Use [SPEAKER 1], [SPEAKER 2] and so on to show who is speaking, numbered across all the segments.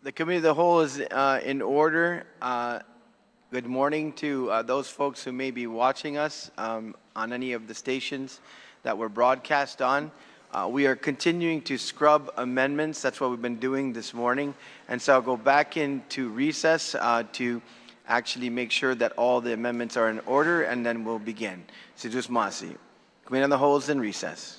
[SPEAKER 1] The Committee of the Whole is in order. Good morning to those folks who may be watching us on any of the stations that we're broadcast on. We are continuing to scrub amendments. That's what we've been doing this morning. And so I'll go back into recess to actually make sure that all the amendments are in order, and then we'll begin. Sidus Masi. Committee on the Whole is in recess.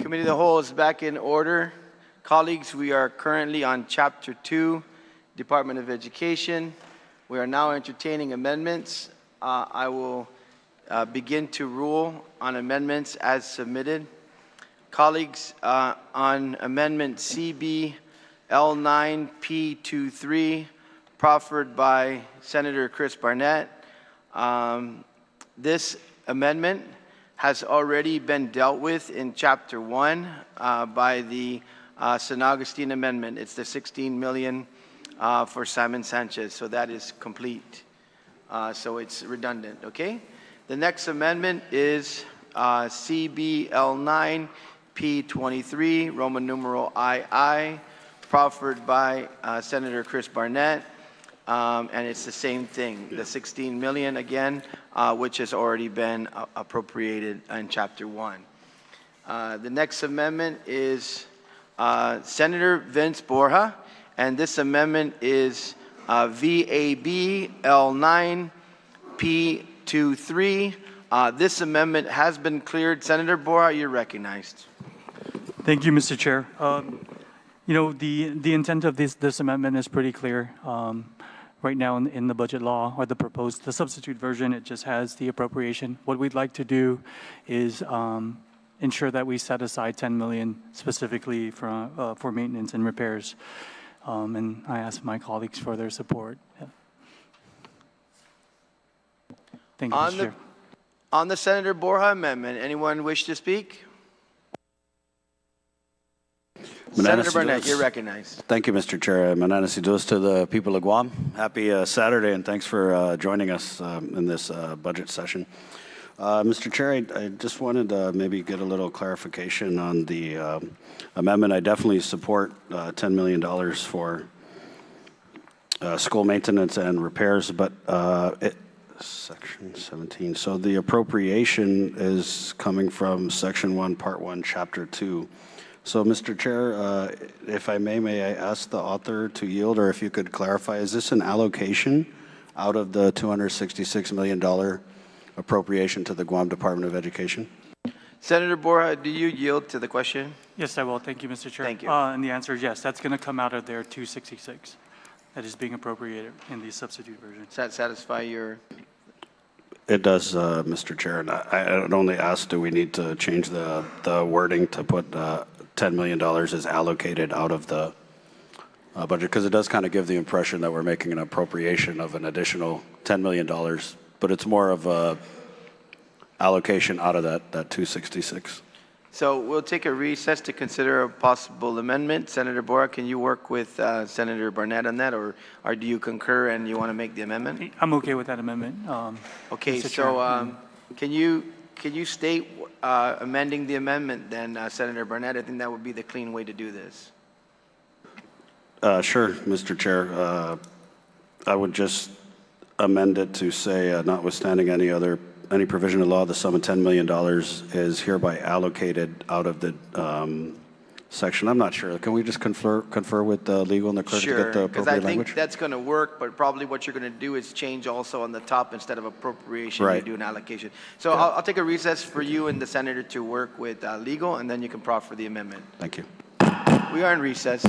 [SPEAKER 1] Committee of the Whole is back in order. Colleagues, we are currently on Chapter 2, Department of Education. We are now entertaining amendments. I will begin to rule on amendments as submitted. Colleagues, on Amendment CB L9P23, proffered by Senator Chris Barnett. This amendment has already been dealt with in Chapter 1 by the San Agustin Amendment. It's the $16 million for Simon Sanchez, so that is complete. So it's redundant, okay? The next amendment is CBL9P23, Roman numeral II, proffered by Senator Chris Barnett. And it's the same thing, the $16 million again, which has already been appropriated in Chapter 1. The next amendment is Senator Vince Borha, and this amendment is VAB L9P23. This amendment has been cleared. Senator Borha, you're recognized.
[SPEAKER 2] Thank you, Mr. Chair. You know, the intent of this amendment is pretty clear. Right now in the budget law, or the substitute version, it just has the appropriation. What we'd like to do is ensure that we set aside $10 million specifically for maintenance and repairs. And I ask my colleagues for their support. Yeah. Thank you, Mr. Chair.
[SPEAKER 1] On the Senator Borha amendment, anyone wish to speak? Senator Barnett, you're recognized.
[SPEAKER 3] Thank you, Mr. Chair. Mananasidos to the people of Guam. Happy Saturday, and thanks for joining us in this budget session. Mr. Chair, I just wanted to maybe get a little clarification on the amendment. I definitely support $10 million for school maintenance and repairs, but Section 17. So the appropriation is coming from Section 1, Part 1, Chapter 2. So, Mr. Chair, if I may I ask the author to yield, or if you could clarify, is this an allocation out of the $266 million appropriation to the Guam Department of Education?
[SPEAKER 1] Senator Borha, do you yield to the question?
[SPEAKER 2] Yes, I will. Thank you, Mr. Chair.
[SPEAKER 1] Thank you.
[SPEAKER 2] And the answer is yes. That's going to come out of their 266 that is being appropriated in the substitute version.
[SPEAKER 1] Does that satisfy your...
[SPEAKER 3] It does, Mr. Chair. And I'd only ask, do we need to change the wording to put $10 million is allocated out of the budget? Because it does kind of give the impression that we're making an appropriation of an additional $10 million, but it's more of a allocation out of that 266.
[SPEAKER 1] So we'll take a recess to consider a possible amendment. Senator Borha, can you work with Senator Barnett on that, or do you concur and you want to make the amendment?
[SPEAKER 2] I'm okay with that amendment.
[SPEAKER 1] Okay,
[SPEAKER 2] Mr.
[SPEAKER 1] so
[SPEAKER 2] Chair.
[SPEAKER 1] can you state amending the amendment then, Senator Barnett? I think that would be the clean way to do this.
[SPEAKER 3] Sure, Mr. Chair. I would just amend it to say, notwithstanding any provision of law, the sum of $10 million is hereby allocated out of the section. I'm not sure. Can we just confer with legal and the clerk to get the appropriate language? Sure, because I think
[SPEAKER 1] that's going to work, but probably what you're going to do is change also on the top, instead of appropriation,
[SPEAKER 3] right,
[SPEAKER 1] you do an allocation. So
[SPEAKER 3] yeah.
[SPEAKER 1] I'll take a recess for you and the senator to work with legal, and then you can proffer the amendment.
[SPEAKER 3] Thank you.
[SPEAKER 1] We are in recess.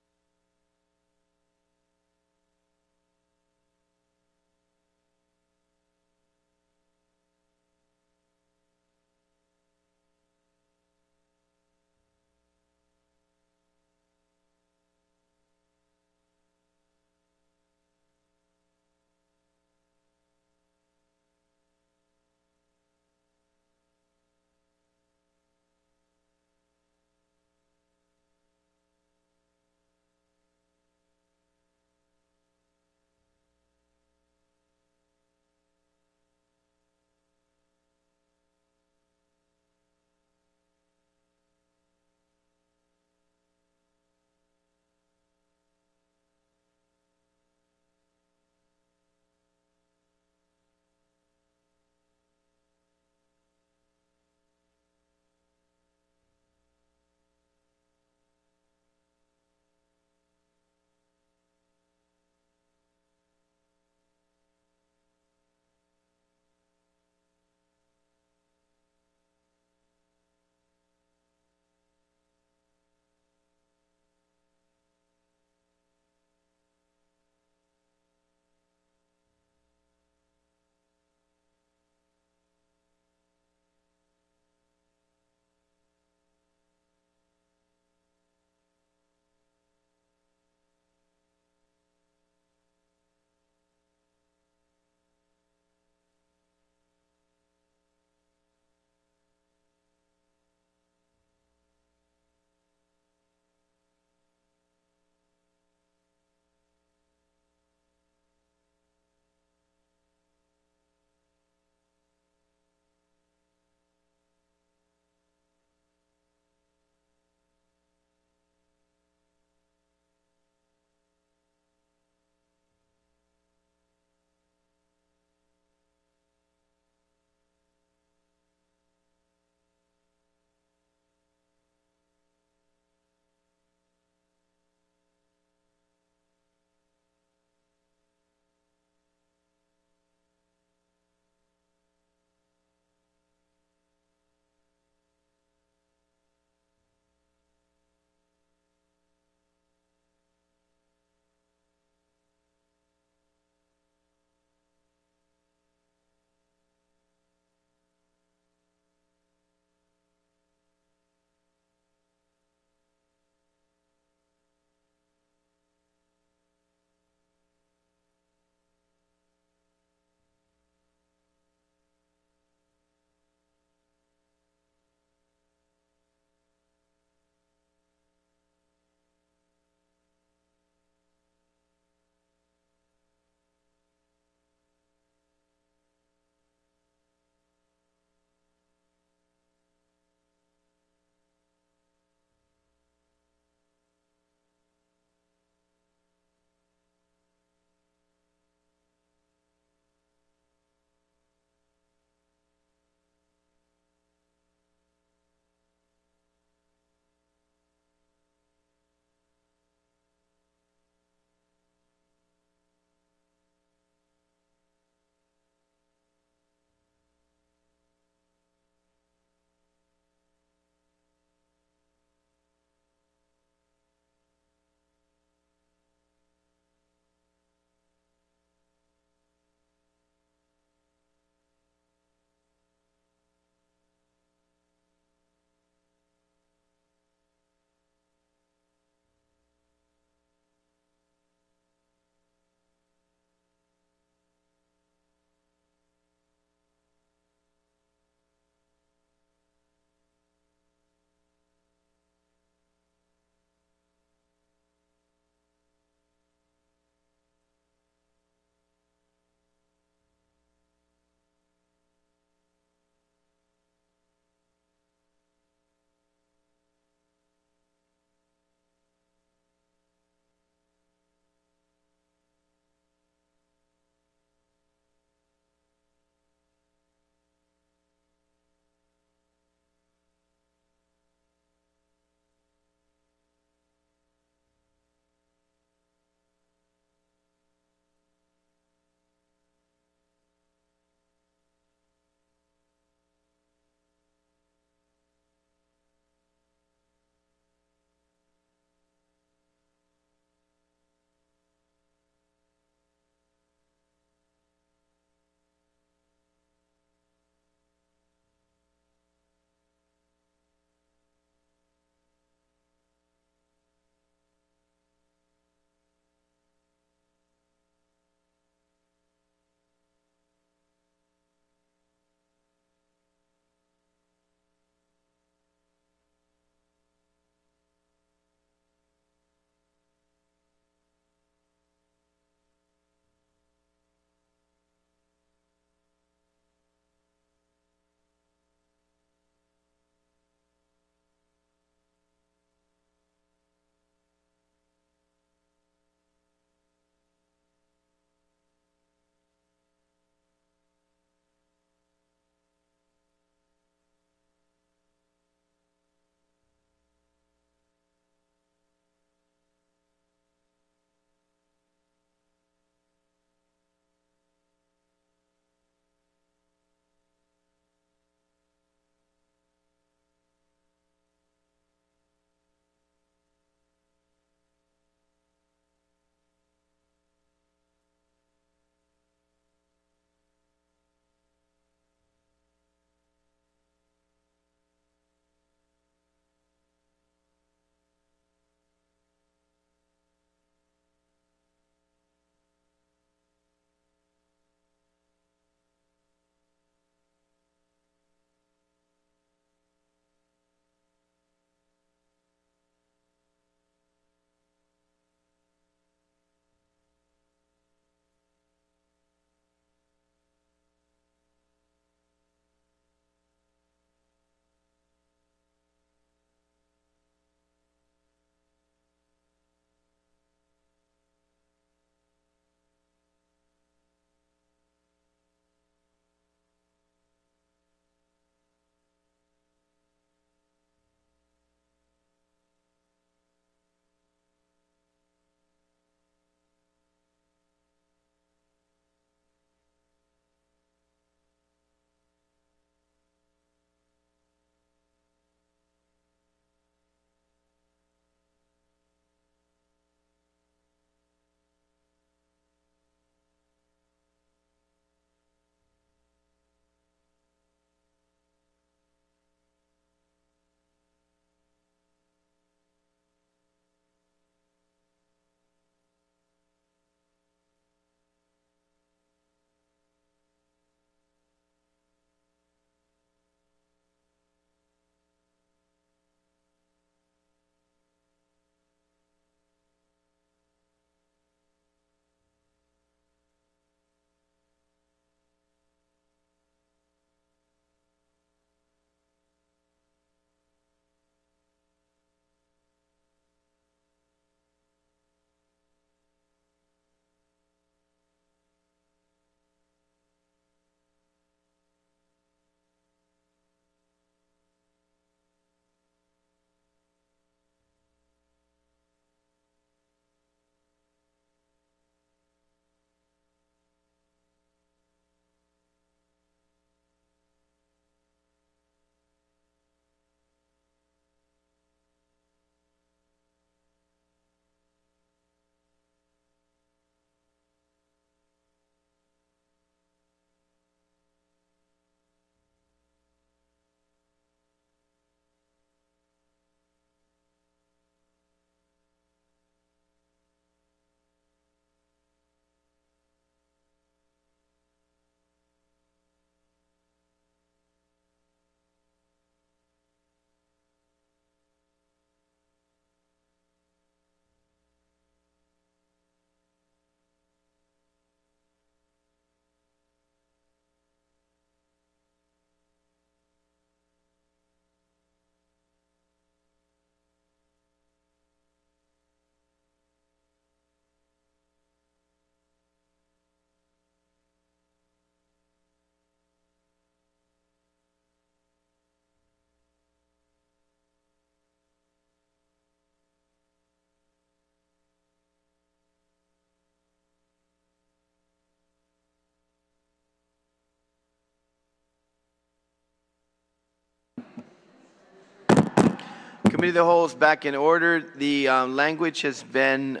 [SPEAKER 1] Committee of the Whole is back in order. The language has been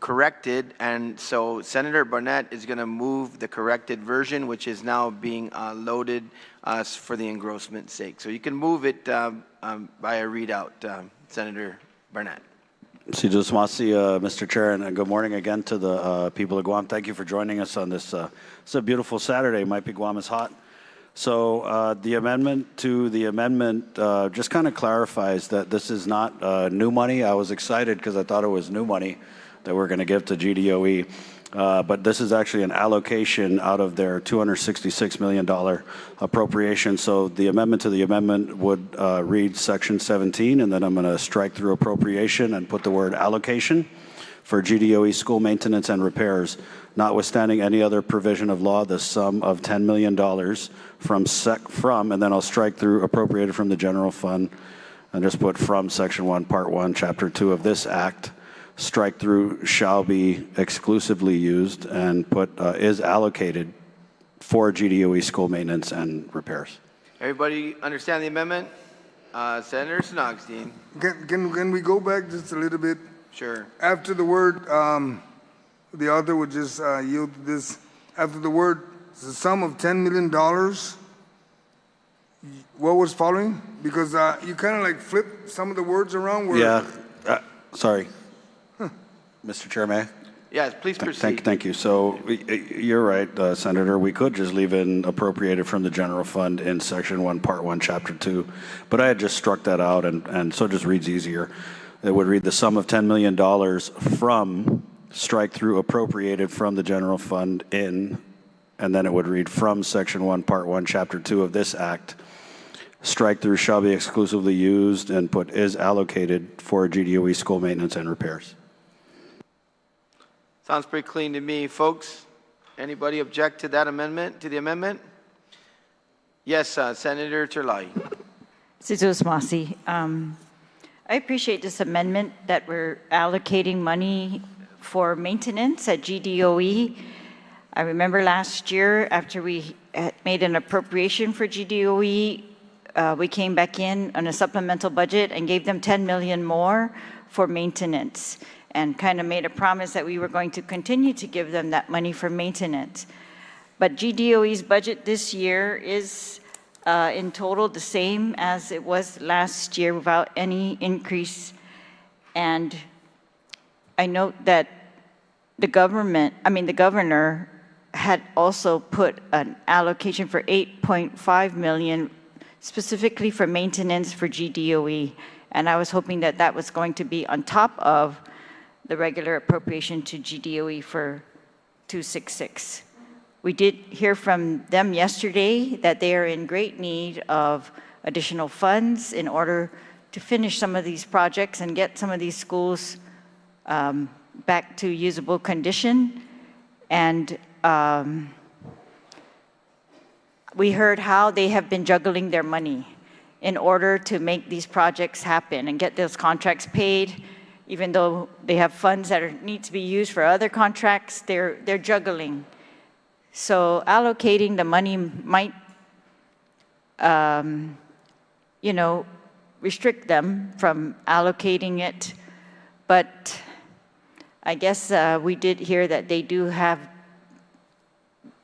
[SPEAKER 1] corrected, and so Senator Barnett is going to move the corrected version, which is now being loaded for the engrossment sake. So you can move it by a readout, Senator Barnett.
[SPEAKER 3] Mr. Chair, and good morning again to the people of Guam. Thank you for joining us on this. It's a beautiful Saturday. Might be Guam is hot. So the amendment to the amendment just kind of clarifies that this is not new money. I was excited because I thought it was new money that we're going to give to GDOE. But this is actually an allocation out of their $266 million appropriation. So the amendment to the amendment would read Section 17, and then I'm going to strike through appropriation and put the word allocation for GDOE school maintenance and repairs, notwithstanding any other provision of law, the sum of $10 million from, and then I'll strike through appropriated from the general fund and just put from Section 1, Part 1, Chapter 2 of this Act. Strike through shall be exclusively used and put is allocated for GDOE school maintenance and repairs.
[SPEAKER 1] Everybody understand the amendment? Senator Snogstein.
[SPEAKER 4] Can we go back just a little bit?
[SPEAKER 1] Sure.
[SPEAKER 4] After the word, the author would just yield to this. After the word, the sum of $10 million, what was following? Because you kind of like flipped some of the words around. Where
[SPEAKER 3] Yeah, sorry. Mr. Chair, may I?
[SPEAKER 1] Yes, please proceed.
[SPEAKER 3] Thank you. So you're right, Senator. We could just leave in appropriated from the general fund in Section 1, Part 1, Chapter 2. But I had just struck that out, and so it just reads easier. It would read the sum of $10 million from, strike through appropriated from the general fund in, and then it would read from Section 1, Part 1, Chapter 2 of this Act. Strike through shall be exclusively used and put is allocated for GDOE school maintenance and repairs.
[SPEAKER 1] Sounds pretty clean to me, folks. Anybody object to that amendment, to the amendment? Yes, Senator Terlai.
[SPEAKER 5] I appreciate this amendment that we're allocating money for maintenance at GDOE. I remember last year after we had made an appropriation for GDOE, we came back in on a supplemental budget and gave them $10 million more for maintenance, and kind of made a promise that we were going to continue to give them that money for maintenance. But GDOE's budget this year is in total the same as it was last year without any increase. And I note that the governor had also put an allocation for $8.5 million specifically for maintenance for GDOE. And I was hoping that that was going to be on top of the regular appropriation to GDOE for 266. We did hear from them yesterday that they are in great need of additional funds in order to finish some of these projects and get some of these schools back to usable condition. And we heard how they have been juggling their money in order to make these projects happen and get those contracts paid. Even though they have funds that need to be used for other contracts, they're juggling. So allocating the money might, restrict them from allocating it. But I guess we did hear that they do have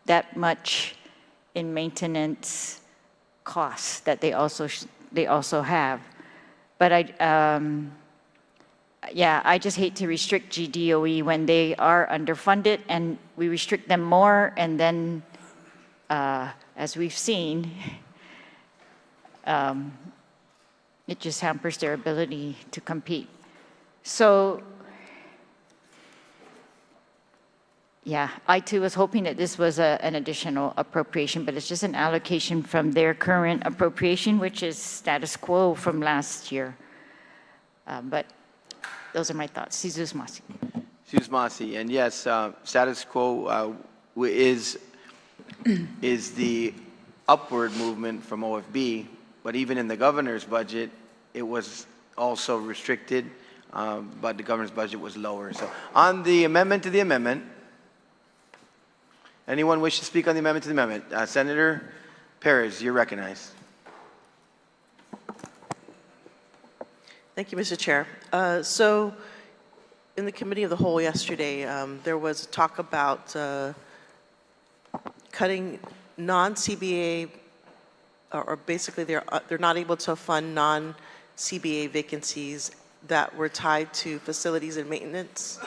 [SPEAKER 5] that much in maintenance costs that they also have. But I just hate to restrict GDOE when they are underfunded, and we restrict them more, and then, as we've seen, it just hampers their ability to compete. So, yeah, I too was hoping that this was an additional appropriation, but it's just an allocation from their current appropriation, which is status quo from last year. But those are my thoughts.
[SPEAKER 1] Masi. And yes, status quo is the upward movement from OFB, but even in the governor's budget, it was also restricted, but the governor's budget was lower. So on the amendment to the amendment, anyone wish to speak on the amendment to the amendment? Senator Perez, you're recognized.
[SPEAKER 6] Thank you, Mr. Chair. So in the Committee of the Whole yesterday, there was talk about cutting non-CBA, or basically they're not able to fund non-CBA vacancies that were tied to facilities and maintenance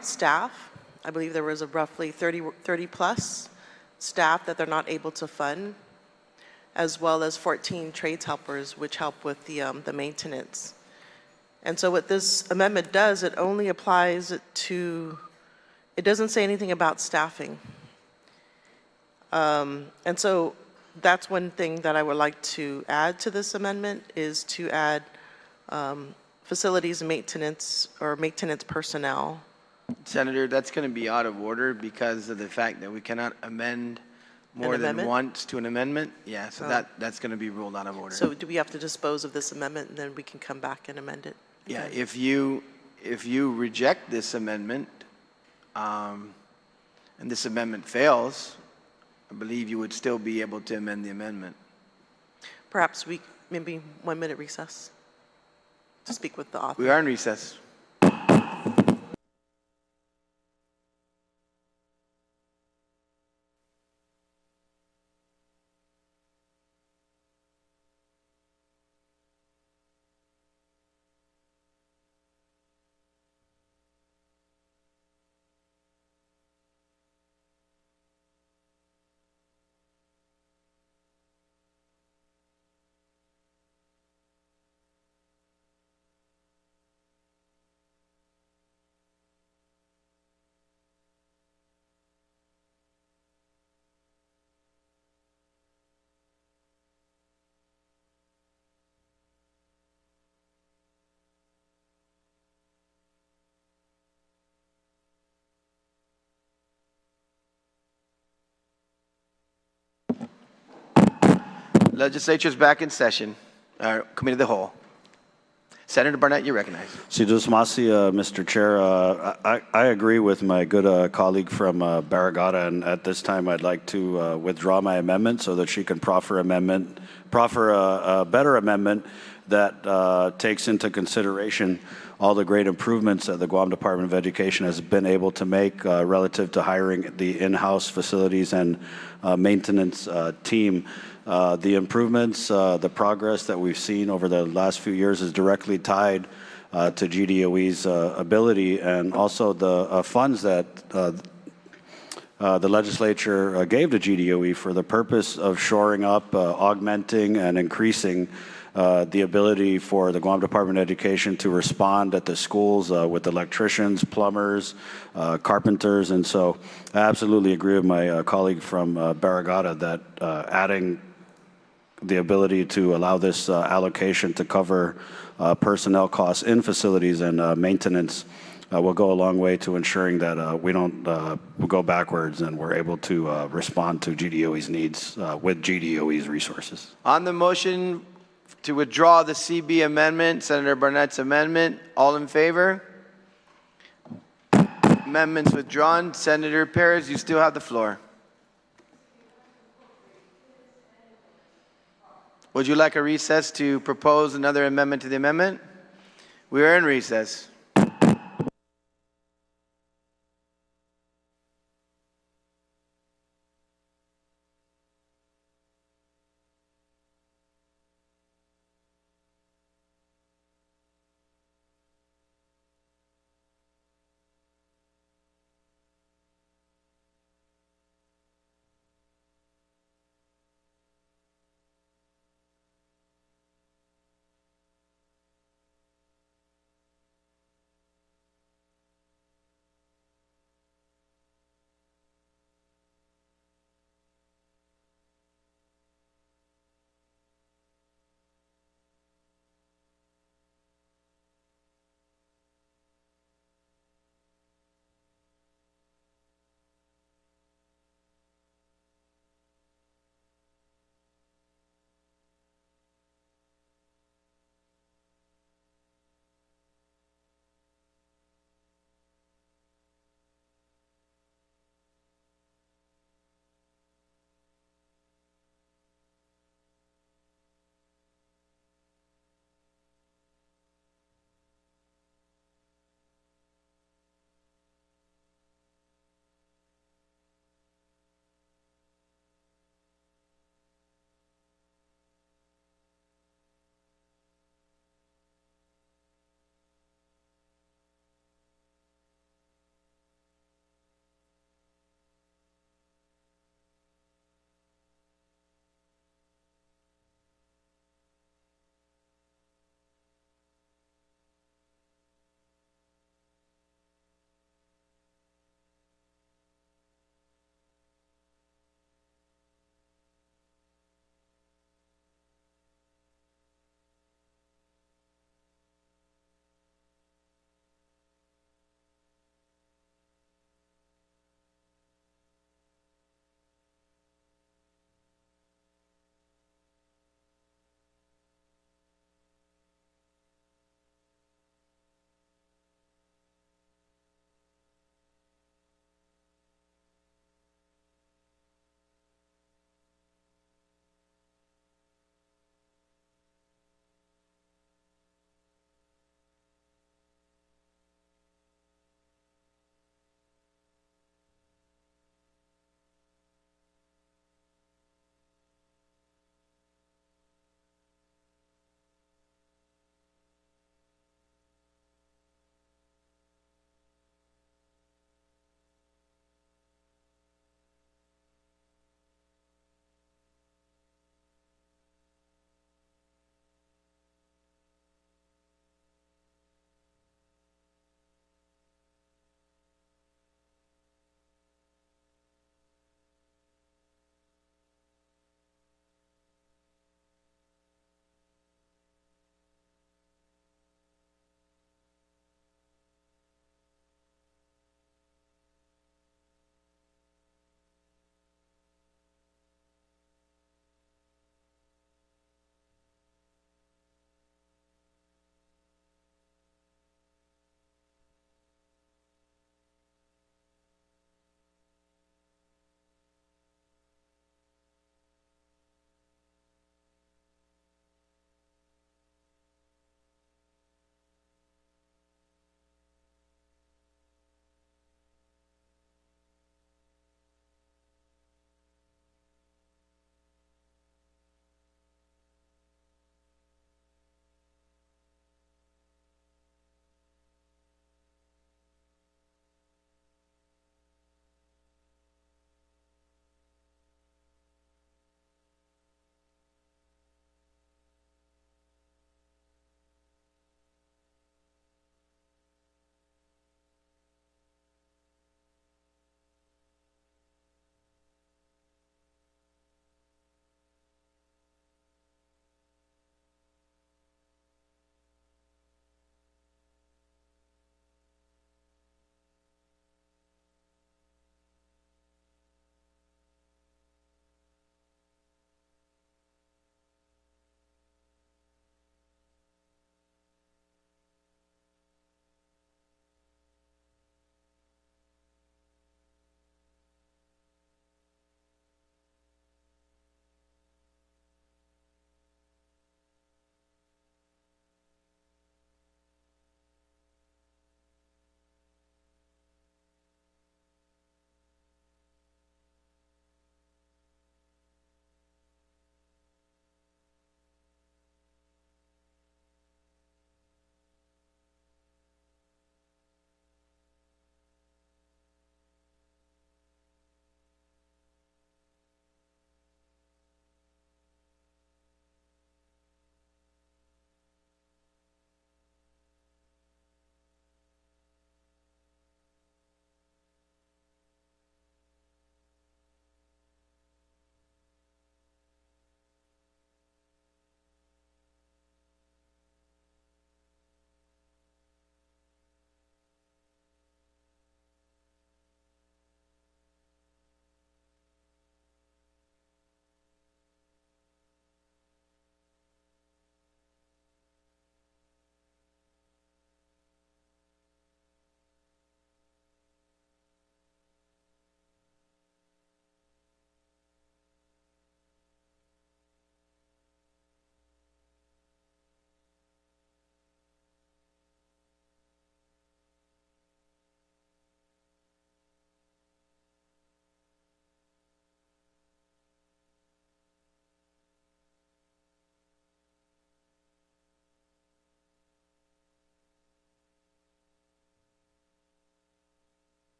[SPEAKER 6] staff. I believe there was a roughly 30 plus staff that they're not able to fund, as well as 14 trades helpers, which help with the maintenance. And so what this amendment does, it only applies to, it doesn't say anything about staffing. And so that's one thing that I would like to add to this amendment, is to add facilities maintenance or maintenance personnel.
[SPEAKER 1] Senator, that's going to be out of order because of the fact that we cannot amend more than once to an amendment. Yeah, so that's going to be ruled out of order.
[SPEAKER 6] So do we have to dispose of this amendment and then we can come back and amend it?
[SPEAKER 1] Yeah, if you reject this amendment, and this amendment fails, I believe you would still be able to amend the amendment.
[SPEAKER 6] Perhaps maybe 1 minute recess to speak with the author.
[SPEAKER 1] We are in recess. Legislature is back in session. Committee of the Whole. Senator Barnett, you're recognized.
[SPEAKER 3] Mr. Chair. I agree with my good colleague from Magaʹhågan, and at this time I'd like to withdraw my amendment so that she can proffer a better amendment that takes into consideration all the great improvements that the Guam Department of Education has been able to make relative to hiring the in-house facilities and maintenance team. The improvements, the progress that we've seen over the last few years is directly tied to GDOE's ability, and also the funds that the legislature gave to GDOE for the purpose of shoring up, augmenting, and increasing the ability for the Guam Department of Education to respond at the schools with electricians, plumbers, carpenters. And so I absolutely agree with my colleague from Magaʹhågan that adding the ability to allow this allocation to cover personnel costs in facilities and maintenance will go a long way to ensuring that we don't go backwards and we're able to respond to GDOE's needs with GDOE's resources.
[SPEAKER 1] On the motion to withdraw the CB amendment, Senator Barnett's amendment, all in favor? Amendments withdrawn. Senator Perez, you still have the floor. Would you like a recess to propose another amendment to the amendment? We are in recess.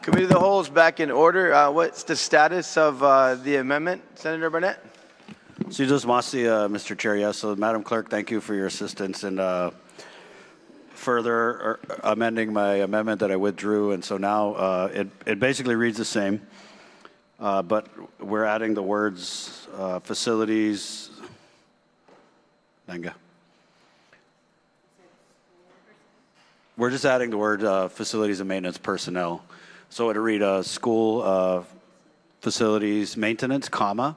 [SPEAKER 1] Committee of the Whole is back in order. What's the status of the amendment, Senator Barnett?
[SPEAKER 3] So just Masi, Mr. Chair, yes. So Madam Clerk, thank you for your assistance in further amending my amendment that I withdrew. And so now it basically reads the same, but we're adding the words facilities. Nanga. We're just adding the word facilities and maintenance personnel. So it'll read school facilities maintenance, comma,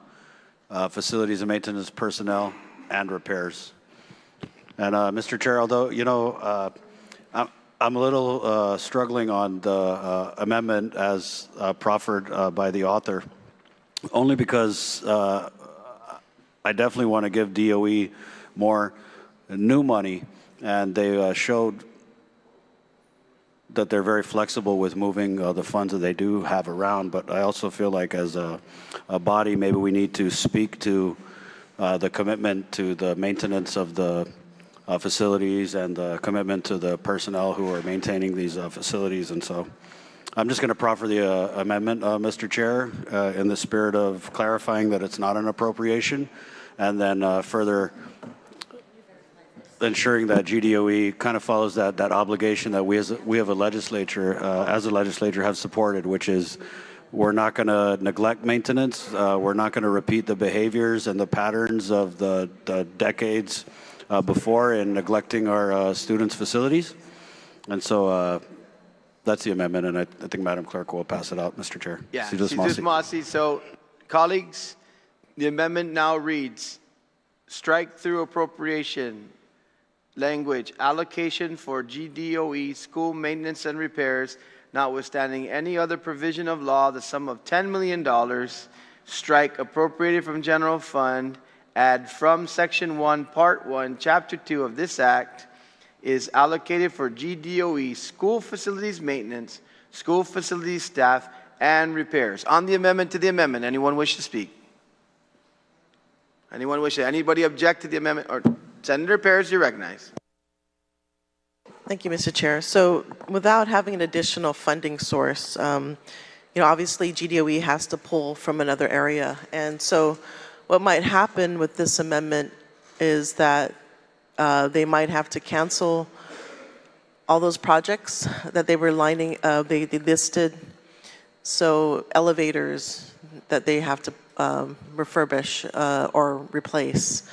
[SPEAKER 3] facilities and maintenance personnel and repairs. And Mr. Chair, although, you know, I'm a little struggling on the amendment as proffered by the author, only because I definitely want to give DOE more new money, and they showed that they're very flexible with moving the funds that they do have around. But I also feel like as a body, maybe we need to speak to the commitment to the maintenance of the facilities and the commitment to the personnel who are maintaining these facilities. And so I'm just going to proffer the amendment, Mr. Chair, in the spirit of clarifying that it's not an appropriation, and then further ensuring that GDOE kind of follows that obligation that we as a legislature have supported, which is we're not going to neglect maintenance. We're not going to repeat the behaviors and the patterns of the decades before in neglecting our students' facilities. And so that's the amendment, and I think Madam Clerk will pass it out, Mr. Chair.
[SPEAKER 1] Yeah,
[SPEAKER 3] Sidus
[SPEAKER 1] Masi. So, colleagues, the amendment now reads, strike through appropriation language, allocation for GDOE school maintenance and repairs, notwithstanding any other provision of law, the sum of $10 million, strike appropriated from general fund, add from section 1, part 1, chapter 2 of this act, is allocated for GDOE school facilities maintenance, school facilities staff, and repairs. On the amendment to the amendment, anyone wish to speak? Anyone wish to, anybody object to the amendment? Or Senator Perez, you recognize.
[SPEAKER 6] Thank you, Mr. Chair. So without having an additional funding source, you know, obviously GDOE has to pull from another area. And so what might happen with this amendment is that they might have to cancel all those projects that they were lining, they listed. So elevators that they have to refurbish or replace.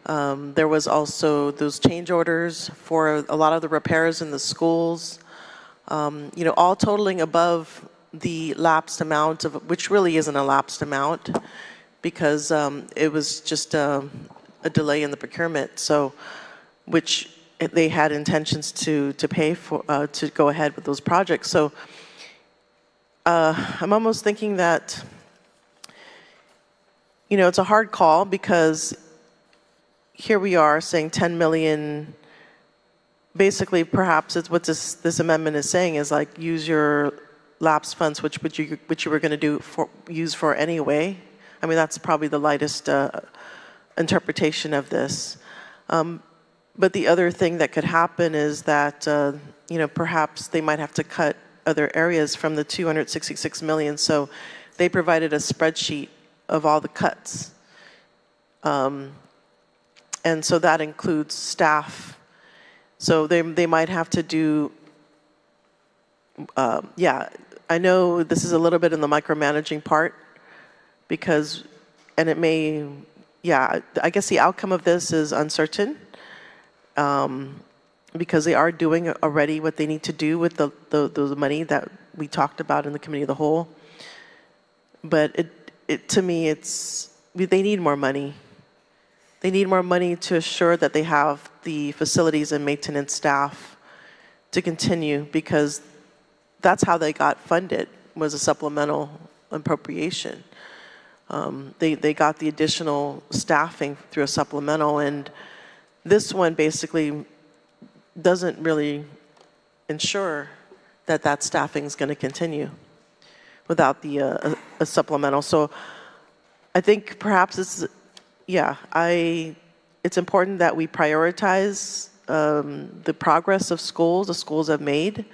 [SPEAKER 6] There was also those change orders for a lot of the repairs in the schools, you know, all totaling above the lapsed amount of, which really isn't a lapsed amount because it was just a delay in the procurement. So, which they had intentions to pay for, to go ahead with those projects. So I'm almost thinking that, you know, it's a hard call because here we are saying 10 million, basically perhaps it's what this amendment is saying is like use your lapsed funds, which you were going to use for anyway. I mean, that's probably the lightest interpretation of this. But the other thing that could happen is that, you know, perhaps they might have to cut other areas from the 266 million. So they provided a spreadsheet of all the cuts. And so that includes staff. So they might have to do, yeah, I know this is a little bit in the micromanaging part because, and it may, yeah, I guess the outcome of this is uncertain because they are doing already what they need to do with the money that we talked about in the Committee of the Whole. But to me, they need more money. They need more money to assure that they have the facilities and maintenance staff to continue because that's how they got funded, was a supplemental appropriation. They got the additional staffing through a supplemental, and this one basically doesn't really ensure that that staffing is going to continue without the a supplemental. So I think perhaps it's, yeah, it's important that we prioritize the progress of schools the schools have made,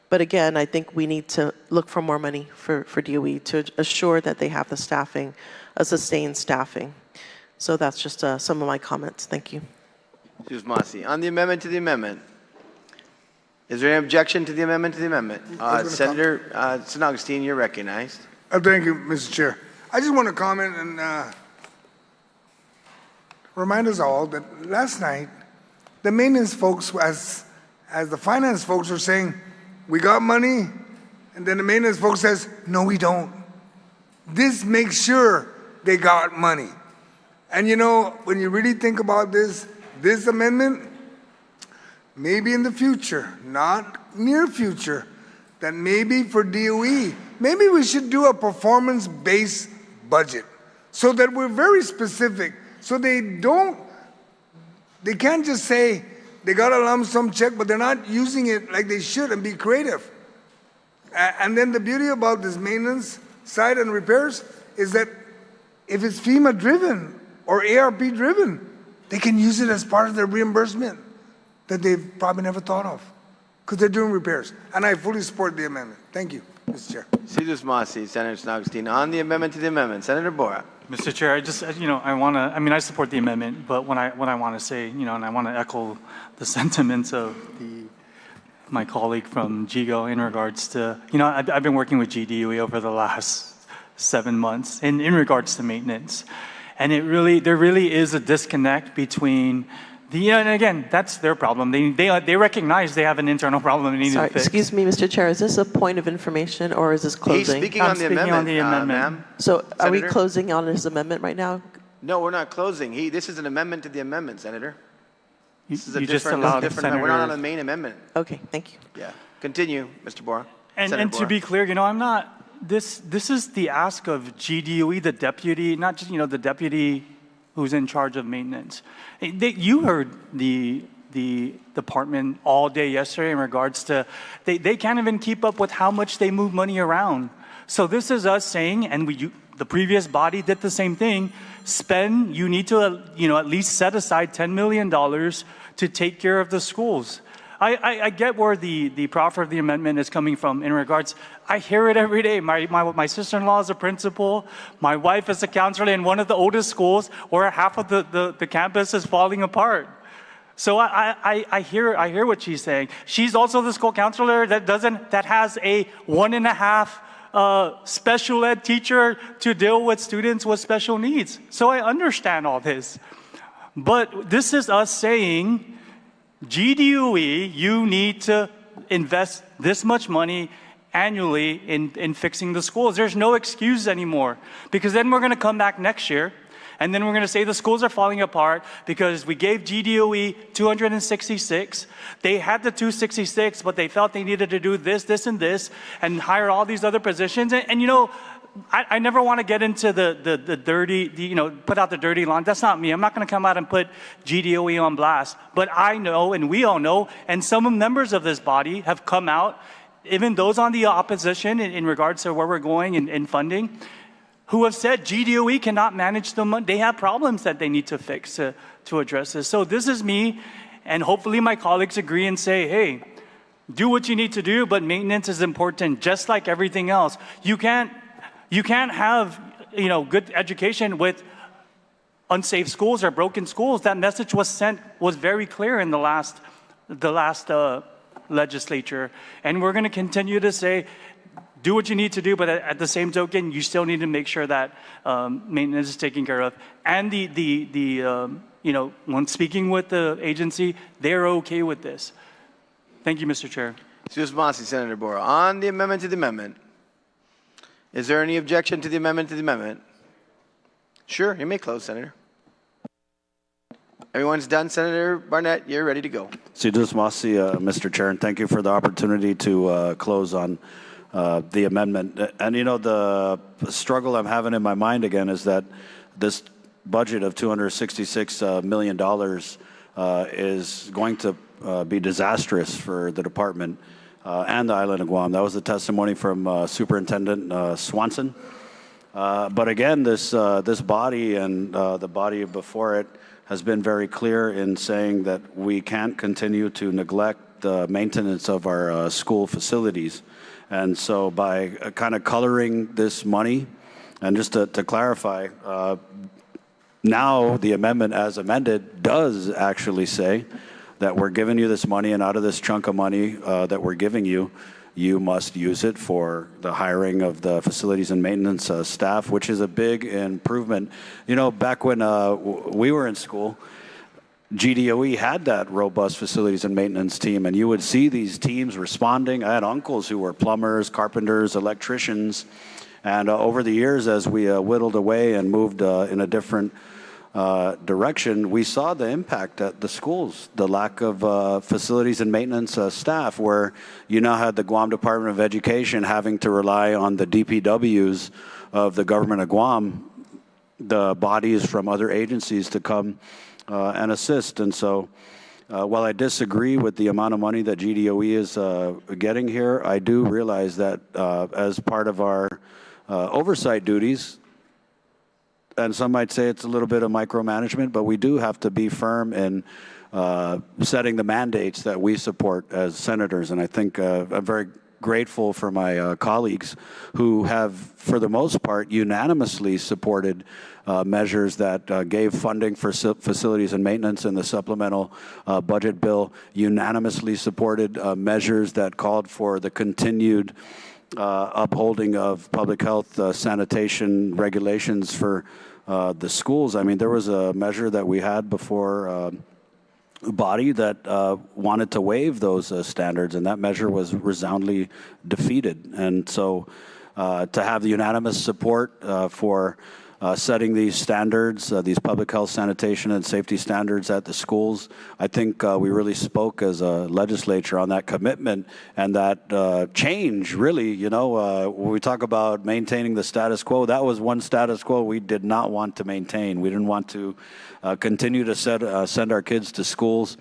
[SPEAKER 6] But again, I think we need to look for more money for DOE to assure that they have the staffing, a sustained staffing. So that's just some of my comments. Thank you.
[SPEAKER 1] Ms. Masi. On the amendment to the amendment, is there any objection to the amendment to the amendment? Senator San Agustin, you're recognized.
[SPEAKER 4] Thank you, Mr. Chair. I just want to comment and remind us all that last night, the maintenance folks, as the finance folks were saying, we got money, and then the maintenance folks says, no, we don't. This makes sure they got money. And you know, when you really think about this amendment, maybe in the future, not near future, that maybe for DOE, maybe we should do a performance-based budget so that we're very specific, so they can't just say they got a lump sum check, but they're not using it like they should, and be creative. And then the beauty about this maintenance side and repairs is that if it's FEMA-driven or ARP-driven, they can use it as part of their reimbursement that they've probably never thought of, because they're doing repairs. And I fully support the amendment. Thank you, Mr. Chair.
[SPEAKER 1] Ms. Masi, Senator San Agustin. On the amendment to the amendment, Senator Borha.
[SPEAKER 2] Mr. Chair, I just, I support the amendment, but what I want to say, and I want to echo the sentiments of my colleague from GIGO in regards to, I've been working with GDOE over the last 7 months in regards to maintenance. And there really is a disconnect between and again, that's their problem. They recognize they have an internal problem they need to fix.
[SPEAKER 6] Excuse me, Mr. Chair, is this a point of information or is this closing?
[SPEAKER 1] He's speaking on the amendment, ma'am.
[SPEAKER 6] So are we
[SPEAKER 1] Senator?
[SPEAKER 6] closing on his amendment right now?
[SPEAKER 1] No, we're not closing. This is an amendment to the amendment, Senator. This is a
[SPEAKER 2] You just
[SPEAKER 1] different
[SPEAKER 2] allowed
[SPEAKER 1] we're not on the main amendment.
[SPEAKER 6] Okay, thank you.
[SPEAKER 1] Yeah. Continue, Mr. Borha.
[SPEAKER 2] And to be clear, I'm not, this is the ask of GDOE, the deputy, not just, the deputy who's in charge of maintenance. You heard the department all day yesterday in regards to, they can't even keep up with how much they move money around. So this is us saying, and the previous body did the same thing, you need to, at least set aside $10 million to take care of the schools. I get where the proffer of the amendment is coming from in regards, I hear it every day. My sister-in-law is a principal. My wife is a counselor in one of the oldest schools where half of the campus is falling apart. So I hear what she's saying. She's also the school counselor that has a 1.5 special ed teacher to deal with students with special needs. So I understand all this. But this is us saying, GDOE, you need to invest this much money annually in fixing the schools. There's no excuse anymore, because then we're going to come back next year and then we're going to say the schools are falling apart because we gave GDOE 266. They had the 266, but they felt they needed to do this, and this, and hire all these other positions. And I never want to get into the dirty, put out the dirty line. That's not me. I'm not going to come out and put GDOE on blast. But I know, and we all know, and some members of this body have come out, even those on the opposition in regards to where we're going in funding, who have said GDOE cannot manage the money. They have problems that they need to fix to address this. So this is me, and hopefully my colleagues agree and say, hey, do what you need to do, but maintenance is important, just like everything else. You can't have, good education with unsafe schools or broken schools. That message was very clear in the last legislature. And we're going to continue to say, do what you need to do, but at the same token, you still need to make sure that maintenance is taken care of. And when speaking with the agency, they're okay with this. Thank you, Mr. Chair.
[SPEAKER 1] Ms. Masi, Senator Borha. On the amendment to the amendment, is there any objection to the amendment to the amendment? Sure, you may close, Senator. Everyone's done. Senator Barnett, you're ready to go.
[SPEAKER 3] Sidus Masi, Mr. Chair, and thank you for the opportunity to close on the amendment. And the struggle I'm having in my mind again is that this budget of $266 million is going to be disastrous for the department and the island of Guam. That was the testimony from Superintendent Swanson. But again, this body and the body before it has been very clear in saying that we can't continue to neglect the maintenance of our school facilities. And so by kind of coloring this money, and just to clarify, now the amendment as amended does actually say that we're giving you this money, and out of this chunk of money that we're giving you, you must use it for the hiring of the facilities and maintenance staff, which is a big improvement. You know, back when we were in school, GDOE had that robust facilities and maintenance team, and you would see these teams responding. I had uncles who were plumbers, carpenters, electricians, and over the years, as we whittled away and moved in a different direction, we saw the impact at the schools, the lack of facilities and maintenance staff, where you now had the Guam Department of Education having to rely on the DPWs of the government of Guam, the bodies from other agencies to come and assist. And so while I disagree with the amount of money that GDOE is getting here, I do realize that as part of our oversight duties, and some might say it's a little bit of micromanagement, but we do have to be firm in setting the mandates that we support as senators. And I think I'm very grateful for my colleagues who have, for the most part, unanimously supported measures that gave funding for facilities and maintenance in the supplemental budget bill, unanimously supported measures that called for the continued upholding of public health sanitation regulations for the schools. I mean, there was a measure that we had before body that wanted to waive those standards, and that measure was resoundingly defeated. And so to have the unanimous support for setting these standards, these public health sanitation and safety standards at the schools, I think we really spoke as a legislature on that commitment and that change, really. You know, when we talk about maintaining the status quo, that was one status quo we did not want to maintain. We didn't want to continue to send our kids to schools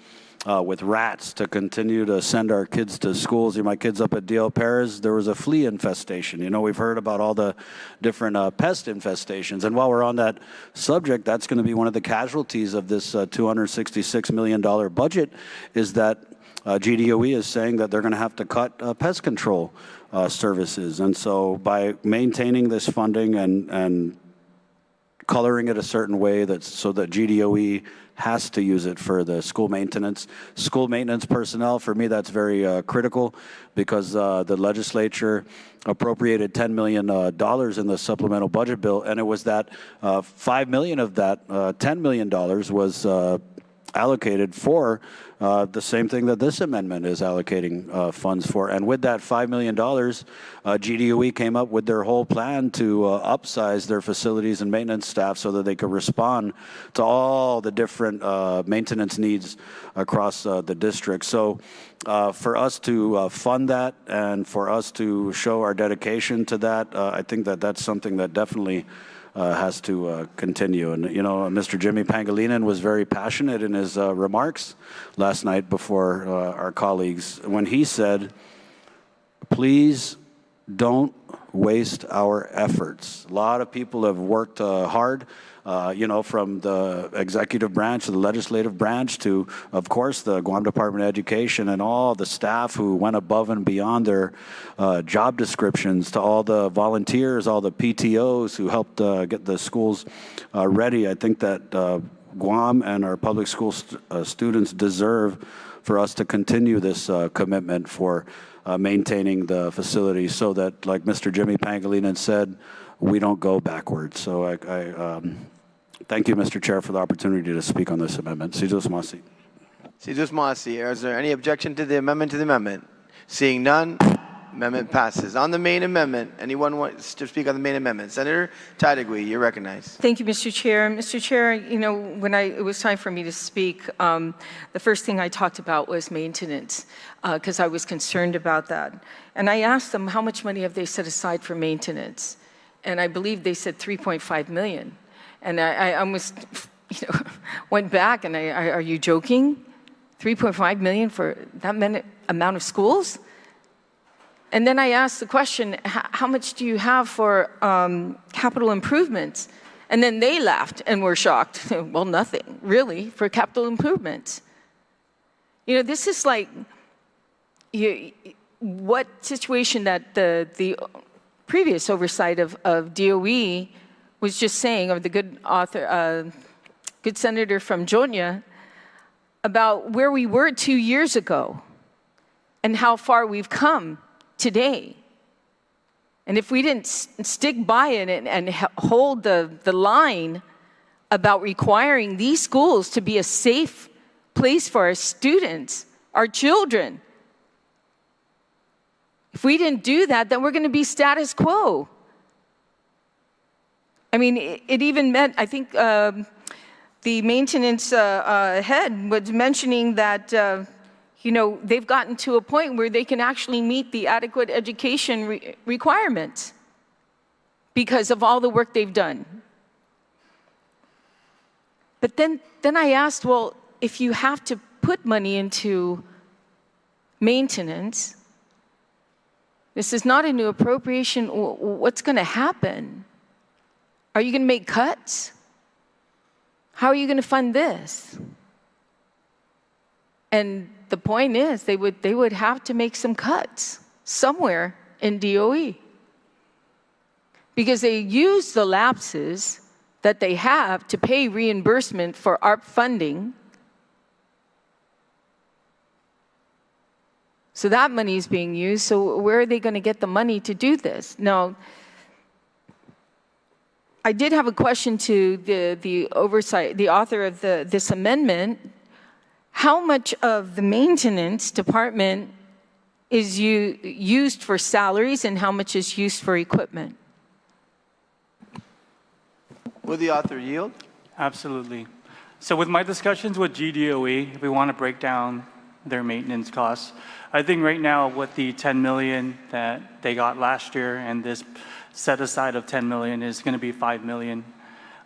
[SPEAKER 3] with rats, to continue to send our kids to schools. My kids up at D.L. Perez, there was a flea infestation. You know, we've heard about all the different pest infestations. And while we're on that subject, that's going to be one of the casualties of this $266 million budget, is that GDOE is saying that they're going to have to cut pest control services. And so by maintaining this funding and coloring it a certain way so that GDOE has to use it for the school maintenance. School maintenance personnel, for me, that's very critical, because the legislature appropriated $10 million in the supplemental budget bill, and it was that $5 million of that $10 million was allocated for the same thing that this amendment is allocating funds for. And with that $5 million, GDOE came up with their whole plan to upsize their facilities and maintenance staff so that they could respond to all the different maintenance needs across the district. So for us to fund that and for us to show our dedication to that, I think that that's something that definitely has to continue. And, you know, Mr. Jimmy Pangilinan was very passionate in his remarks last night before our colleagues when he said, please don't waste our efforts. A lot of people have worked hard, you know, from the executive branch to the legislative branch to, of course, the Guam Department of Education and all the staff who went above and beyond their job descriptions, to all the volunteers, all the PTOs who helped get the schools ready. I think that Guam and our public school students deserve for us to continue this commitment for maintaining the facilities so that, like Mr. Jimmy Pangilinan said, we don't go backwards. So I thank you, Mr. Chair, for the opportunity to speak on this amendment. Sidus Masi.
[SPEAKER 1] Sidus Masi. Is there any objection to the amendment? Seeing none, amendment passes. On the main amendment, anyone wants to speak on the main amendment? Senator Taitagui, you're recognized.
[SPEAKER 7] Thank you, Mr. Chair. Mr. Chair, you know, when it was time for me to speak, the first thing I talked about was maintenance, because I was concerned about that. And I asked them, how much money have they set aside for maintenance? And I believe they said $3.5 million. And I almost, you know, went back and are you joking? $3.5 million for that amount of schools? And then I asked the question, how much do you have for capital improvements? And then they laughed and were shocked. Well, nothing, really, for capital improvements. You know, this is like what situation that the previous oversight of DOE was just saying, or the good author, good senator from Guåhan, about where we were 2 years ago and how far we've come today. And if we didn't stick by it and hold the line about requiring these schools to be a safe place for our students, our children, if we didn't do that, then we're going to be status quo. I mean, it even meant, I think the maintenance head was mentioning that, you know, they've gotten to a point where they can actually meet the adequate education requirements because of all the work they've done. But then I asked, well, if you have to put money into maintenance, this is not a new appropriation, what's going to happen? Are you going to make cuts? How are you going to fund this? And the point is, they would have to make some cuts somewhere in DOE. Because they use the lapses that they have to pay reimbursement for ARP funding. So that money is being used. So where are they going to get the money to do this? Now, I did have a question to the author of this amendment. How much of the maintenance department is used for salaries and how much is used for equipment?
[SPEAKER 1] Will the author yield?
[SPEAKER 2] Absolutely. So with my discussions with GDOE, if we want to break down their maintenance costs, I think right now with the 10 million that they got last year and this set aside of 10 million is going to be 5 million.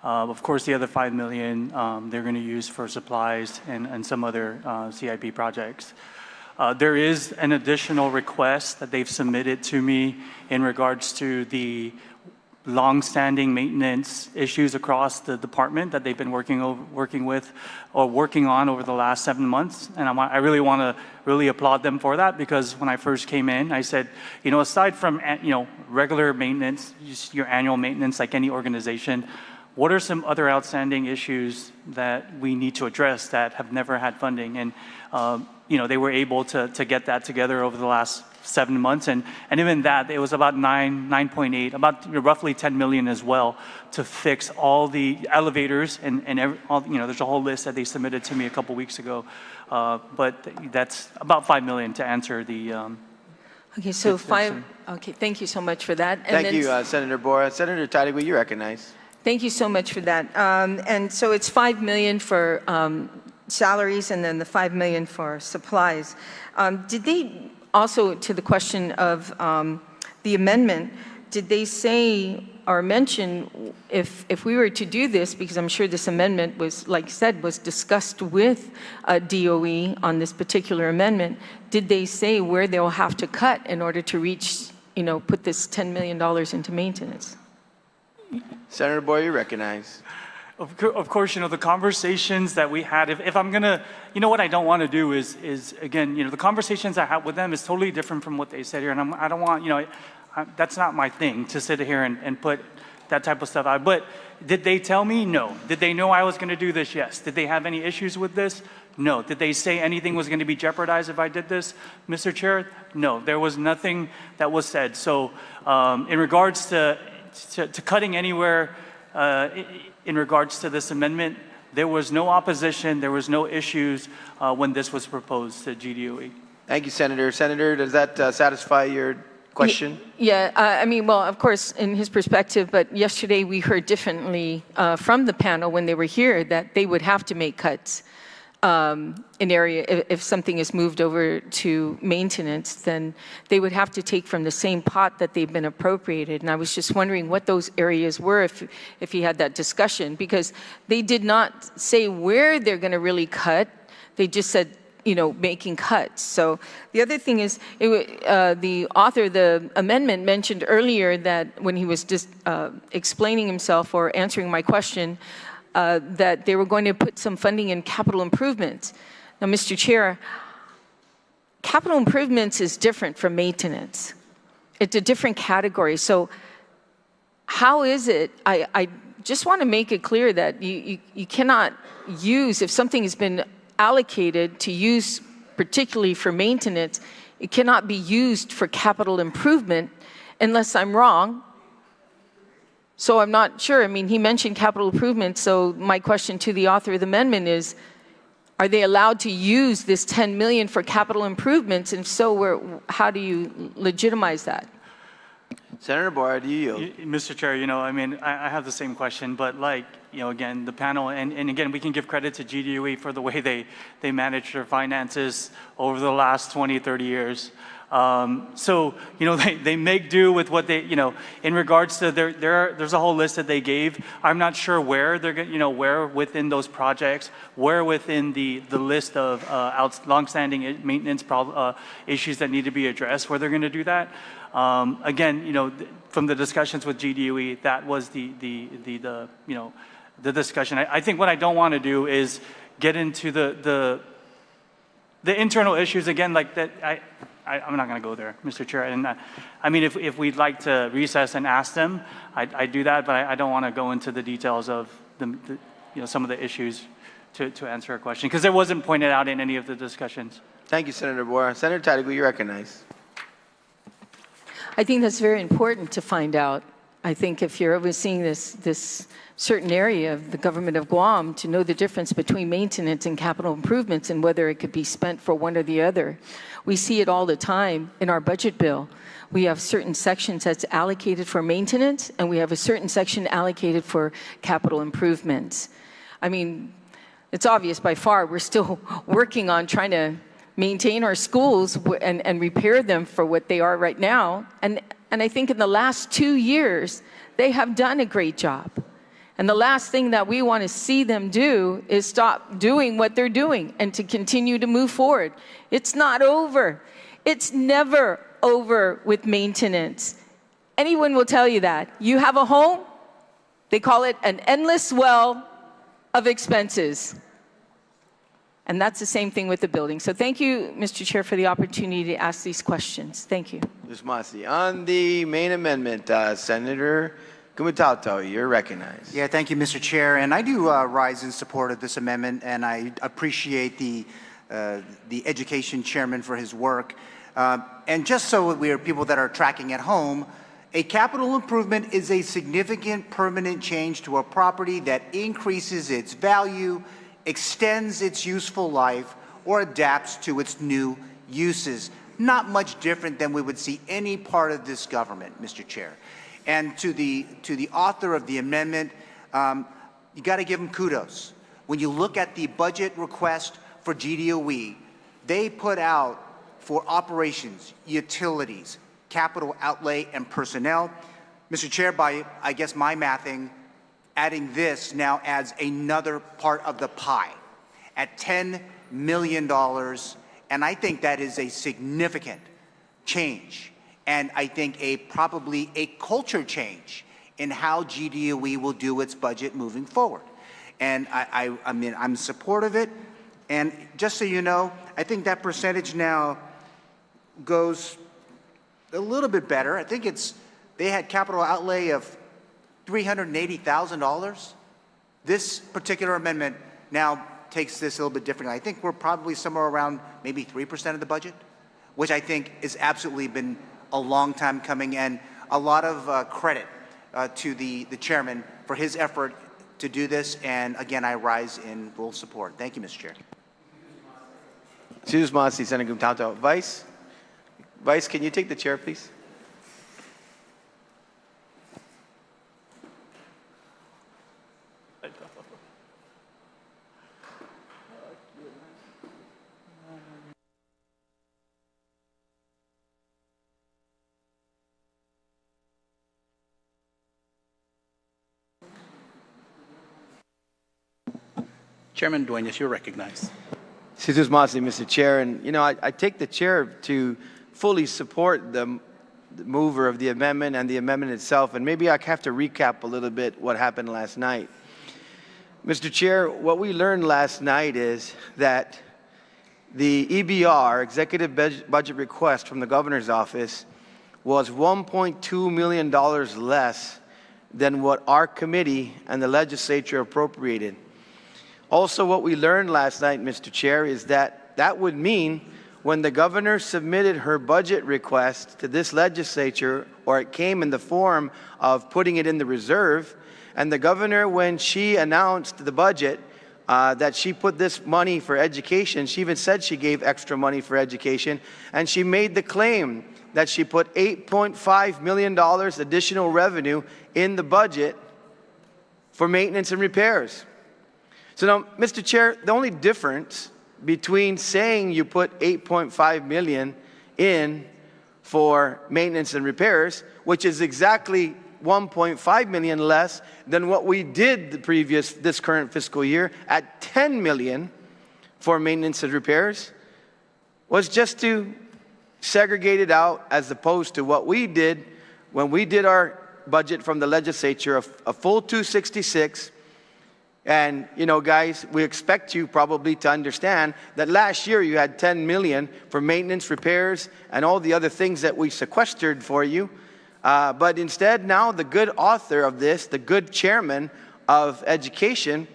[SPEAKER 2] Of course, the other 5 million they're going to use for supplies and some other CIP projects. There is an additional request that they've submitted to me in regards to the long-standing maintenance issues across the department that they've been working on over the last 7 months. And I really want to really applaud them for that, because when I first came in, I said, you know, aside from, you know, regular maintenance, just your annual maintenance like any organization, what are some other outstanding issues that we need to address that have never had funding? And, you know, they were able to get that together over the last 7 months, and even that, it was about 9.8, about roughly 10 million as well to fix all the elevators and all, you know, there's a whole list that they submitted to me a couple weeks ago, but that's about 5 million to answer the.
[SPEAKER 7] Okay, so okay, thank you so much for that.
[SPEAKER 1] And thank you, Senator Borha. Senator Untitled, you recognize.
[SPEAKER 7] Thank you so much for that. And so it's 5 million for salaries and then the 5 million for supplies. Did they also, to the question of the amendment, did they say or mention if we were to do this, because I'm sure this amendment was, like I said, was discussed with DOE on this particular amendment, did they say where they'll have to cut in order to reach, you know, put this $10 million into maintenance?
[SPEAKER 1] Senator Borha, you recognize.
[SPEAKER 2] Of course, you know, the conversations that we had, if I'm going to, you know, what I don't want to do is again, you know, the conversations I have with them is totally different from what they said here. And I don't want, you know, that's not my thing to sit here and put that type of stuff out. But did they tell me? No. Did they know I was going to do this? Yes. Did they have any issues with this? No. Did they say anything was going to be jeopardized if I did this, Mr. Chair? No. There was nothing that was said. So in regards to cutting anywhere, in regards to this amendment, there was no opposition, there was no issues when this was proposed to GDOE.
[SPEAKER 1] Thank you, Senator. Senator, does that satisfy your question?
[SPEAKER 7] Yeah, I mean, well, of course, in his perspective, but yesterday we heard differently from the panel when they were here that they would have to make cuts in area, if something is moved over to maintenance, then they would have to take from the same pot that they've been appropriated. And I was just wondering what those areas were if he had that discussion, because they did not say where they're going to really cut. They just said, you know, making cuts. So the other thing is, the author of the amendment mentioned earlier that when he was just explaining himself or answering my question, that they were going to put some funding in capital improvements. Now, Mr. Chair, capital improvements is different from maintenance. It's a different category. So how is it, I just want to make it clear that you cannot use, if something has been allocated to use particularly for maintenance, it cannot be used for capital improvement unless I'm wrong. So I'm not sure. I mean, he mentioned capital improvement, so my question to the author of the amendment is, are they allowed to use this 10 million for capital improvements? And if so, how do you legitimize that?
[SPEAKER 1] Senator Borha, do you yield?
[SPEAKER 2] Mr. Chair, I mean, I have the same question, but again, the panel, and again, we can give credit to GDOE for the way they manage their finances over the last 20, 30 years. So, they make do with what they, in regards to there's a whole list that they gave. I'm not sure where they're, where within those projects, where within the list of longstanding maintenance issues that need to be addressed, where they're going to do that. Again, from the discussions with GDOE, that was the discussion. I think what I don't want to do is get into the internal issues again, like that. I'm not going to go there, Mr. Chair. And I mean, if we'd like to recess and ask them, I do that, but I don't want to go into the details of some of the issues to answer a question, because it wasn't pointed out in any of the discussions.
[SPEAKER 1] Thank you, Senator Borha. Senator Tadigu, you recognize.
[SPEAKER 7] I think that's very important to find out. I think if you're overseeing this certain area of the government of Guam, to know the difference between maintenance and capital improvements and whether it could be spent for one or the other. We see it all the time in our budget bill. We have certain sections that's allocated for maintenance, and we have a certain section allocated for capital improvements. I mean, it's obvious by far we're still working on trying to maintain our schools and repair them for what they are right now. And I think in the last 2 years, they have done a great job. And the last thing that we want to see them do is stop doing what they're doing and to continue to move forward. It's not over. It's never over with maintenance. Anyone will tell you that. You have a home, they call it an endless well of expenses. And that's the same thing with the building. So thank you, Mr. Chair, for the opportunity to ask these questions. Thank you.
[SPEAKER 1] Ms. Masi. On the main amendment, Senator Guåhan, you're recognized.
[SPEAKER 8] Yeah, thank you, Mr. Chair. And I do rise in support of this amendment, and I appreciate the Education Chairman for his work. And just so we are people that are tracking at home, a capital improvement is a significant permanent change to a property that increases its value, extends its useful life, or adapts to its new uses. Not much different than we would see any part of this government, Mr. Chair. And to the author of the amendment, you got to give him kudos. When you look at the budget request for GDOE, they put out for operations, utilities, capital outlay, and personnel. Mr. Chair, by, I guess, my mathing, adding this now adds another part of the pie at $10 million, and I think that is a significant change, and I think probably a culture change in how GDOE will do its budget moving forward. And I mean, I'm supportive of it, and just so you know, I think that percentage now goes a little bit better. I think they had capital outlay of $380,000. This particular amendment now takes this a little bit differently. I think we're probably somewhere around maybe 3% of the budget, which I think has absolutely been a long time coming, and a lot of credit to the chairman for his effort to do this. And again, I rise in full support. Thank you, Mr. Chair.
[SPEAKER 1] Ms. Masi, Senator Guåhan. Vice, can you take the chair, please?
[SPEAKER 9] Chairman Dueñas, you're recognized.
[SPEAKER 1] Ms. Masi, Mr. Chair, and I take the chair to fully support the mover of the amendment and the amendment itself, and maybe I have to recap a little bit what happened last night. Mr. Chair, what we learned last night is that the EBR, Executive Budget Request from the Governor's Office, was $1.2 million less than what our committee and the legislature appropriated. Also, what we learned last night, Mr. Chair, is that that would mean when the governor submitted her budget request to this legislature, or it came in the form of putting it in the reserve, and the governor, when she announced the budget, that she put this money for education, she even said she gave extra money for education, and she made the claim that she put $8.5 million additional revenue in the budget for maintenance and repairs. So now, Mr. Chair, the only difference between saying you put $8.5 million in for maintenance and repairs, which is exactly $1.5 million less than what we did this current fiscal year at $10 million for maintenance and repairs, was just to segregate it out, as opposed to what we did when we did our budget from the legislature, a full 266. And, you know, guys, we expect you probably to understand that last year you had $10 million for maintenance, repairs, and all the other things that we sequestered for you. But instead, now the good author of this, the good chairman of education,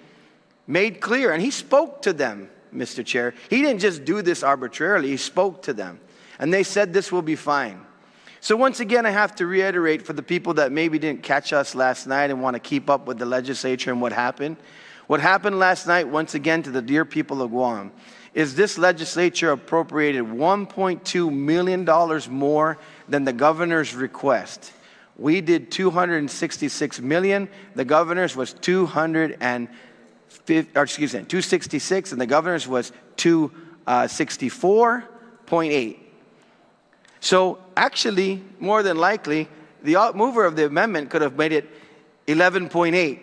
[SPEAKER 1] made clear, and he spoke to them, Mr. Chair. He didn't just do this arbitrarily, he spoke to them. And they said this will be fine. So once again, I have to reiterate for the people that maybe didn't catch us last night and want to keep up with the legislature and what happened. What happened last night, once again, to the dear people of Guam, is this legislature appropriated $1.2 million more than the governor's request. We did $266 million. The governor's was $266, and the governor's was $264.8. So actually, more than likely, the mover of the amendment could have made it 11.8,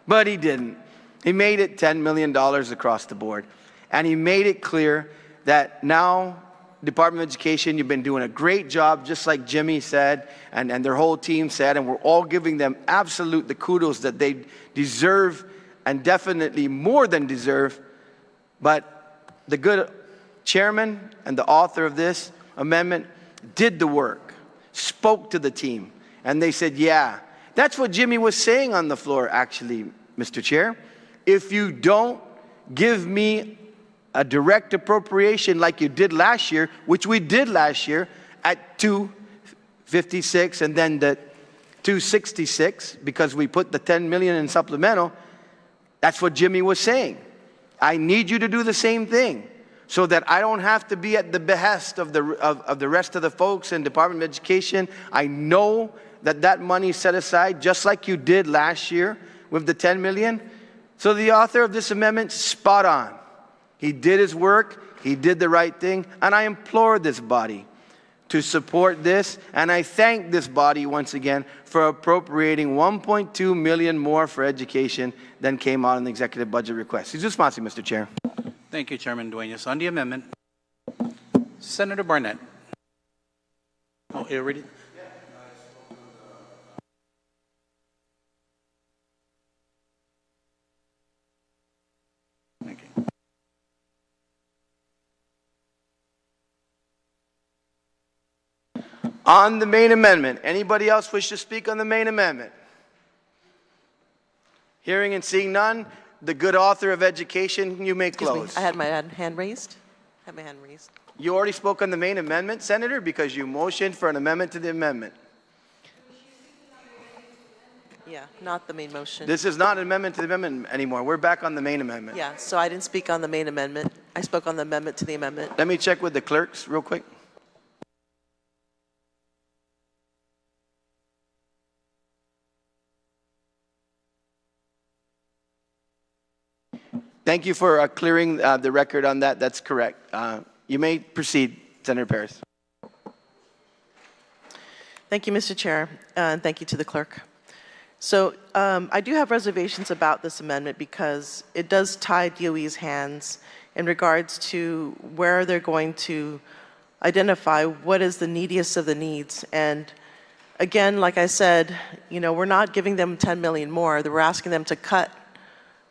[SPEAKER 1] but he didn't. He made it $10 million across the board. And he made it clear that now, Department of Education, you've been doing a great job, just like Jimmy said, and their whole team said, and we're all giving them the kudos that they deserve, and definitely more than deserve. But the good chairman and the author of this amendment did the work, spoke to the team, and they said, yeah, that's what Jimmy was saying on the floor, actually, Mr. Chair. If you don't give me a direct appropriation like you did last year, which we did last year at 256 and then the 266, because we put the 10 million in supplemental, that's what Jimmy was saying. I need you to do the same thing, so that I don't have to be at the behest of the rest of the folks in Department of Education. I know that that money is set aside just like you did last year with the 10 million. So the author of this amendment, spot on. He did his work, he did the right thing, and I implore this body to support this, and I thank this body once again for appropriating $1.2 million more for education than came out in the executive budget request. His response, Mr. Chair.
[SPEAKER 9] Thank you, Chairman Dueñas. On the amendment, Senator Barnett. Oh, you already? Thank you.
[SPEAKER 1] On the main amendment, anybody else wish to speak on the main amendment? Hearing and seeing none, the good author of education, you may close.
[SPEAKER 6] Excuse me, I had my hand raised.
[SPEAKER 1] You already spoke on the main amendment, Senator, because you motioned for an amendment to the amendment.
[SPEAKER 6] Yeah, not the main motion.
[SPEAKER 1] This is not an amendment to the amendment anymore. We're back on the main amendment.
[SPEAKER 6] Yeah, so I didn't speak on the main amendment. I spoke on the amendment to the amendment.
[SPEAKER 1] Let me check with the clerks real quick. Thank you for clearing the record on that. That's correct. You may proceed, Senator Paris.
[SPEAKER 6] Thank you, Mr. Chair, and thank you to the clerk. So I do have reservations about this amendment because it does tie DOE's hands in regards to where they're going to identify what is the neediest of the needs. And again, like I said, you know, we're not giving them 10 million more. We're asking them to cut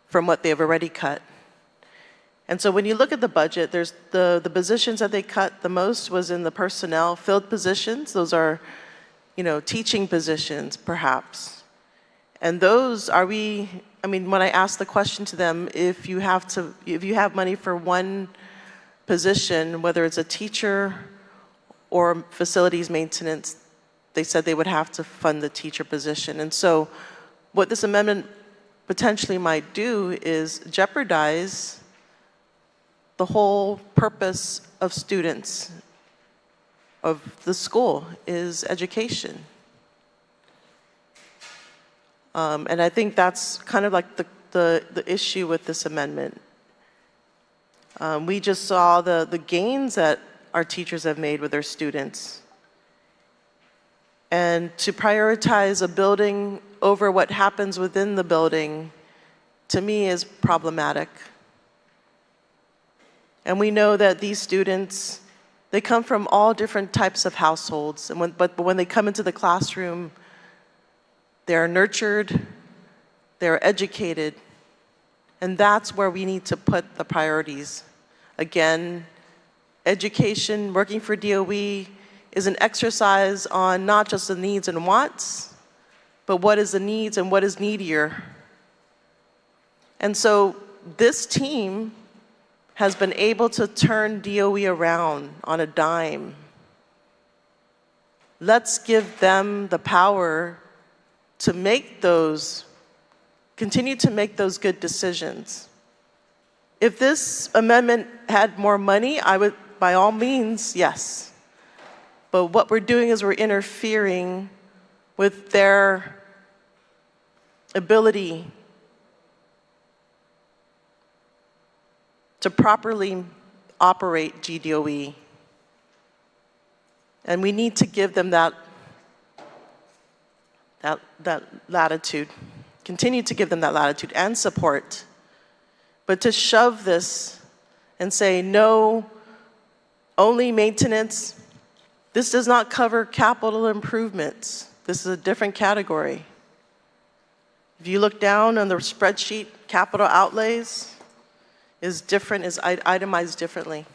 [SPEAKER 6] from what they have already cut. And so when you look at the budget, there's the positions that they cut the most was in the personnel filled positions. Those are, teaching positions, perhaps. And those when I asked the question to them, if you have money for one position, whether it's a teacher or facilities maintenance, they said they would have to fund the teacher position. And so what this amendment potentially might do is jeopardize the whole purpose of students, of the school, is education. And I think that's kind of like the issue with this amendment. We just saw the gains that our teachers have made with their students. And to prioritize a building over what happens within the building, to me, is problematic. And we know that these students, they come from all different types of households. But when they come into the classroom, they're nurtured, they're educated, and that's where we need to put the priorities. Again, education, working for DOE, is an exercise on not just the needs and wants, but what is the needs and what is needier. And so this team has been able to turn DOE around on a dime. Let's give them the power to continue to make those good decisions. If this amendment had more money, I would, by all means, yes. But what we're doing is we're interfering with their ability to properly operate GDOE. And we need to give them that latitude, continue to give them that latitude and support. But to shove this and say, no, only maintenance, this does not cover capital improvements. This is a different category. If you look down on the spreadsheet, capital outlays is different, is itemized differently.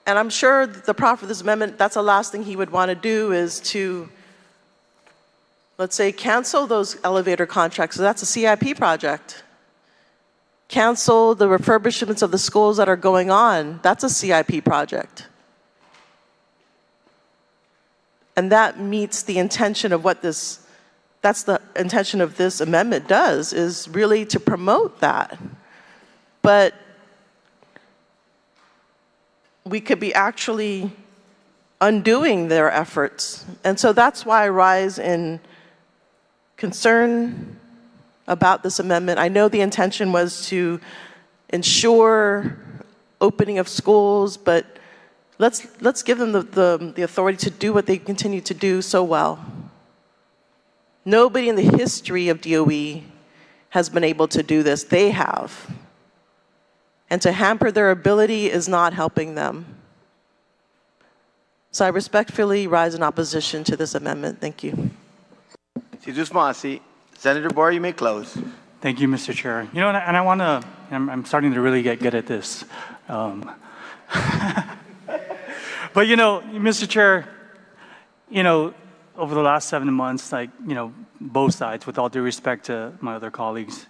[SPEAKER 6] And I'm sure the prophet of this amendment, that's the last thing he would want to do is to, let's say, cancel those elevator contracts. So that's a CIP project. Cancel the refurbishments of the schools that are going on. That's a CIP project. And that meets the intention of what that's the intention of this amendment does, is really to promote that. But we could be actually undoing their efforts. And so that's why I rise in concern about this amendment. I know the intention was to ensure opening of schools, but let's give them the authority to do what they continue to do so well. Nobody in the history of DOE has been able to do this. They have. And to hamper their ability is not helping them. So I respectfully rise in opposition to this amendment. Thank you.
[SPEAKER 1] Senator Borha, you may close.
[SPEAKER 2] Thank you, Mr. Chair. And I want to, I'm starting to really get good at this. But, Mr. Chair, over the last 7 months, both sides, with all due respect to my other colleagues,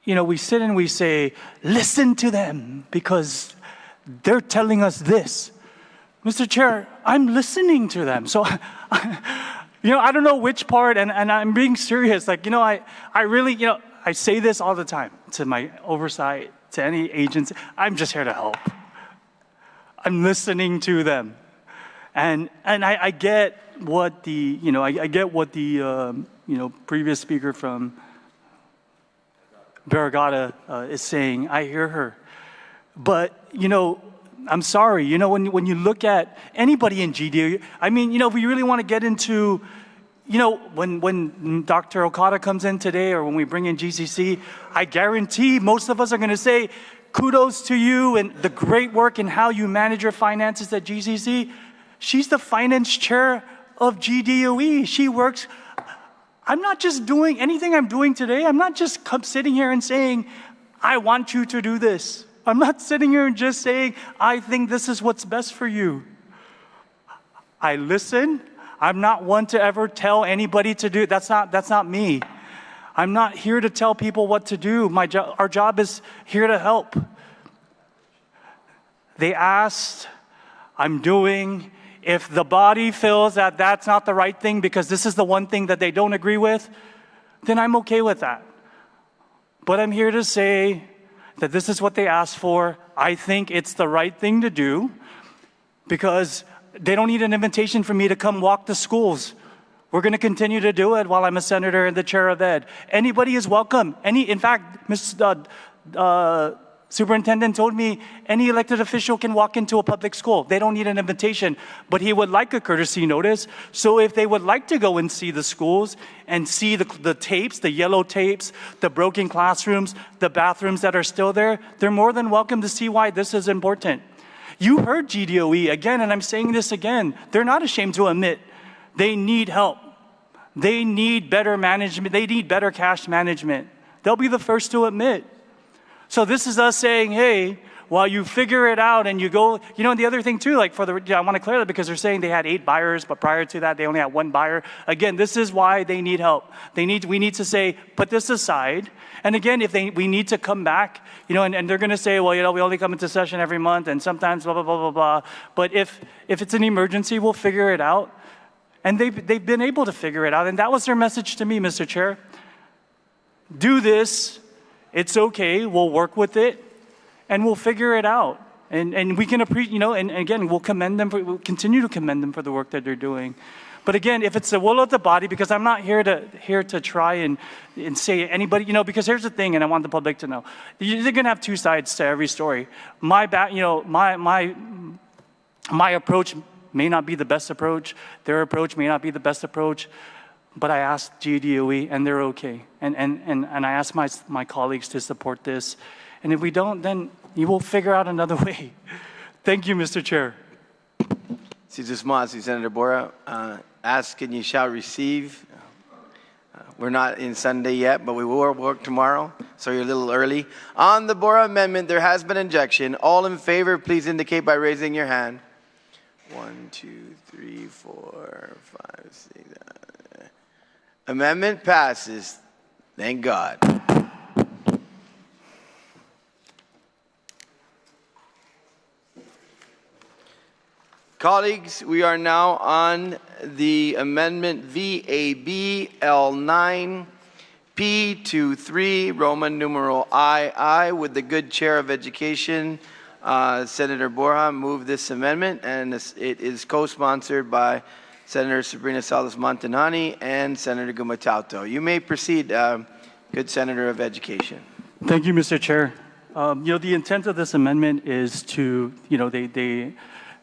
[SPEAKER 2] we sit and we say, listen to them because they're telling us this. Mr. Chair, I'm listening to them. So, I don't know which part, and I'm being serious. I really, I say this all the time to my oversight, to any agency. I'm just here to help. I'm listening to them. And I get what the, I get what the, previous speaker from Magaʹhågan is saying. I hear her. But, I'm sorry, when you look at anybody in GD, we really want to get into, when Dr. Okada comes in today or when we bring in GCC, I guarantee most of us are going to say, kudos to you and the great work and how you manage your finances at GCC. She's the finance chair of GDOE. She works. I'm not just doing anything I'm doing today. I'm not just sitting here and saying, I want you to do this. I'm not sitting here and just saying, I think this is what's best for you. I listen. I'm not one to ever tell anybody to do it. That's not me. I'm not here to tell people what to do. Our job is here to help. They asked, I'm doing. If the body feels that that's not the right thing because this is the one thing that they don't agree with, then I'm okay with that. But I'm here to say that this is what they asked for. I think it's the right thing to do because they don't need an invitation for me to come walk the schools. We're going to continue to do it while I'm a senator and the chair of ed. Anybody is welcome. In fact, Mr. Superintendent told me any elected official can walk into a public school. They don't need an invitation, but he would like a courtesy notice. So if they would like to go and see the schools and see the tapes, the yellow tapes, the broken classrooms, the bathrooms that are still there, they're more than welcome to see why this is important. You heard GDOE again, and I'm saying this again. They're not ashamed to admit they need help. They need better management. They need better cash management. They'll be the first to admit. So this is us saying, hey, while you figure it out and you go, and the other thing too, I want to clear that because they're saying they had 8 buyers, but prior to that, they only had 1 buyer. Again, this is why they need help. We need to say, put this aside. And again, we need to come back, and they're going to say, well, we only come into session every month and sometimes blah, blah, blah, blah, blah. But if it's an emergency, we'll figure it out. And they've been able to figure it out. And that was their message to me, Mr. Chair. Do this. It's okay. We'll work with it, and we'll figure it out. And we can appreciate, and again, we'll continue to commend them for the work that they're doing. But again, if it's the will of the body, because I'm not here to try and say anybody, because here's the thing, and I want the public to know, they're going to have 2 sides to every story. My approach may not be the best approach. Their approach may not be the best approach. But I asked GDOE, and they're okay. And I asked my colleagues to support this. And if we don't, then you will figure out another way. Thank you, Mr. Chair.
[SPEAKER 1] Senator Borha, ask and you shall receive. We're not in Sunday yet, but we will work tomorrow, so you're a little early. On the Borha amendment, there has been objection. All in favor, please indicate by raising your hand. 1, 2, 3, 4, 5, 6, 7. Amendment passes. Thank God. Colleagues, we are now on the amendment VAB L9 P23 Roman numeral II. With the good chair of education, Senator Borha, move this amendment, and it is co-sponsored by Senator Sabrina Salas-Montanani and Senator Gumatauto. You may proceed, good Senator of Education.
[SPEAKER 2] Thank you, Mr. Chair. The intent of this amendment is to,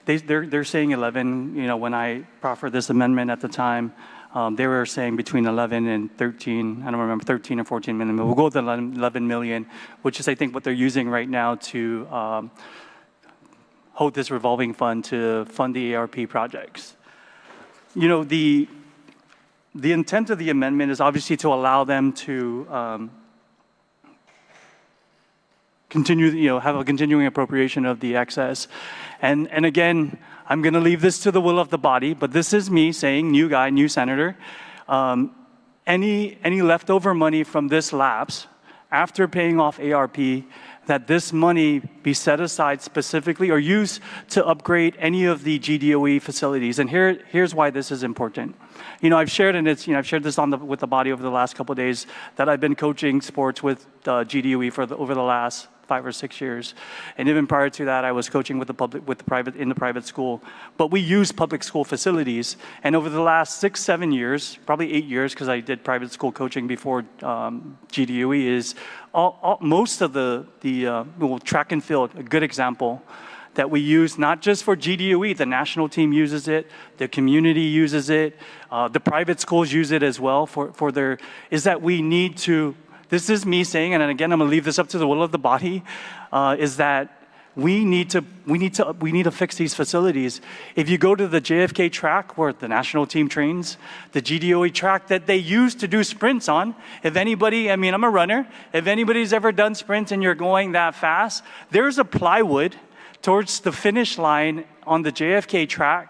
[SPEAKER 2] they're saying 11. When I proffered this amendment at the time, they were saying between 11 and 13. I don't remember, 13 or 14 million. We'll go with 11 million, which is I think what they're using right now to hold this revolving fund to fund the ARP projects. The intent of the amendment is obviously to allow them to continue, have a continuing appropriation of the excess. And again, I'm going to leave this to the will of the body, but this is me saying, new guy, new senator. Any leftover money from this lapse after paying off ARP, that this money be set aside specifically or used to upgrade any of the GDOE facilities. And here's why this is important. I've shared, and I've shared this with the body over the last couple of days, that I've been coaching sports with GDOE over the last 5 or 6 years, and even prior to that, I was coaching in the private school. But we use public school facilities, and over the last 6, 7 years, probably 8 years, because I did private school coaching before GDOE, is most of the track and field, a good example that we use not just for GDOE, the national team uses it, the community uses it, the private schools use it as well is that we need to. This is me saying, and again, I'm going to leave this up to the will of the body, is that we need to fix these facilities. If you go to the JFK track where the national team trains, the GDOE track that they use to do sprints on, if anybody, I mean, I'm a runner, if anybody's ever done sprints and you're going that fast, there's a plywood towards the finish line on the JFK track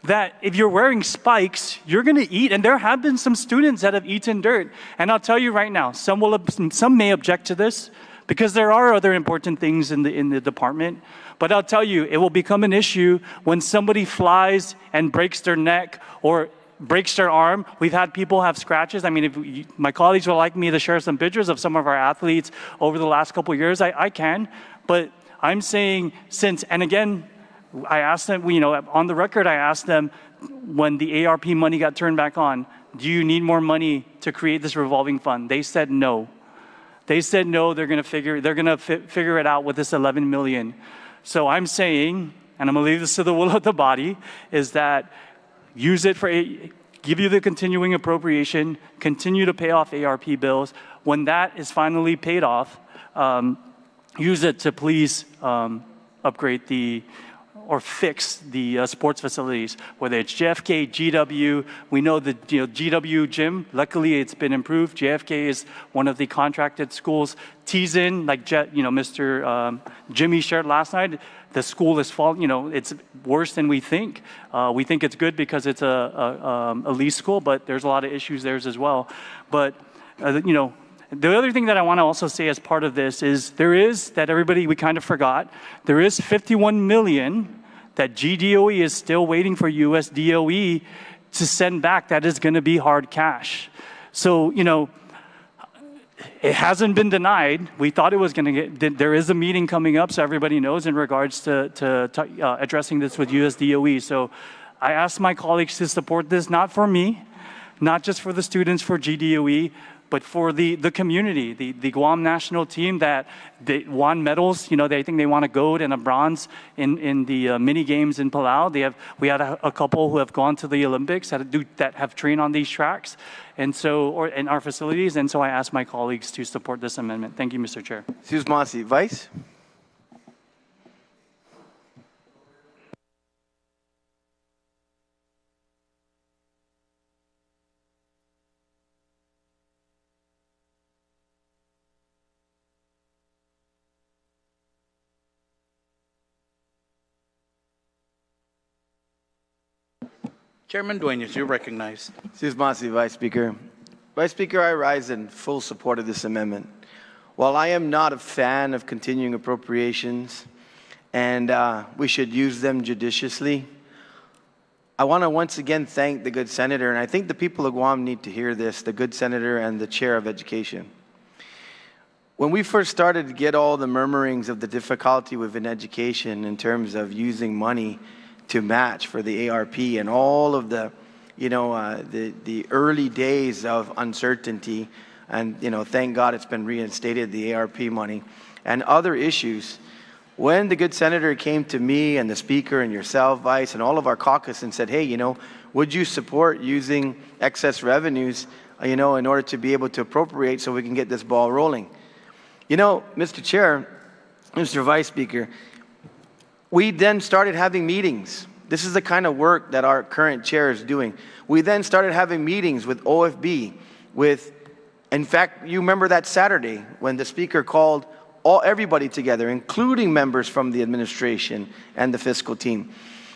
[SPEAKER 2] that if you're wearing spikes, you're going to eat. And there have been some students that have eaten dirt. And I'll tell you right now, some may object to this because there are other important things in the department. But I'll tell you, it will become an issue when somebody flies and breaks their neck or breaks their arm. We've had people have scratches. I mean, if my colleagues would like me to share some pictures of some of our athletes over the last couple of years, I can. But I'm saying and again, I asked them, on the record, I asked them when the ARP money got turned back on, do you need more money to create this revolving fund? They said no. They said no, they're going to figure it out with this 11 million. So I'm saying, and I'm going to leave this to the will of the body, is that use it give you the continuing appropriation, continue to pay off ARP bills. When that is finally paid off, use it to please upgrade or fix the sports facilities, whether it's JFK, GW. We know the GW gym, luckily it's been improved. JFK is one of the contracted schools. Teason, like Mr. Jimmy shared last night, the school is falling, it's worse than we think. We think it's good because it's a lease school, but there's a lot of issues there as well. But, the other thing that I want to also say as part of this is we kind of forgot, there is 51 million that GDOE is still waiting for US DOE to send back. That is going to be hard cash. So, it hasn't been denied. We thought it was going to there is a meeting coming up, so everybody knows in regards to addressing this with US DOE. So I asked my colleagues to support this, not for me, not just for the students, for GDOE, but for the community, the Guam national team that they won medals. They think they want a gold and a bronze in the mini games in Palau. We had a couple who have gone to the Olympics that have trained on these tracks, and so in our facilities. And so I asked my colleagues to support this amendment. Thank you, Mr. Chair.
[SPEAKER 1] Susmasi, Vice.
[SPEAKER 9] Chairman Dueñas, you're recognized.
[SPEAKER 1] Susmasi, Vice Speaker. Vice Speaker, I rise in full support of this amendment. While I am not a fan of continuing appropriations, and we should use them judiciously, I want to once again thank the good senator, and I think the people of Guam need to hear this, the good senator and the chair of education. When we first started to get all the murmurings of the difficulty within education in terms of using money to match for the ARP and all of the, the early days of uncertainty, and thank God it's been reinstated, the ARP money, and other issues. When the good senator came to me and the speaker and yourself, Vice, and all of our caucus and said, hey, would you support using excess revenues, in order to be able to appropriate so we can get this ball rolling? Mr. Chair, Mr. Vice Speaker, we then started having meetings. This is the kind of work that our current chair is doing. We then started having meetings with OFB, in fact, you remember that Saturday when the speaker called everybody together, including members from the administration and the fiscal team.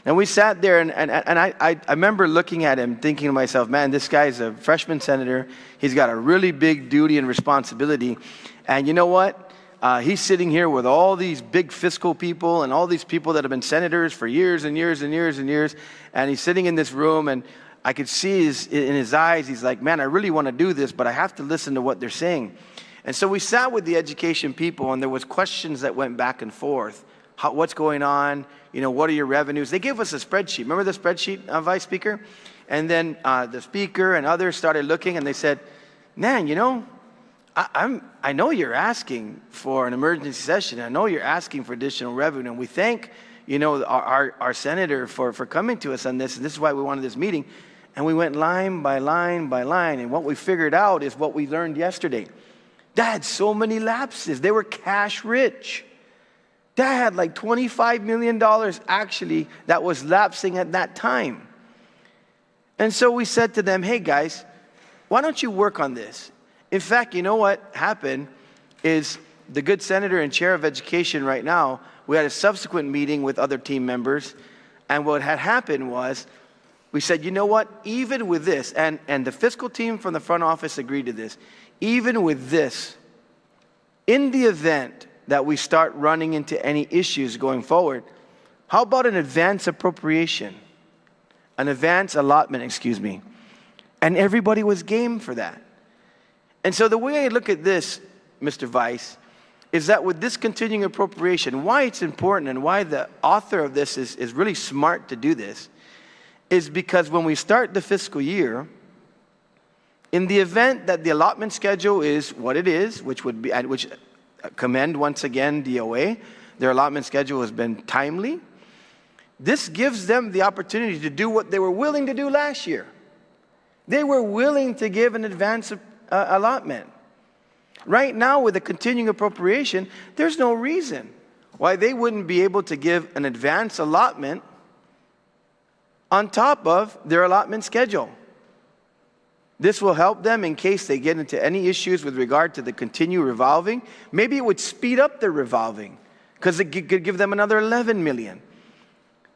[SPEAKER 1] And we sat there, and I remember looking at him, thinking to myself, man, this guy's a freshman senator. He's got a really big duty and responsibility. And you know what? He's sitting here with all these big fiscal people and all these people that have been senators for years and years and years and years. And he's sitting in this room, and I could see in his eyes, he's like, man, I really want to do this, but I have to listen to what they're saying. And so we sat with the education people, and there was questions that went back and forth. What's going on? What are your revenues? They gave us a spreadsheet. Remember the spreadsheet, Vice Speaker? And then the speaker and others started looking, and they said, man, I know you're asking for an emergency session. I know you're asking for additional revenue. And we thank, our senator for coming to us on this. And this is why we wanted this meeting. And we went line by line by line. And what we figured out is what we learned yesterday. They had so many lapses. They were cash rich. That had like $25 million actually that was lapsing at that time. And so we said to them, hey guys, why don't you work on this? In fact, you know what happened is the good senator and chair of education right now, we had a subsequent meeting with other team members, and what had happened was we said, you know what, even with this, and the fiscal team from the front office agreed to this, even with this, in the event that we start running into any issues going forward, how about an advance appropriation? An advance allotment, excuse me. And everybody was game for that. And so the way I look at this, Mr. Vice, is that with this continuing appropriation, why it's important and why the author of this is really smart to do this, is because when we start the fiscal year, in the event that the allotment schedule is what it is, which would be, which commend once again DOA, their allotment schedule has been timely. This gives them the opportunity to do what they were willing to do last year. They were willing to give an advance allotment. Right now, with a continuing appropriation, there's no reason why they wouldn't be able to give an advance allotment on top of their allotment schedule. This will help them in case they get into any issues with regard to the continued revolving. Maybe it would speed up their revolving because it could give them another $11 million.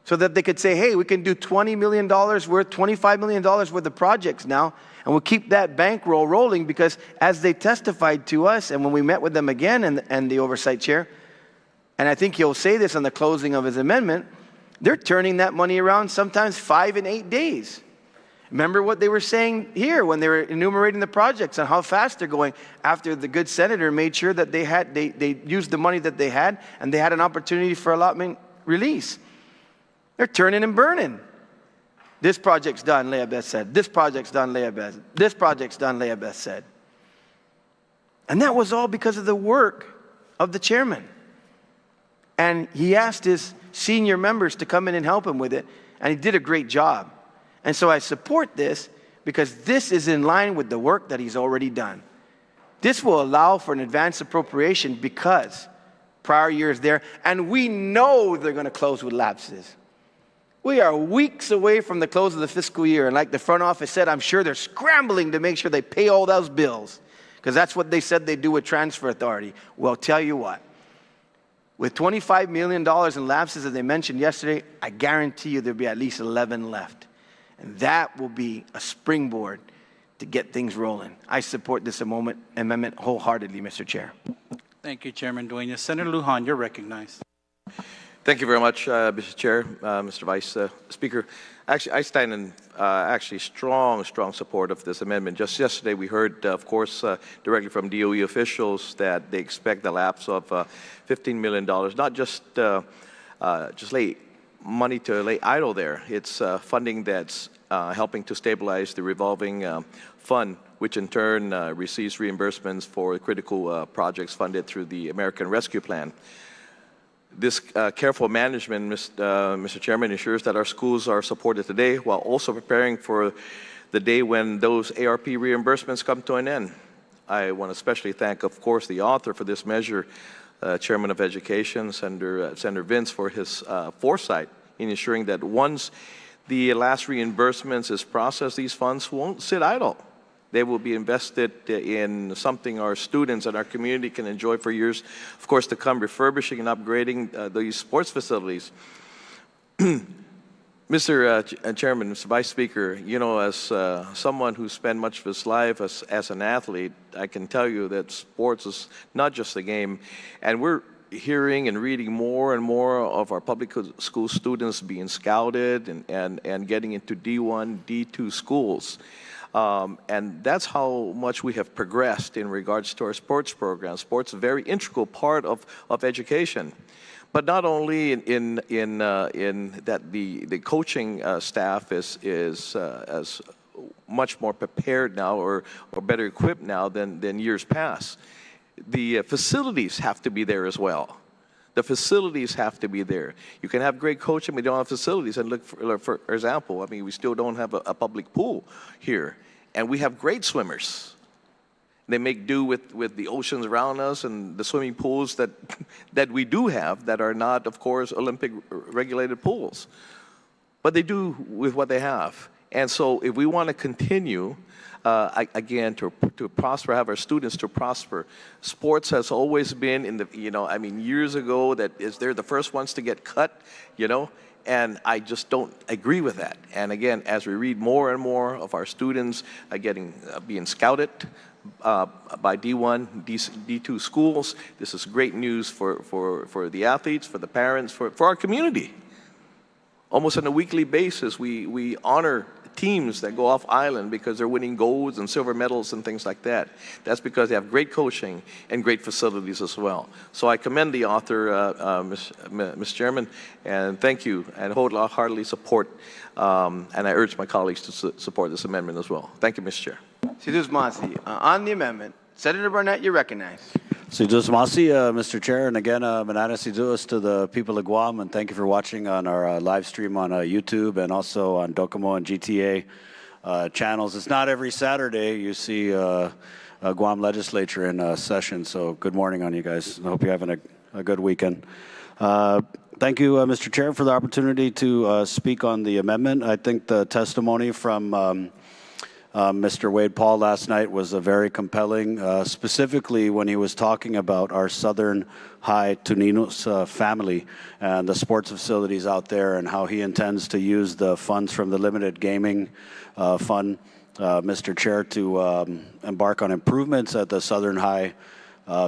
[SPEAKER 1] So that they could say, hey, we can do $20 million worth, $25 million worth of projects now, and we'll keep that bankroll rolling because as they testified to us, and when we met with them again and the oversight chair, and I think he'll say this on the closing of his amendment, they're turning that money around sometimes 5 and 8 days. Remember what they were saying here when they were enumerating the projects and how fast they're going after the good senator made sure that they used the money that they had and they had an opportunity for allotment release. They're turning and burning. This project's done, Leah-Beth said. This project's done, Leah-Beth. This project's done, Leah-Beth said. And that was all because of the work of the chairman. And he asked his senior members to come in and help him with it, and he did a great job. And so I support this because this is in line with the work that he's already done. This will allow for an advance appropriation because prior year is there, and we know they're going to close with lapses. We are weeks away from the close of the fiscal year, and like the front office said, I'm sure they're scrambling to make sure they pay all those bills because that's what they said they do with transfer authority. Well, tell you what, with $25 million in lapses, as they mentioned yesterday, I guarantee you there'll be at least 11 left. And that will be a springboard to get things rolling. I support this amendment wholeheartedly, Mr. Chair.
[SPEAKER 9] Thank you, Chairman Dueñas. Senator Lujan, you're recognized.
[SPEAKER 10] Thank you very much, Mr. Chair, Mr. Vice Speaker. Actually, I stand in strong support of this amendment. Just yesterday, we heard, of course, directly from DOE officials that they expect the lapse of $15 million, not just money to lay idle there. It's funding that's helping to stabilize the revolving fund, which in turn receives reimbursements for critical projects funded through the American Rescue Plan. This careful management, Mr. Chairman, ensures that our schools are supported today while also preparing for the day when those ARP reimbursements come to an end. I want to especially thank, of course, the author for this measure, Chairman of Education, Senator Vince, for his foresight in ensuring that once the last reimbursements is processed, these funds won't sit idle. They will be invested in something our students and our community can enjoy for years, of course, to come, refurbishing and upgrading these sports facilities. Mr. Chairman, Mr. Vice Speaker, you know, as someone who spent much of his life as an athlete, I can tell you that sports is not just a game. And we're hearing and reading more and more of our public school students being scouted and getting into D1, D2 schools. And that's how much we have progressed in regards to our sports program. Sports is a very integral part of education. But not only in that the coaching staff is as much more prepared now or better equipped now than years past. The facilities have to be there as well. The facilities have to be there. You can have great coaching, but you don't have facilities. And look, for example, I mean, we still don't have a public pool here. And we have great swimmers. They make do with the oceans around us and the swimming pools that, that we do have that are not, of course, Olympic regulated pools. But they do with what they have. And so if we want to continue, again, to prosper, have our students to prosper, sports has always been in the, I mean, years ago that they're the first ones to get cut, and I just don't agree with that. And again, as we read more and more of our students being scouted by D1, D2 schools, this is great news for the athletes, for the parents, for our community. Almost on a weekly basis, we honor teams that go off island because they're winning golds and silver medals and things like that. That's because they have great coaching and great facilities as well. So I commend the author, Ms. Chairman, and thank you, and wholeheartedly support, and I urge my colleagues to support this amendment as well. Thank you, Mr. Chair.
[SPEAKER 1] Sidus Masi, on the amendment, Senator Barnett, you're recognized.
[SPEAKER 3] Sidus Masi, Mr. Chair, and again, manana sidus to the people of Guam, and thank you for watching on our live stream on YouTube and also on Docomo and GTA channels. It's not every Saturday you see Guam Legislature in session, so good morning on you guys. I hope you're having a good weekend. Thank you, Mr. Chair, for the opportunity to speak on the amendment. I think the testimony from Mr. Wade Paul last night was very compelling, specifically when he was talking about our Southern High Tuninos family and the sports facilities out there and how he intends to use the funds from the limited gaming fund, Mr. Chair, to embark on improvements at the Southern High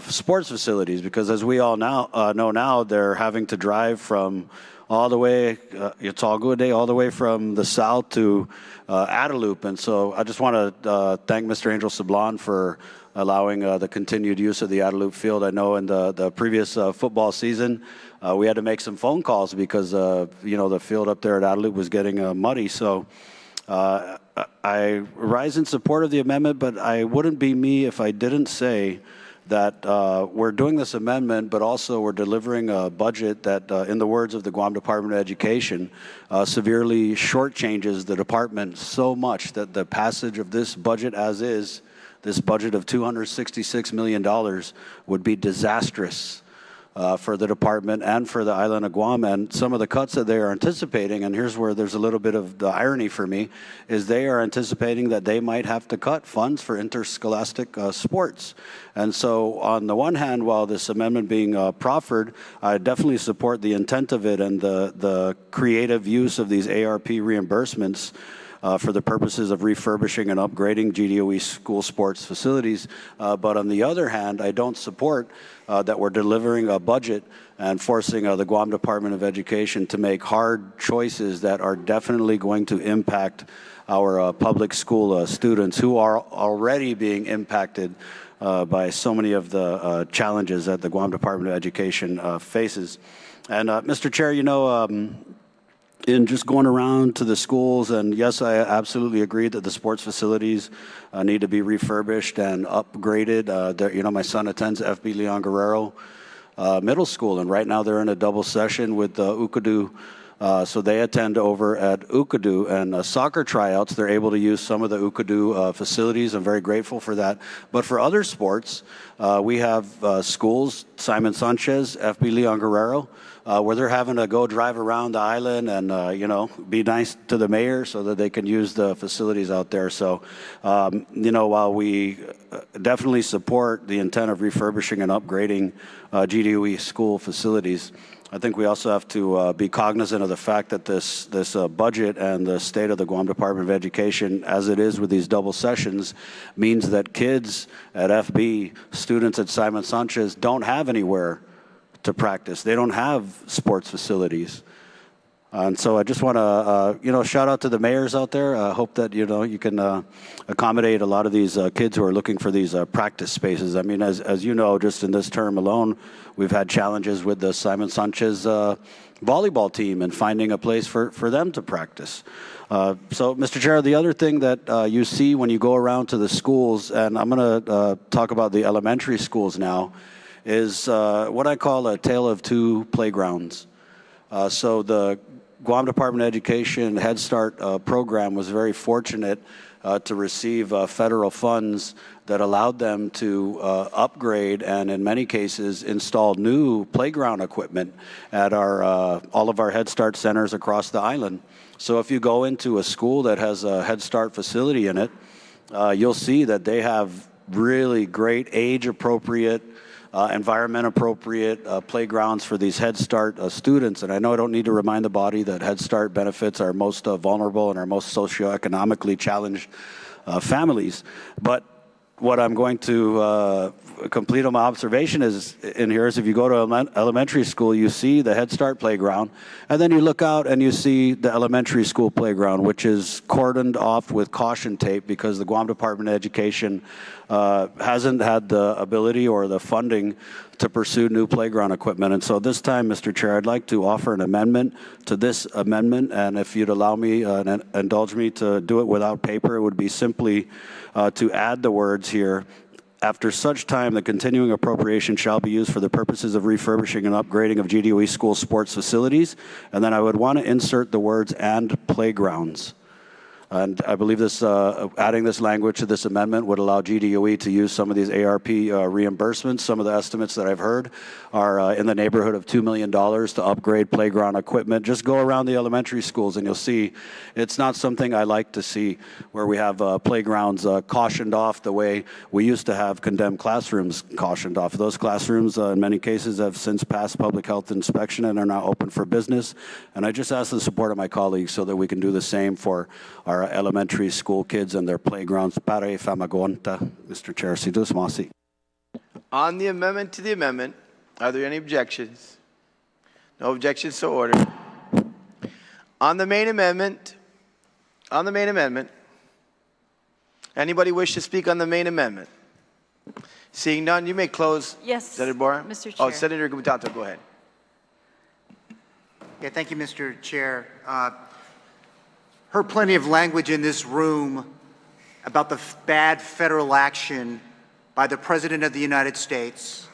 [SPEAKER 3] sports facilities, because as we all know now, they're having to drive from all the way, all the way from the south to Guadalupe. And so I just want to thank Mr. Angel Sablon for allowing the continued use of the Guadalupe field. I know in the previous football season, we had to make some phone calls because, the field up there at Guadalupe was getting muddy. So I rise in support of the amendment, but I wouldn't be me if I didn't say that we're doing this amendment, but also we're delivering a budget that, in the words of the Guam Department of Education, severely shortchanges the department so much that the passage of this budget as is, this budget of $266 million, would be disastrous for the department and for the island of Guam. And some of the cuts that they are anticipating, and here's where there's a little bit of the irony for me, is they are anticipating that they might have to cut funds for interscholastic sports. And so on the one hand, while this amendment being proffered, I definitely support the intent of it and the creative use of these ARP reimbursements for the purposes of refurbishing and upgrading GDOE school sports facilities. But on the other hand, I don't support that we're delivering a budget and forcing the Guam Department of Education to make hard choices that are definitely going to impact our public school students who are already being impacted by so many of the challenges that the Guam Department of Education faces. And Mr. Chair, in just going around to the schools, and yes, I absolutely agree that the sports facilities need to be refurbished and upgraded. My son attends FB Leon Guerrero Middle School, and right now they're in a double session with Ukadu. So they attend over at Ukadu, and soccer tryouts, they're able to use some of the Ukadu facilities. I'm very grateful for that. But for other sports, we have schools, Simon Sanchez, FB Leon Guerrero, where they're having to go drive around the island and, be nice to the mayor so that they can use the facilities out there. So, while we definitely support the intent of refurbishing and upgrading GDOE school facilities, I think we also have to be cognizant of the fact that this budget and the state of the Guam Department of Education, as it is with these double sessions, means that kids at FB, students at Simon Sanchez, don't have anywhere to practice. They don't have sports facilities. And so I just want to, shout out to the mayors out there. I hope that, you can accommodate a lot of these kids who are looking for these practice spaces. I mean, as you know, just in this term alone, we've had challenges with the Simon Sanchez volleyball team and finding a place for them to practice. So, Mr. Chair, the other thing that you see when you go around to the schools, and I'm going to talk about the elementary schools now, is what I call a tale of two playgrounds. So the Guam Department of Education Head Start program was very fortunate to receive federal funds that allowed them to upgrade and in many cases install new playground equipment at all of our Head Start centers across the island. So if you go into a school that has a Head Start facility in it, you'll see that they have really great age-appropriate, environment-appropriate playgrounds for these Head Start students. And I know I don't need to remind the body that Head Start benefits our most vulnerable and our most socioeconomically challenged families. But what I'm going to complete on my observation is in here is if you go to elementary school, you see the Head Start playground, and then you look out and you see the elementary school playground, which is cordoned off with caution tape because the Guam Department of Education hasn't had the ability or the funding to pursue new playground equipment. And so this time, Mr. Chair, I'd like to offer an amendment to this amendment, and if you'd allow me and indulge me to do it without paper, it would be simply to add the words here, after such time, the continuing appropriation shall be used for the purposes of refurbishing and upgrading of GDOE school sports facilities. And then I would want to insert the words "and playgrounds." And I believe this, adding this language to this amendment would allow GDOE to use some of these ARP reimbursements. Some of the estimates that I've heard are in the neighborhood of $2 million to upgrade playground equipment. Just go around the elementary schools and you'll see it's not something I like to see where we have playgrounds cautioned off the way we used to have condemned classrooms cautioned off. Those classrooms in many cases have since passed public health inspection and are now open for business. And I just ask the support of my colleagues so that we can do the same for our elementary school kids and their playgrounds. Pare famagonta, Mr. Chair, sidus masi.
[SPEAKER 1] On the amendment to the amendment, are there any objections? No objections, so ordered. On the main amendment, anybody wish to speak on the main amendment? Seeing none, you may close.
[SPEAKER 5] Yes,
[SPEAKER 1] Senator Borha?
[SPEAKER 5] Mr. Chair.
[SPEAKER 1] Oh, Senator Gumatato, go ahead.
[SPEAKER 8] Yeah, thank you, Mr. Chair. Heard plenty of language in this room about the bad federal action by the President of the United States,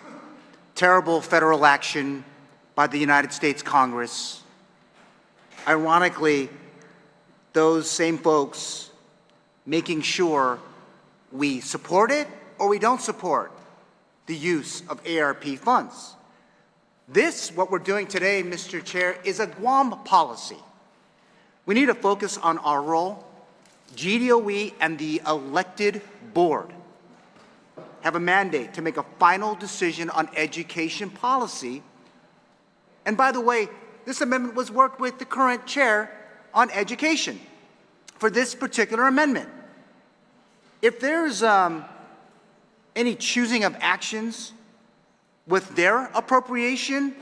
[SPEAKER 8] terrible federal action by the United States Congress. Ironically, those same folks making sure we support it or we don't support the use of ARP funds. This, what we're doing today, Mr. Chair, is a Guam policy. We need to focus on our role. GDOE and the elected board have a mandate to make a final decision on education policy. And by the way, this amendment was worked with the current chair on education for this particular amendment. If there's any choosing of actions with their appropriation,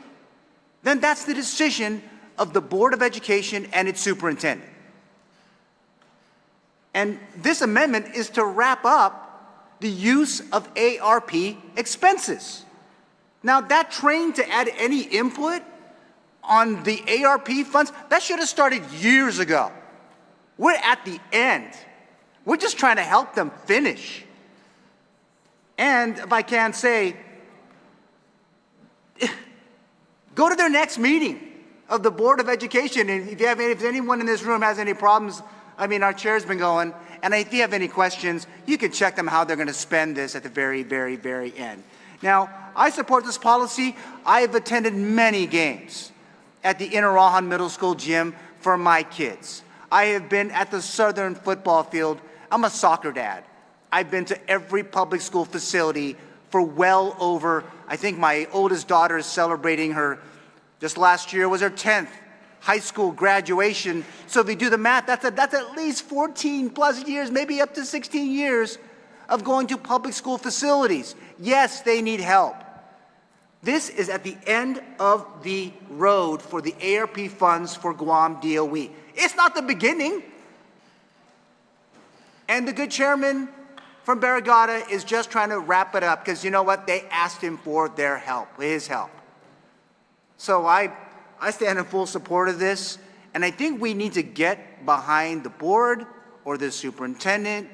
[SPEAKER 8] then that's the decision of the Board of Education and its superintendent. And this amendment is to wrap up the use of ARP expenses. Now, that train to add any input on the ARP funds, that should have started years ago. We're at the end. We're just trying to help them finish. And if I can say, go to their next meeting of the Board of Education, and if anyone in this room has any problems, I mean, our chair's been going, and if you have any questions, you can check them how they're going to spend this at the very, very, very end. Now, I support this policy. I have attended many games at the Guåhan Middle School gym for my kids. I have been at the Southern football field. I'm a soccer dad. I've been to every public school facility for well over, I think my oldest daughter is celebrating her, just last year was her 10th high school graduation. So if you do the math, that's at least 14 plus years, maybe up to 16 years of going to public school facilities. Yes, they need help. This is at the end of the road for the ARP funds for Guam DOE. It's not the beginning. And the good chairman from Barrigada is just trying to wrap it up because you know what? They asked him for their help, his help. So I stand in full support of this, and I think we need to get behind the board or the superintendent.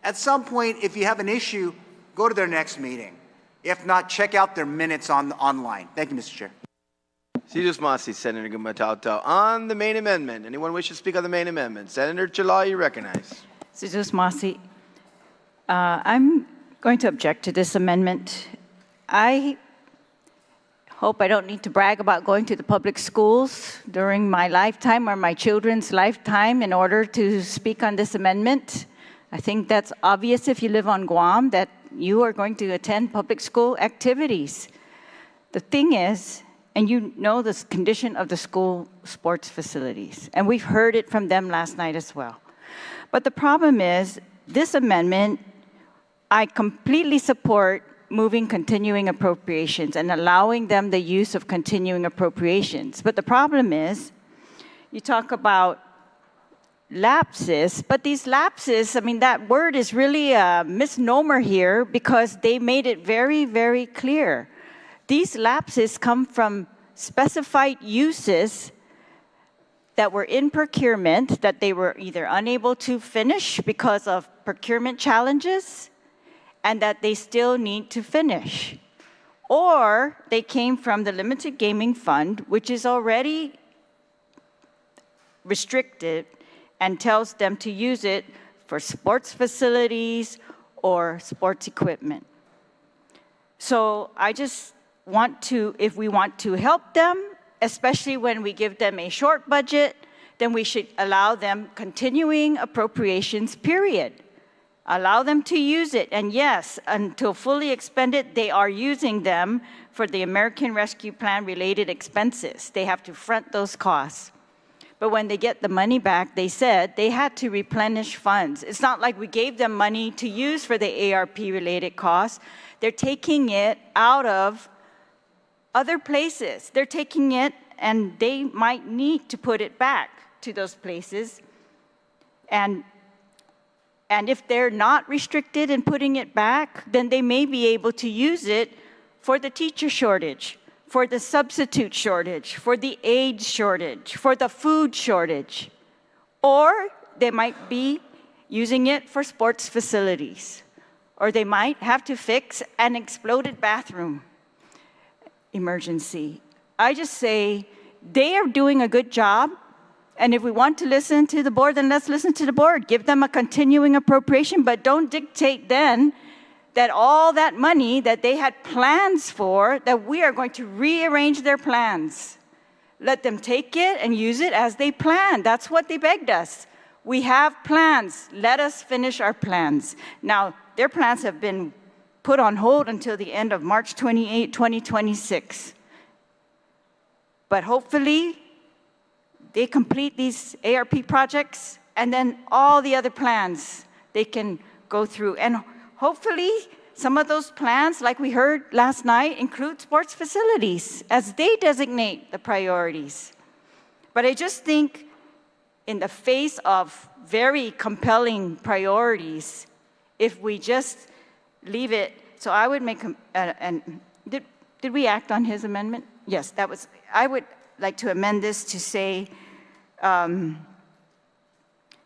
[SPEAKER 8] At some point, if you have an issue, go to their next meeting. If not, check out their minutes online. Thank you, Mr. Chair.
[SPEAKER 1] Sidus Masi, Senator Gumatauta. On the main amendment, anyone wish to speak on the main amendment? Senator Chalai, you recognize.
[SPEAKER 5] Sidus Masi, I'm going to object to this amendment. I hope I don't need to brag about going to the public schools during my lifetime or my children's lifetime in order to speak on this amendment. I think that's obvious if you live on Guam that you are going to attend public school activities. The thing is, and you know the condition of the school sports facilities, and we've heard it from them last night as well. But the problem is, this amendment, I completely support moving continuing appropriations and allowing them the use of continuing appropriations. But the problem is, you talk about lapses, but these lapses, I mean, that word is really a misnomer here because they made it very, very clear. These lapses come from specified uses that were in procurement that they were either unable to finish because of procurement challenges and that they still need to finish. Or they came from the Limited Gaming Fund, which is already restricted and tells them to use it for sports facilities or sports equipment. So I just want to, if we want to help them, especially when we give them a short budget, then we should allow them continuing appropriations, period. Allow them to use it. And yes, until fully expended, they are using them for the American Rescue Plan related expenses. They have to front those costs. But when they get the money back, they said they had to replenish funds. It's not like we gave them money to use for the ARP related costs. They're taking it out of other places. They're taking it and they might need to put it back to those places. And if they're not restricted in putting it back, then they may be able to use it for the teacher shortage, for the substitute shortage, for the aid shortage, for the food shortage. Or they might be using it for sports facilities. Or they might have to fix an exploded bathroom emergency. I just say they are doing a good job. And if we want to listen to the board, then let's listen to the board. Give them a continuing appropriation, but don't dictate then that all that money that they had plans for, that we are going to rearrange their plans. Let them take it and use it as they planned. That's what they begged us. We have plans. Let us finish our plans. Now, their plans have been put on hold until the end of March 28, 2026. But hopefully, they complete these ARP projects, and then all the other plans they can go through. And hopefully, some of those plans, like we heard last night, include sports facilities as they designate the priorities. But I just think in the face of very compelling priorities, if we just leave it, so I would make, did we act on his amendment? Yes, that was, I would like to amend this to say,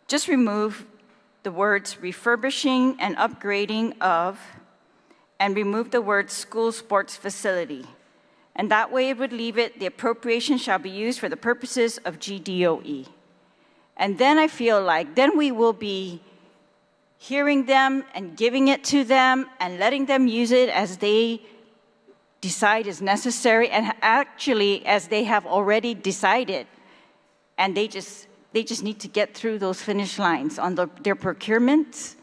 [SPEAKER 5] just remove the words refurbishing and upgrading of, and remove the word school sports facility. And that way it would leave it, the appropriation shall be used for the purposes of GDOE. And then I feel like, then we will be hearing them and giving it to them and letting them use it as they decide is necessary, and actually as they have already decided. And they just need to get through those finish lines on their procurements.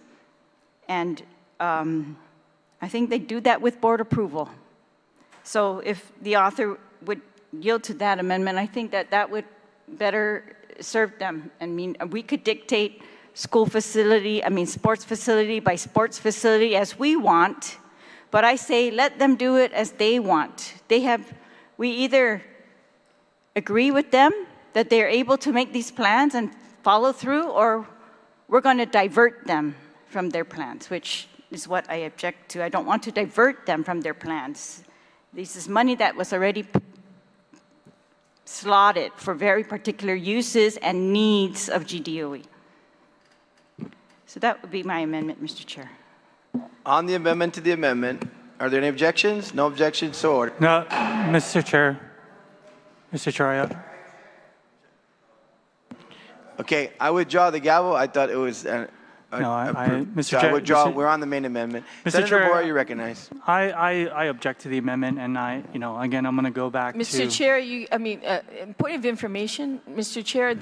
[SPEAKER 5] And I think they do that with board approval. So if the author would yield to that amendment, I think that that would better serve them. I mean, we could dictate school facility, sports facility by sports facility as we want, but I say let them do it as they want. We either agree with them that they're able to make these plans and follow through, or we're going to divert them from their plans, which is what I object to. I don't want to divert them from their plans. This is money that was already slotted for very particular uses and needs of GDOE. So that would be my amendment, Mr. Chair.
[SPEAKER 1] On the amendment to the amendment, are there any objections? No objections, so ordered.
[SPEAKER 2] No, Mr. Chair. Mr. Chair,
[SPEAKER 1] Okay, I withdraw the gavel. I thought it was.
[SPEAKER 2] Mr.
[SPEAKER 1] So I
[SPEAKER 2] Chair,
[SPEAKER 1] withdraw.
[SPEAKER 2] Mr.
[SPEAKER 1] We're on the main amendment.
[SPEAKER 2] Mr.
[SPEAKER 1] Senator
[SPEAKER 2] Chair,
[SPEAKER 1] Borha, you recognize.
[SPEAKER 2] I object to the amendment, and again, I'm going to go back to.
[SPEAKER 7] Mr. Chair, point of information, Mr. Chair,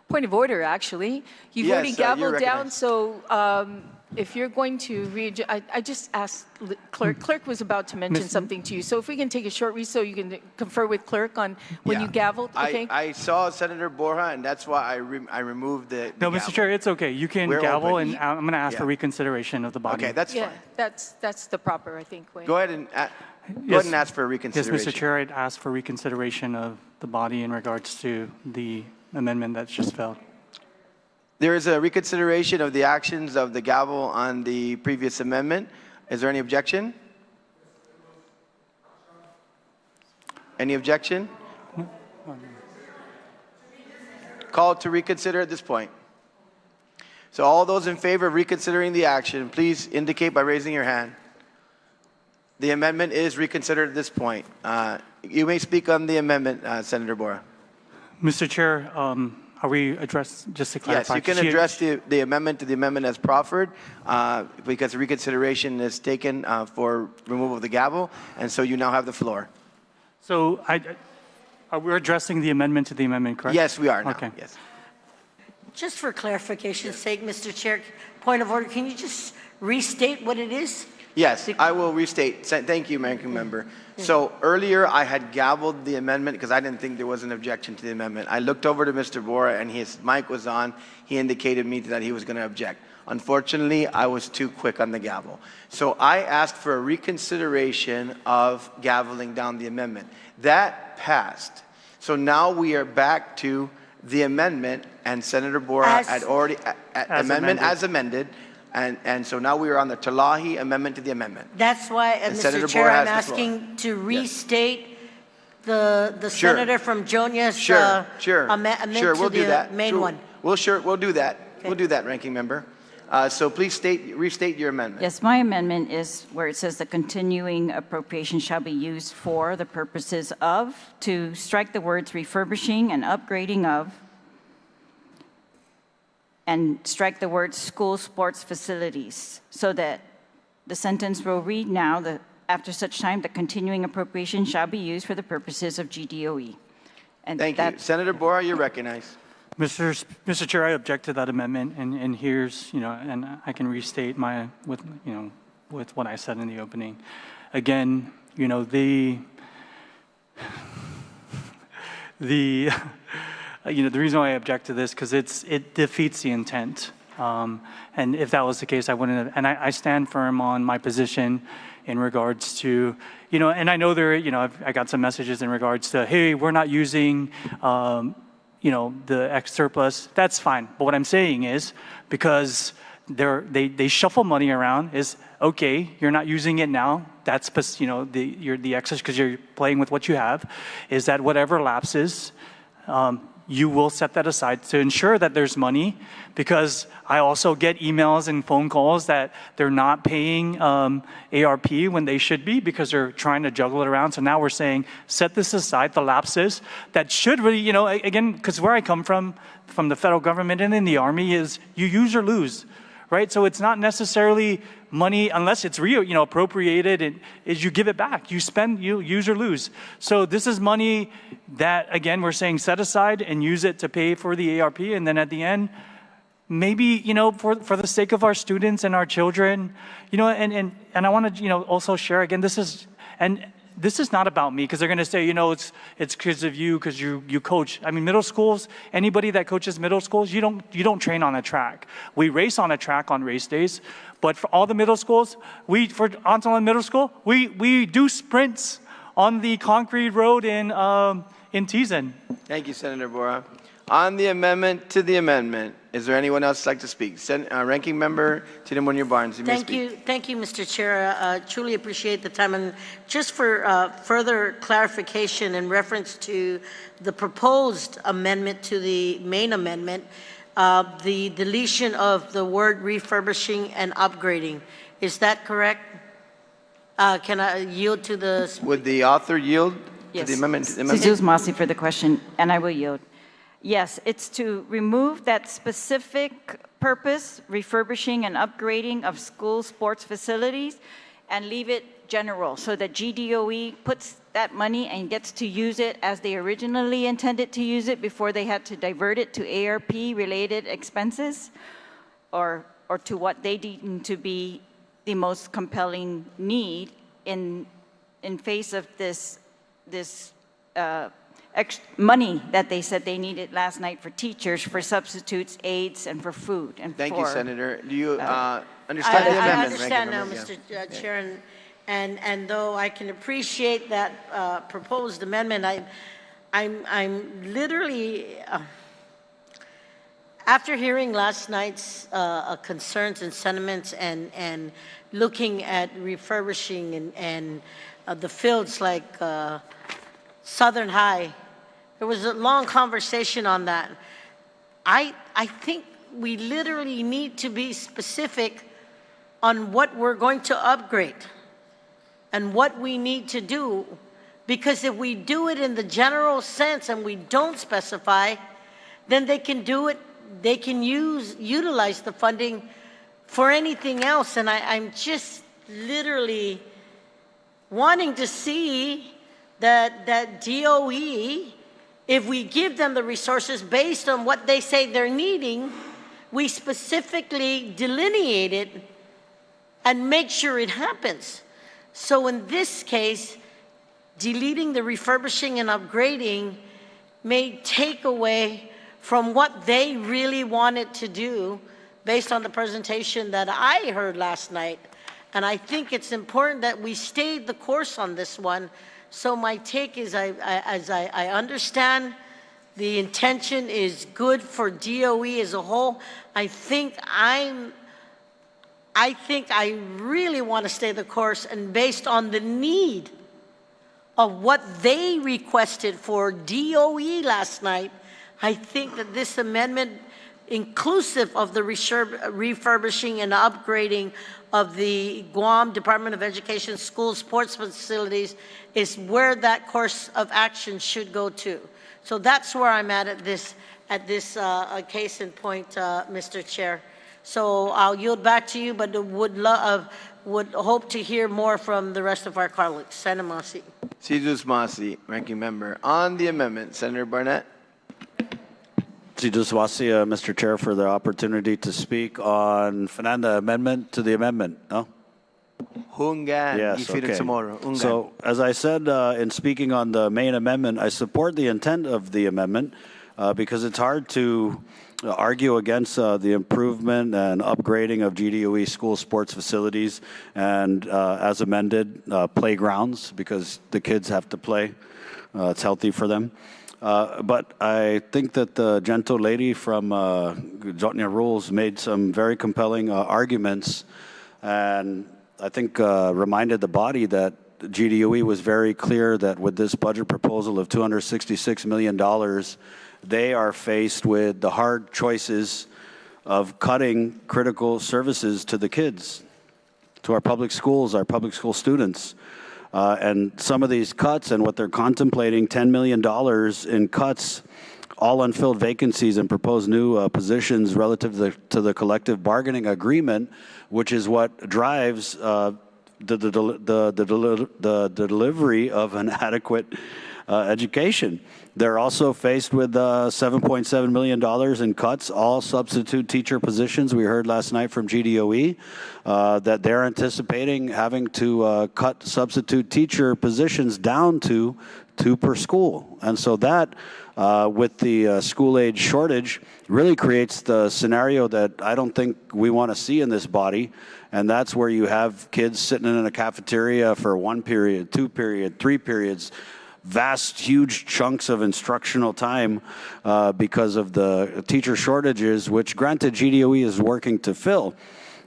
[SPEAKER 7] point of order, actually. You've
[SPEAKER 1] Yes,
[SPEAKER 7] already
[SPEAKER 1] you're
[SPEAKER 7] gavelled down,
[SPEAKER 1] recognized.
[SPEAKER 7] so if you're going to I just asked clerk. Clerk was about to mention
[SPEAKER 2] Miss-
[SPEAKER 7] something to you. So if we can take a short recess so you can confer with clerk on when you gavelled, okay?
[SPEAKER 1] I saw Senator Borha, and that's why I removed the
[SPEAKER 2] No,
[SPEAKER 1] gavel.
[SPEAKER 2] Mr. Chair, it's okay. You can
[SPEAKER 1] We're
[SPEAKER 2] gavel,
[SPEAKER 1] open.
[SPEAKER 2] and I'm going to ask for
[SPEAKER 1] Yeah.
[SPEAKER 2] reconsideration of the body.
[SPEAKER 1] Okay, that's
[SPEAKER 7] Yeah,
[SPEAKER 1] fine.
[SPEAKER 7] that's the proper, I think, way.
[SPEAKER 1] Go ahead and
[SPEAKER 2] Yes.
[SPEAKER 1] ask for
[SPEAKER 2] Yes,
[SPEAKER 1] reconsideration.
[SPEAKER 2] Mr. Chair, I'd ask for reconsideration of the body in regards to the amendment that's just failed.
[SPEAKER 1] There is a reconsideration of the actions of the gavel on the previous amendment. Is there any objection? Any objection? Call to reconsider at this point. So all those in favor of reconsidering the action, please indicate by raising your hand. The amendment is reconsidered at this point. You may speak on the amendment, Senator Borha.
[SPEAKER 2] Mr. Chair, are we addressed, just to clarify?
[SPEAKER 1] Yes, you can address the amendment to the amendment as proffered because reconsideration is taken for removal of the gavel, and so you now have the floor.
[SPEAKER 2] So we're addressing the amendment to the amendment, correct?
[SPEAKER 1] Yes, we are now.
[SPEAKER 2] Okay.
[SPEAKER 1] Yes.
[SPEAKER 11] Just for clarification's sake, Mr. Chair, point of order, can you just restate what it is?
[SPEAKER 1] Yes, I will restate. Thank you, Ranking Member. So earlier I had gavelled the amendment because I didn't think there was an objection to the amendment. I looked over to Mr. Borha and his mic was on. He indicated me that he was going to object. Unfortunately, I was too quick on the gavel. So I asked for a reconsideration of gaveling down the amendment. That passed. So now we are back to the amendment, and Senator Borha had already amendment as amended. And so now we are on the Talahi amendment to the amendment.
[SPEAKER 11] That's why,
[SPEAKER 1] And
[SPEAKER 11] Mr.
[SPEAKER 1] Senator
[SPEAKER 11] Chair,
[SPEAKER 1] Borha
[SPEAKER 11] I'm
[SPEAKER 1] has the floor.
[SPEAKER 11] asking to restate the
[SPEAKER 1] Sure.
[SPEAKER 11] senator from Jonia's
[SPEAKER 1] Sure,
[SPEAKER 11] amendment
[SPEAKER 1] sure, we'll
[SPEAKER 11] to
[SPEAKER 1] do
[SPEAKER 11] the
[SPEAKER 1] that.
[SPEAKER 11] main
[SPEAKER 1] Sure.
[SPEAKER 11] one.
[SPEAKER 1] We'll do that. We'll do that, Ranking Member. So please restate your amendment.
[SPEAKER 5] Yes, my amendment is where it says the continuing appropriation shall be used for the purposes of, to strike the words refurbishing and upgrading of, and strike the words school sports facilities, so that the sentence will read now, after such time, the continuing appropriation shall be used for the purposes of GDOE. And
[SPEAKER 1] Thank you. Senator Borha, you're recognized.
[SPEAKER 2] Mr. Chair, I object to that amendment, and here's, and I can restate with what I said in the opening. Again, the reason why I object to this, because it defeats the intent. And if that was the case, I wouldn't have, and I stand firm on my position in regards to, and I know I got some messages in regards to, hey, we're not using, the X surplus. That's fine. But what I'm saying is, because they shuffle money around, is okay, you're not using it now. That's, the excess, because you're playing with what you have, is that whatever lapses, you will set that aside to ensure that there's money, because I also get emails and phone calls that they're not paying ARP when they should be because they're trying to juggle it around. So now we're saying, set this aside, the lapses that should really, again, because where I come from the federal government and in the Army is you use or lose, right? So it's not necessarily money, unless it's appropriated, and is you give it back. You spend, you use or lose. So this is money that, again, we're saying set aside and use it to pay for the ARP, and then at the end, maybe, for the sake of our students and our children, and I want to, also share, again, this is not about me, because they're going to say, it's because of you, because you coach. I mean, middle schools, anybody that coaches middle schools, you don't train on a track. We race on a track on race days, but for all the middle schools, for Antelan Middle School, we do sprints on the concrete road in Tizen.
[SPEAKER 1] Thank you, Senator Borha. On the amendment to the amendment, is there anyone else like to speak? Ranking Member Tidemonio Barnes, you may speak.
[SPEAKER 11] Thank you, Mr. Chair. Truly appreciate the time. And just for further clarification in reference to the proposed amendment to the main amendment, the deletion of the word refurbishing and upgrading, is that correct? Can I yield to the...
[SPEAKER 1] Would the author yield? To the amendment?
[SPEAKER 5] Jesus Masi for the question, and I will yield. Yes, it's to remove that specific purpose, refurbishing and upgrading of school sports facilities, and leave it general, so that GDOE puts that money and gets to use it as they originally intended to use it before they had to divert it to ARP-related expenses, or to what they deem to be the most compelling need in face of this money that they said they needed last night for teachers, for substitutes, aides, and for food. And
[SPEAKER 1] Thank you, Senator. Do you understand the amendment?
[SPEAKER 11] I understand now, Mr. Chair, and though I can appreciate that proposed amendment, I'm literally, after hearing last night's concerns and sentiments and looking at refurbishing and the fields like Southern High, there was a long conversation on that. I think we literally need to be specific on what we're going to upgrade and what we need to do, because if we do it in the general sense and we don't specify, then they can do it, they can utilize the funding for anything else. And I'm just literally wanting to see that DOE, if we give them the resources based on what they say they're needing, we specifically delineate it and make sure it happens. So in this case, deleting the refurbishing and upgrading may take away from what they really wanted to do based on the presentation that I heard last night. And I think it's important that we stayed the course on this one. So my take is, as I understand the intention is good for DOE as a whole, I think I really want to stay the course, and based on the need of what they requested for DOE last night, I think that this amendment, inclusive of the refurbishing and upgrading of the Guam Department of Education school sports facilities, is where that course of action should go to. So that's where I'm at this case in point, Mr. Chair. So I'll yield back to you, but would hope to hear more from the rest of our colleagues. Senator Masi.
[SPEAKER 1] Jesus Masi, Ranking Member. On the amendment, Senator Barnett.
[SPEAKER 3] Jesus Masi, Mr. Chair, for the opportunity to speak on Fernanda amendment to the amendment. No?
[SPEAKER 1] Hungan.
[SPEAKER 3] Yes, okay. So, as I said in speaking on the main amendment, I support the intent of the amendment because it's hard to argue against the improvement and upgrading of GDOE school sports facilities and, as amended, playgrounds, because the kids have to play. It's healthy for them. But I think that the gentle lady from Jotnia Rules made some very compelling arguments, and I think reminded the body that GDOE was very clear that with this budget proposal of $266 million, they are faced with the hard choices of cutting critical services to the kids, to our public schools, our public school students. And some of these cuts and what they're contemplating, $10 million in cuts, all unfilled vacancies and proposed new positions relative to the collective bargaining agreement, which is what drives the delivery of an adequate education. They're also faced with $7.7 million in cuts, all substitute teacher positions. We heard last night from GDOE that they're anticipating having to cut substitute teacher positions down to 2 per school. And so that, with the school age shortage, really creates the scenario that I don't think we want to see in this body. And that's where you have kids sitting in a cafeteria for 1 period, 2 period, 3 periods, vast, huge chunks of instructional time because of the teacher shortages, which granted GDOE is working to fill.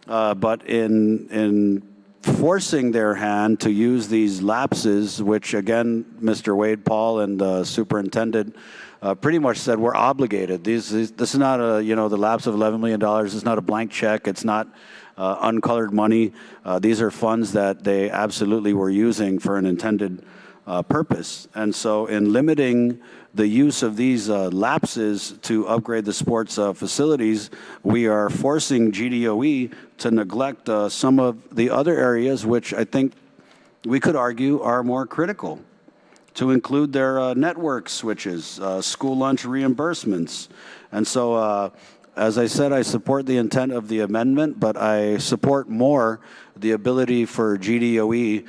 [SPEAKER 3] But in forcing their hand to use these lapses, which again, Mr. Wade Paul and the superintendent pretty much said we're obligated. This is not a, the lapse of $11 million. It's not a blank check. It's not uncolored money. These are funds that they absolutely were using for an intended purpose. And so in limiting the use of these lapses to upgrade the sports facilities, we are forcing GDOE to neglect some of the other areas which I think we could argue are more critical, to include their network switches, school lunch reimbursements. And so, as I said, I support the intent of the amendment, but I support more the ability for GDOE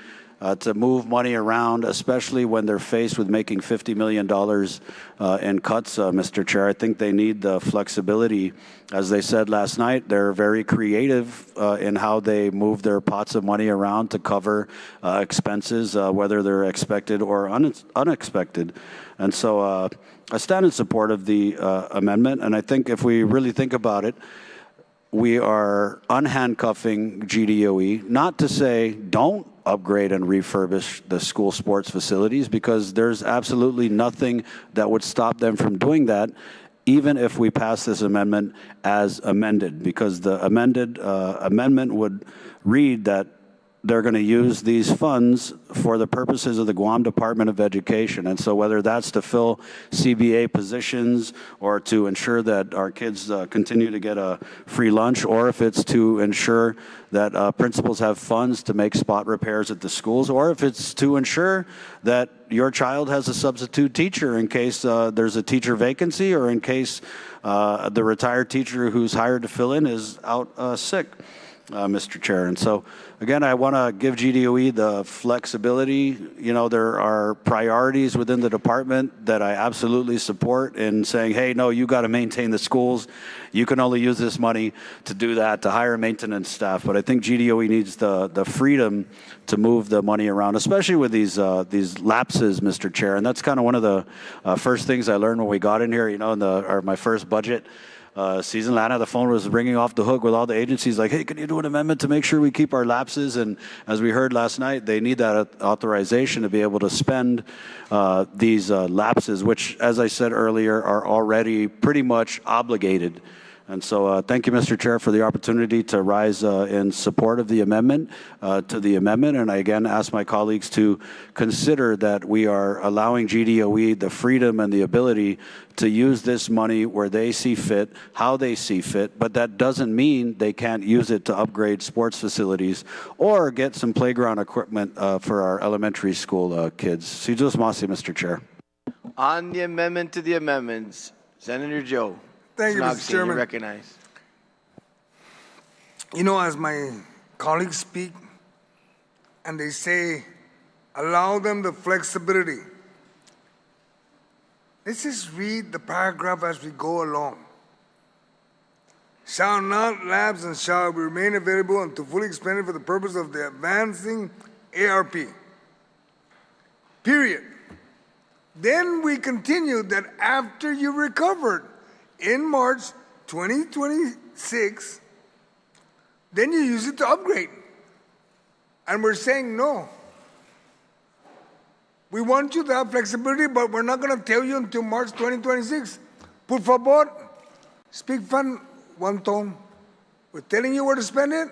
[SPEAKER 3] to move money around, especially when they're faced with making $50 million in cuts, Mr. Chair. I think they need the flexibility. As they said last night, they're very creative in how they move their pots of money around to cover expenses, whether they're expected or unexpected. And so I stand in support of the amendment, and I think if we really think about it, we are unhandcuffing GDOE, not to say don't upgrade and refurbish the school sports facilities, because there's absolutely nothing that would stop them from doing that, even if we pass this amendment as amended, because the amendment would read that they're going to use these funds for the purposes of the Guam Department of Education. And so whether that's to fill CBA positions or to ensure that our kids continue to get a free lunch, or if it's to ensure that principals have funds to make spot repairs at the schools, or if it's to ensure that your child has a substitute teacher in case there's a teacher vacancy, or in case the retired teacher who's hired to fill in is out sick, Mr. Chair. And so, again, I want to give GDOE the flexibility. You know, there are priorities within the department that I absolutely support in saying, hey, no, you got to maintain the schools. You can only use this money to do that, to hire maintenance staff. But I think GDOE needs the freedom to move the money around, especially with these lapses, Mr. Chair. And that's kind of one of the first things I learned when we got in here, you know, in my first budget season. Lana, the phone was ringing off the hook with all the agencies like, hey, can you do an amendment to make sure we keep our lapses? And as we heard last night, they need that authorization to be able to spend these lapses, which, as I said earlier, are already pretty much obligated. And so thank you, Mr. Chair, for the opportunity to rise in support of the amendment, And I again ask my colleagues to consider that we are allowing GDOE the freedom and the ability to use this money where they see fit, how they see fit, but that doesn't mean they can't use it to upgrade sports facilities or get some playground equipment for our elementary school kids. Si Diyos masi, Mr. Chair.
[SPEAKER 1] On the amendment to the amendments, Senator Joe.
[SPEAKER 4] Thank you, Mr. Chairman.
[SPEAKER 1] You recognize.
[SPEAKER 4] You know, as my colleagues speak, and they say, allow them the flexibility. Let's just read the paragraph as we go along. Shall not lapse and shall remain available until fully expended for the purpose of the advancing ARP. Period. Then we continue that after you recovered in March 2026, then you use it to upgrade. And we're saying no. We want you to have flexibility, but we're not going to tell you until March 2026. Por favor, speak one tone. We're telling you where to spend it,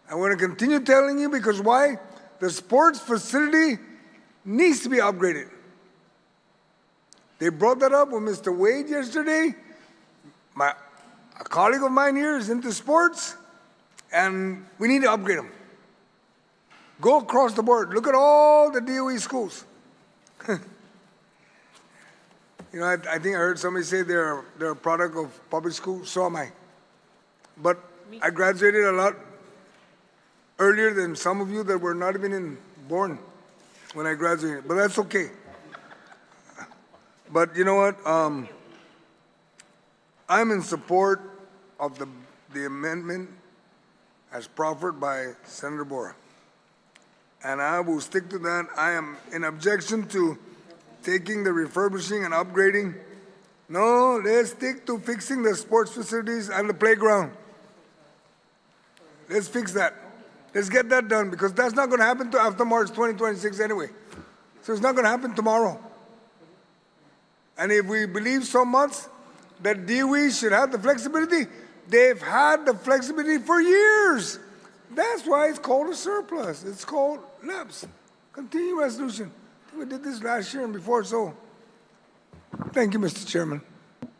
[SPEAKER 4] and we're going to continue telling you because why? The sports facility needs to be upgraded. They brought that up with Mr. Wade yesterday. A colleague of mine here is into sports, and we need to upgrade them. Go across the board. Look at all the DOE schools. You know, I think I heard somebody say they're a product of public school. So am I. But I graduated a lot earlier than some of you that were not even born when I graduated. But that's okay. But you know what? I'm in support of the amendment as proffered by Senator Borha. And I will stick to that. I am in objection to taking the refurbishing and upgrading. No, let's stick to fixing the sports facilities and the playground. Let's fix that. Let's get that done because that's not going to happen till after March 2026 anyway. So it's not going to happen tomorrow. And if we believe so much that DOE should have the flexibility, they've had the flexibility for years. That's why it's called a surplus. It's called lapse. Continue resolution. We did this last year and before, so thank you, Mr. Chairman.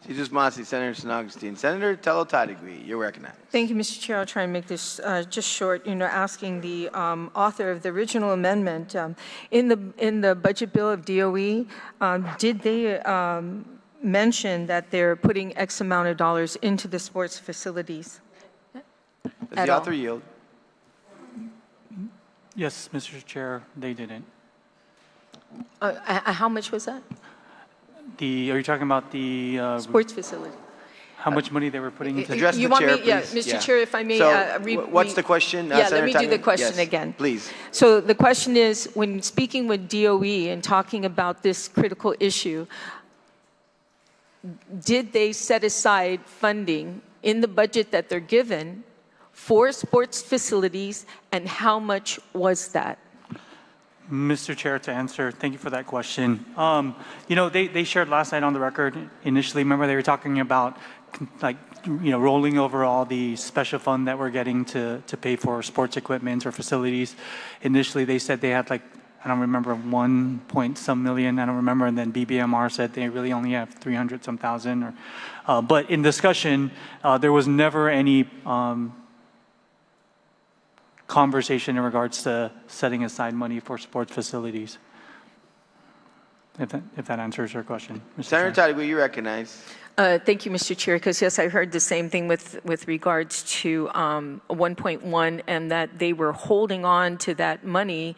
[SPEAKER 1] Jesus Masi, Senator San Augustine. Senator Tello-Tadigui, you're recognized.
[SPEAKER 7] Thank you, Mr. Chair. I'll try and make this just short. Asking the author of the original amendment, in the budget bill of DOE, did they mention that they're putting X amount of dollars into the sports facilities?
[SPEAKER 1] Does the author yield?
[SPEAKER 2] Yes, Mr. Chair, they didn't.
[SPEAKER 7] How much was that?
[SPEAKER 2] Are you talking about the
[SPEAKER 7] Sports facility.
[SPEAKER 2] how much money they were putting into?
[SPEAKER 1] Address the
[SPEAKER 7] You want
[SPEAKER 1] chair,
[SPEAKER 7] me, yeah,
[SPEAKER 1] please.
[SPEAKER 7] Mr. Chair, if I may.
[SPEAKER 1] So, what's the question?
[SPEAKER 7] Yeah, let
[SPEAKER 1] Senator
[SPEAKER 7] me do the
[SPEAKER 1] Tadigui?
[SPEAKER 7] question
[SPEAKER 1] Yes,
[SPEAKER 7] again.
[SPEAKER 1] Please.
[SPEAKER 7] So the question is, when speaking with DOE and talking about this critical issue, did they set aside funding in the budget that they're given for sports facilities, and how much was that?
[SPEAKER 2] Mr. Chair, to answer, thank you for that question. They shared last night on the record, initially, remember they were talking about rolling over all the special fund that we're getting to pay for sports equipment or facilities. Initially, they said they had I don't remember, 1 point some million, I don't remember, and then BBMR said they really only have 300 some thousand. But in discussion, there was never any conversation in regards to setting aside money for sports facilities. If that answers your question, Mr.
[SPEAKER 1] Senator
[SPEAKER 2] Chair.
[SPEAKER 1] Tadigui, you recognize.
[SPEAKER 7] Thank you, Mr. Chair, because yes, I heard the same thing with regards to 1.1, and that they were holding on to that money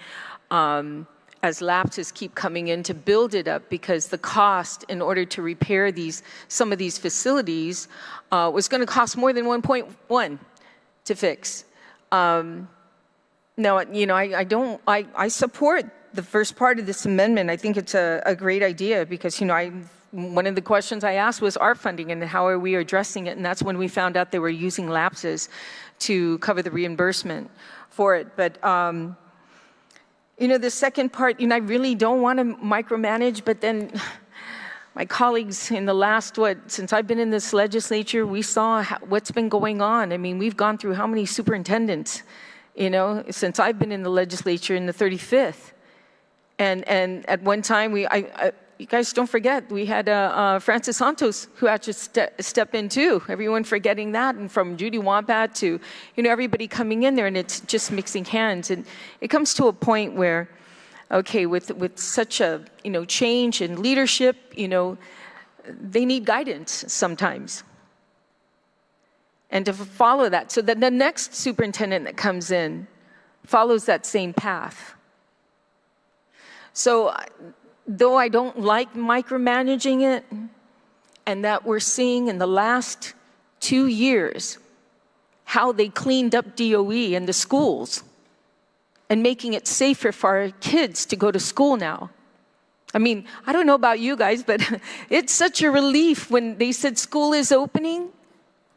[SPEAKER 7] as lapses keep coming in to build it up, because the cost in order to repair some of these facilities was going to cost more than 1.1 to fix. Now, I support the first part of this amendment. I think it's a great idea because, one of the questions I asked was our funding and how are we addressing it, and that's when we found out they were using lapses to cover the reimbursement for it. But, the second part, I really don't want to micromanage, but then my colleagues in the last, since I've been in this legislature, we saw what's been going on. I mean, we've gone through how many superintendents, since I've been in the legislature in the 35th. And at one time, you guys don't forget, we had Francis Santos who had to step in too. Everyone forgetting that, and from Judy Wampat to, everybody coming in there, and it's just mixing hands. And it comes to a point where, okay, with such a, change in leadership, they need guidance sometimes. And to follow that, so that the next superintendent that comes in follows that same path. So, though I don't like micromanaging it, and that we're seeing in the last 2 years how they cleaned up DOE and the schools and making it safer for our kids to go to school now. I mean, I don't know about you guys, but it's such a relief when they said school is opening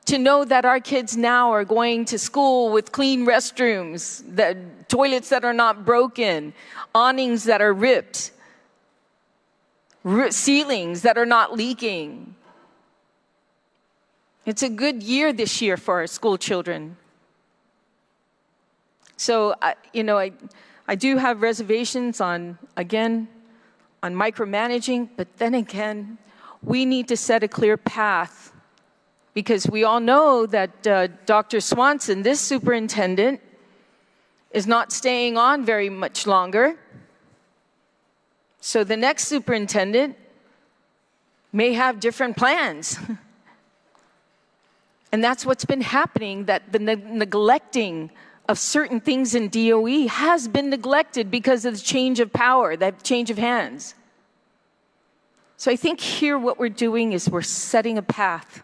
[SPEAKER 7] to know that our kids now are going to school with clean restrooms, toilets that are not broken, awnings that are ripped, ceilings that are not leaking. It's a good year this year for our school children. So, I do have reservations on micromanaging, but then again, we need to set a clear path, because we all know that Dr. Swanson, this superintendent, is not staying on very much longer. So the next superintendent may have different plans. And that's what's been happening, that the neglecting of certain things in DOE has been neglected because of the change of power, that change of hands. So I think here what we're doing is we're setting a path.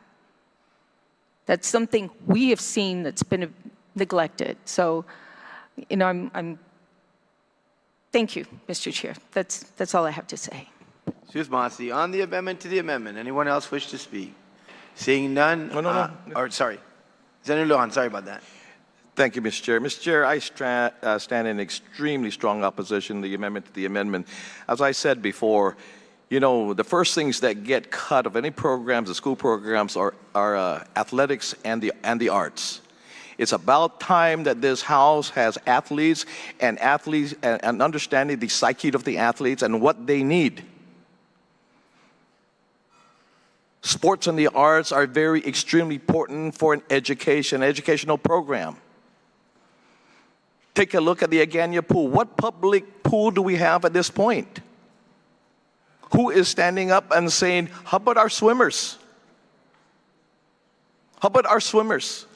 [SPEAKER 7] That's something we have seen that's been neglected. So, thank you, Mr. Chair. That's all I have to say.
[SPEAKER 1] Ms. Masi, on the amendment to the amendment, anyone else wish to speak? Seeing none.
[SPEAKER 10] No.
[SPEAKER 1] Sorry. Senator Lujan, sorry about that.
[SPEAKER 10] Thank you, Mr. Chair. Mr. Chair, I stand in extremely strong opposition to the amendment to the amendment. As I said before, the first things that get cut of any programs, the school programs, are athletics and the arts. It's about time that this House has athletes and understanding the psyche of the athletes and what they need. Sports and the arts are very extremely important for an educational program. Take a look at the Aganya pool. What public pool do we have at this point? Who is standing up and saying, how about our swimmers? How about our swimmers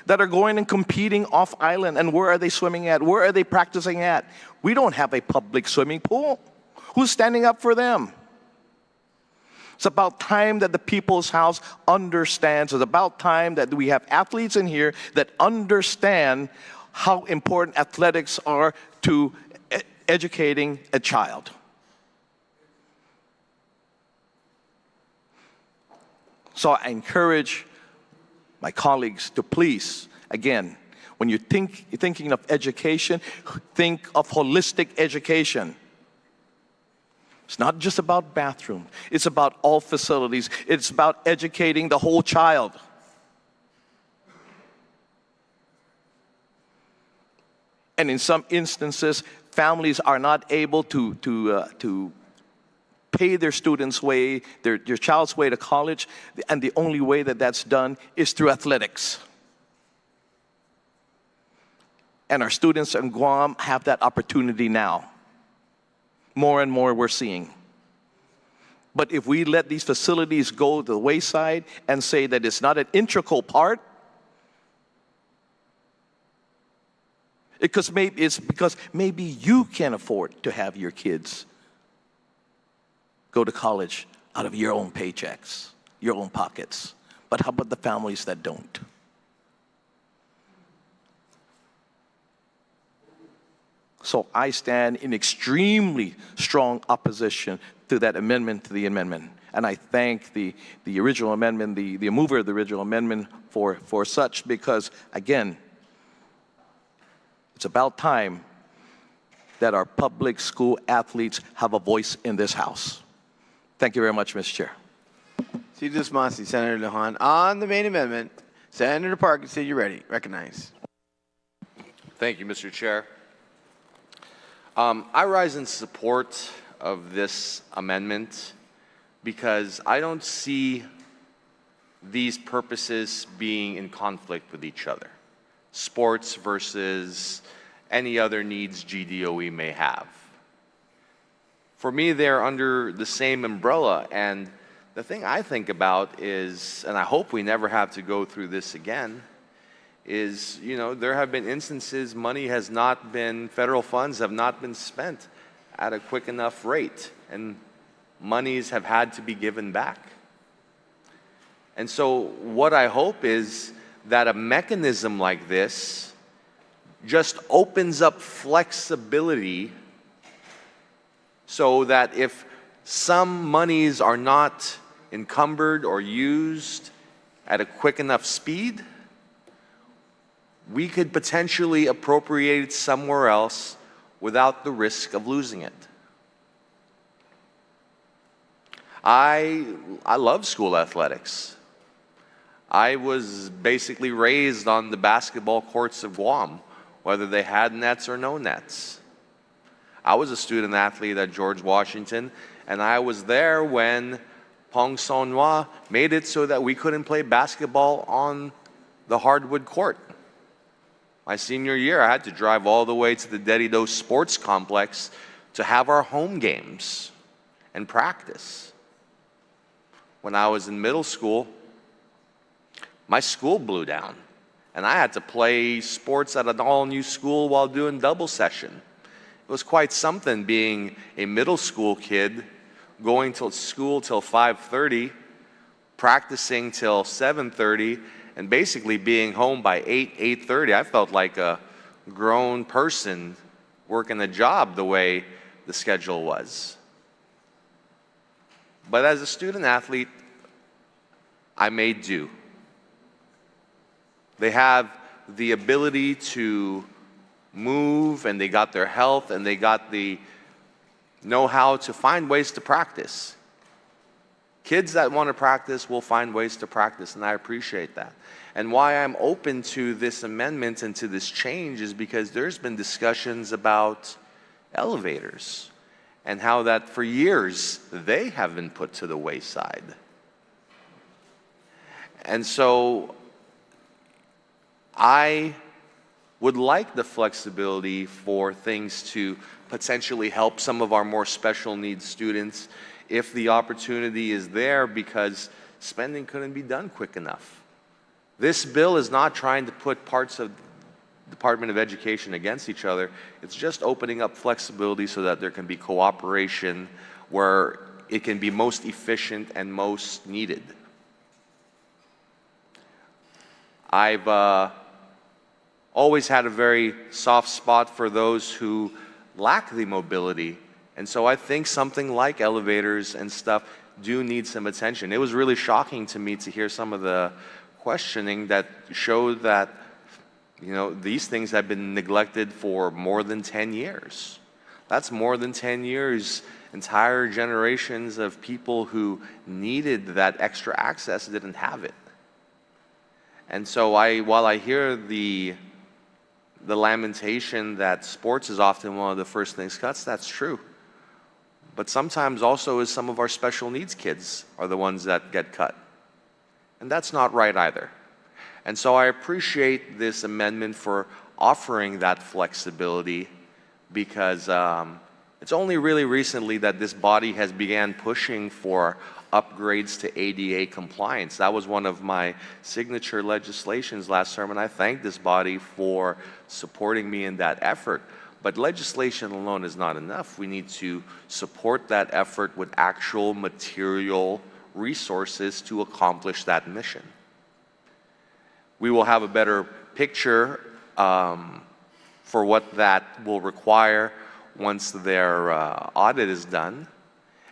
[SPEAKER 10] that are going and competing off island, and where are they swimming at? Where are they practicing at? We don't have a public swimming pool. Who's standing up for them? It's about time that the People's House understands. It's about time that we have athletes in here that understand how important athletics are to educating a child. So I encourage my colleagues to please, again, when you're thinking of education, think of holistic education. It's not just about bathroom. It's about all facilities. It's about educating the whole child. And in some instances, families are not able to pay their students' way, their child's way to college, and the only way that that's done is through athletics. And our students in Guam have that opportunity now. More and more we're seeing. But if we let these facilities go to the wayside and say that it's not an integral part, it's because maybe you can't afford to have your kids go to college out of your own paychecks, your own pockets. But how about the families that don't? So I stand in extremely strong opposition to that amendment, to the amendment. And I thank the original amendment, the mover of the original amendment for such, because, again, it's about time that our public school athletes have a voice in this House. Thank you very much, Mr. Chair.
[SPEAKER 1] Senator Guåhan. On the main amendment, Senator Parkinson, you're ready. Recognize.
[SPEAKER 12] Thank you, Mr. Chair. I rise in support of this amendment because I don't see these purposes being in conflict with each other. Sports versus any other needs GDOE may have. For me, they're under the same umbrella, and the thing I think about is, and I hope we never have to go through this again, is, you know, there have been instances federal funds have not been spent at a quick enough rate, and monies have had to be given back. And so what I hope is that a mechanism like this just opens up flexibility so that if some monies are not encumbered or used at a quick enough speed, we could potentially appropriate it somewhere else without the risk of losing it. I love school athletics. I was basically raised on the basketball courts of Guam, whether they had nets or no nets. I was a student athlete at George Washington, and I was there when Pong Sonwa made it so that we couldn't play basketball on the hardwood court. My senior year, I had to drive all the way to the Dedido Sports Complex to have our home games and practice. When I was in middle school, my school blew down, and I had to play sports at an all-new school while doing double session. It was quite something being a middle school kid, going to school till 5:30, practicing till 7:30, and basically being home by 8:30. I felt like a grown person working a job the way the schedule was. But as a student athlete, I made do. They have the ability to move, and they got their health, and they got the know-how to find ways to practice. Kids that want to practice will find ways to practice, and I appreciate that. And why I'm open to this amendment and to this change is because there's been discussions about elevators and how that for years they have been put to the wayside. And so I would like the flexibility for things to potentially help some of our more special needs students if the opportunity is there, because spending couldn't be done quick enough. This bill is not trying to put parts of the Department of Education against each other. It's just opening up flexibility so that there can be cooperation where it can be most efficient and most needed. I've always had a very soft spot for those who lack the mobility. And so I think something like elevators and stuff do need some attention. It was really shocking to me to hear some of the questioning that showed that, you know, these things have been neglected for more than 10 years. That's more than 10 years. Entire generations of people who needed that extra access didn't have it. And so while I hear the lamentation that sports is often one of the first things cut, that's true. But sometimes also is some of our special needs kids are the ones that get cut. And that's not right either. And so I appreciate this amendment for offering that flexibility, because it's only really recently that this body has began pushing for upgrades to ADA compliance. That was one of my signature legislations last term, and I thank this body for supporting me in that effort. But legislation alone is not enough. We need to support that effort with actual material resources to accomplish that mission. We will have a better picture for what that will require once their audit is done.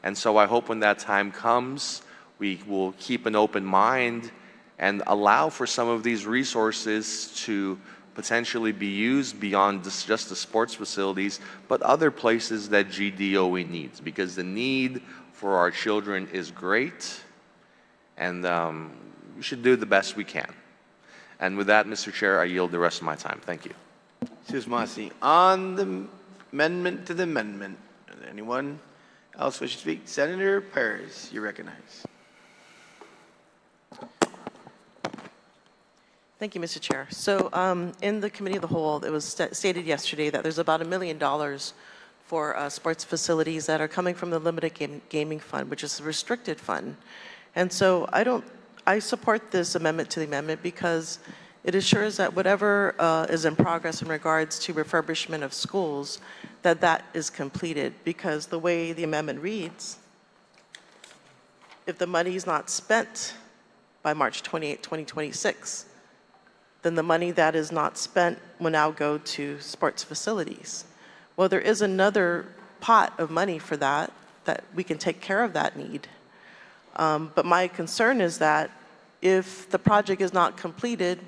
[SPEAKER 12] And so I hope when that time comes, we will keep an open mind and allow for some of these resources to potentially be used beyond just the sports facilities, but other places that GDOE needs, because the need for our children is great, and we should do the best we can. And with that, Mr. Chair, I yield the rest of my time. Thank you.
[SPEAKER 1] Susmasi, on the amendment to the amendment, anyone else wish to speak? Senator Perez, you recognize.
[SPEAKER 6] Thank you, Mr. Chair. So in the Committee of the Whole, it was stated yesterday that there's about $1 million for sports facilities that are coming from the Limited Gaming Fund, which is a restricted fund. And so I support this amendment to the amendment because it assures that whatever is in progress in regards to refurbishment of schools, that is completed, because the way the amendment reads, if the money is not spent by March 28, 2026, then the money that is not spent will now go to sports facilities. Well, there is another pot of money for that we can take care of that need. But my concern is that if the project is not completed,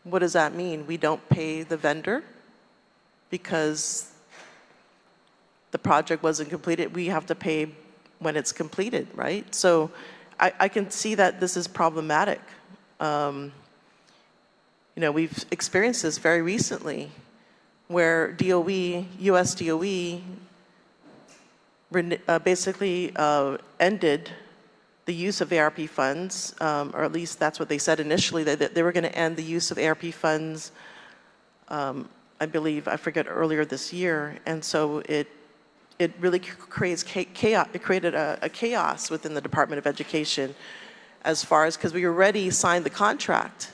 [SPEAKER 6] what does that mean? We don't pay the vendor because the project wasn't completed. We have to pay when it's completed, right? So I can see that this is problematic. You know, we've experienced this very recently where DOE, US DOE, basically ended the use of ARP funds, or at least that's what they said initially, that they were going to end the use of ARP funds, I believe, I forget, earlier this year. And so it really creates chaos. It created a chaos within the Department of Education as far as, because we already signed the contract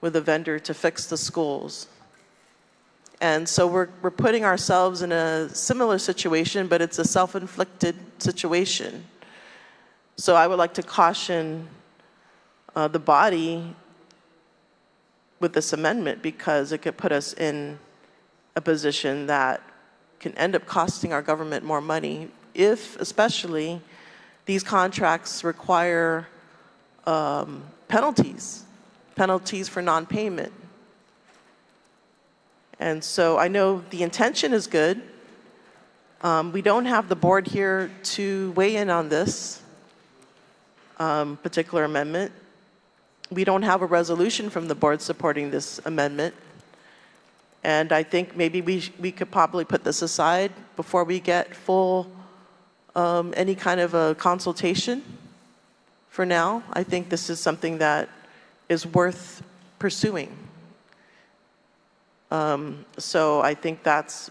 [SPEAKER 6] with a vendor to fix the schools. And so we're putting ourselves in a similar situation, but it's a self-inflicted situation. So I would like to caution the body with this amendment, because it could put us in a position that can end up costing our government more money if, especially, these contracts require penalties for non-payment. And so I know the intention is good. We don't have the board here to weigh in on this. particular amendment. We don't have a resolution from the board supporting this amendment. And I think maybe we could probably put this aside before we get full, any kind of a consultation for now. I think this is something that is worth pursuing. So I think that's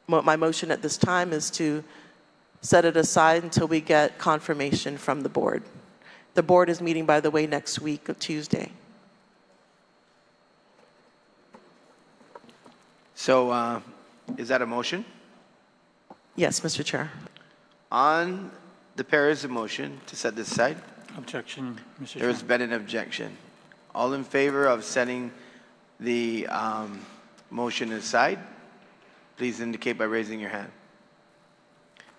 [SPEAKER 6] what my motion at this time is, to set it aside until we get confirmation from the board. The board is meeting, by the way, next week, Tuesday.
[SPEAKER 1] So is that a motion?
[SPEAKER 6] Yes, Mr. Chair.
[SPEAKER 1] On the Perez motion to set this aside,
[SPEAKER 2] Objection, Mr. Chair.
[SPEAKER 1] there's been an objection. All in favor of setting the motion aside, please indicate by raising your hand.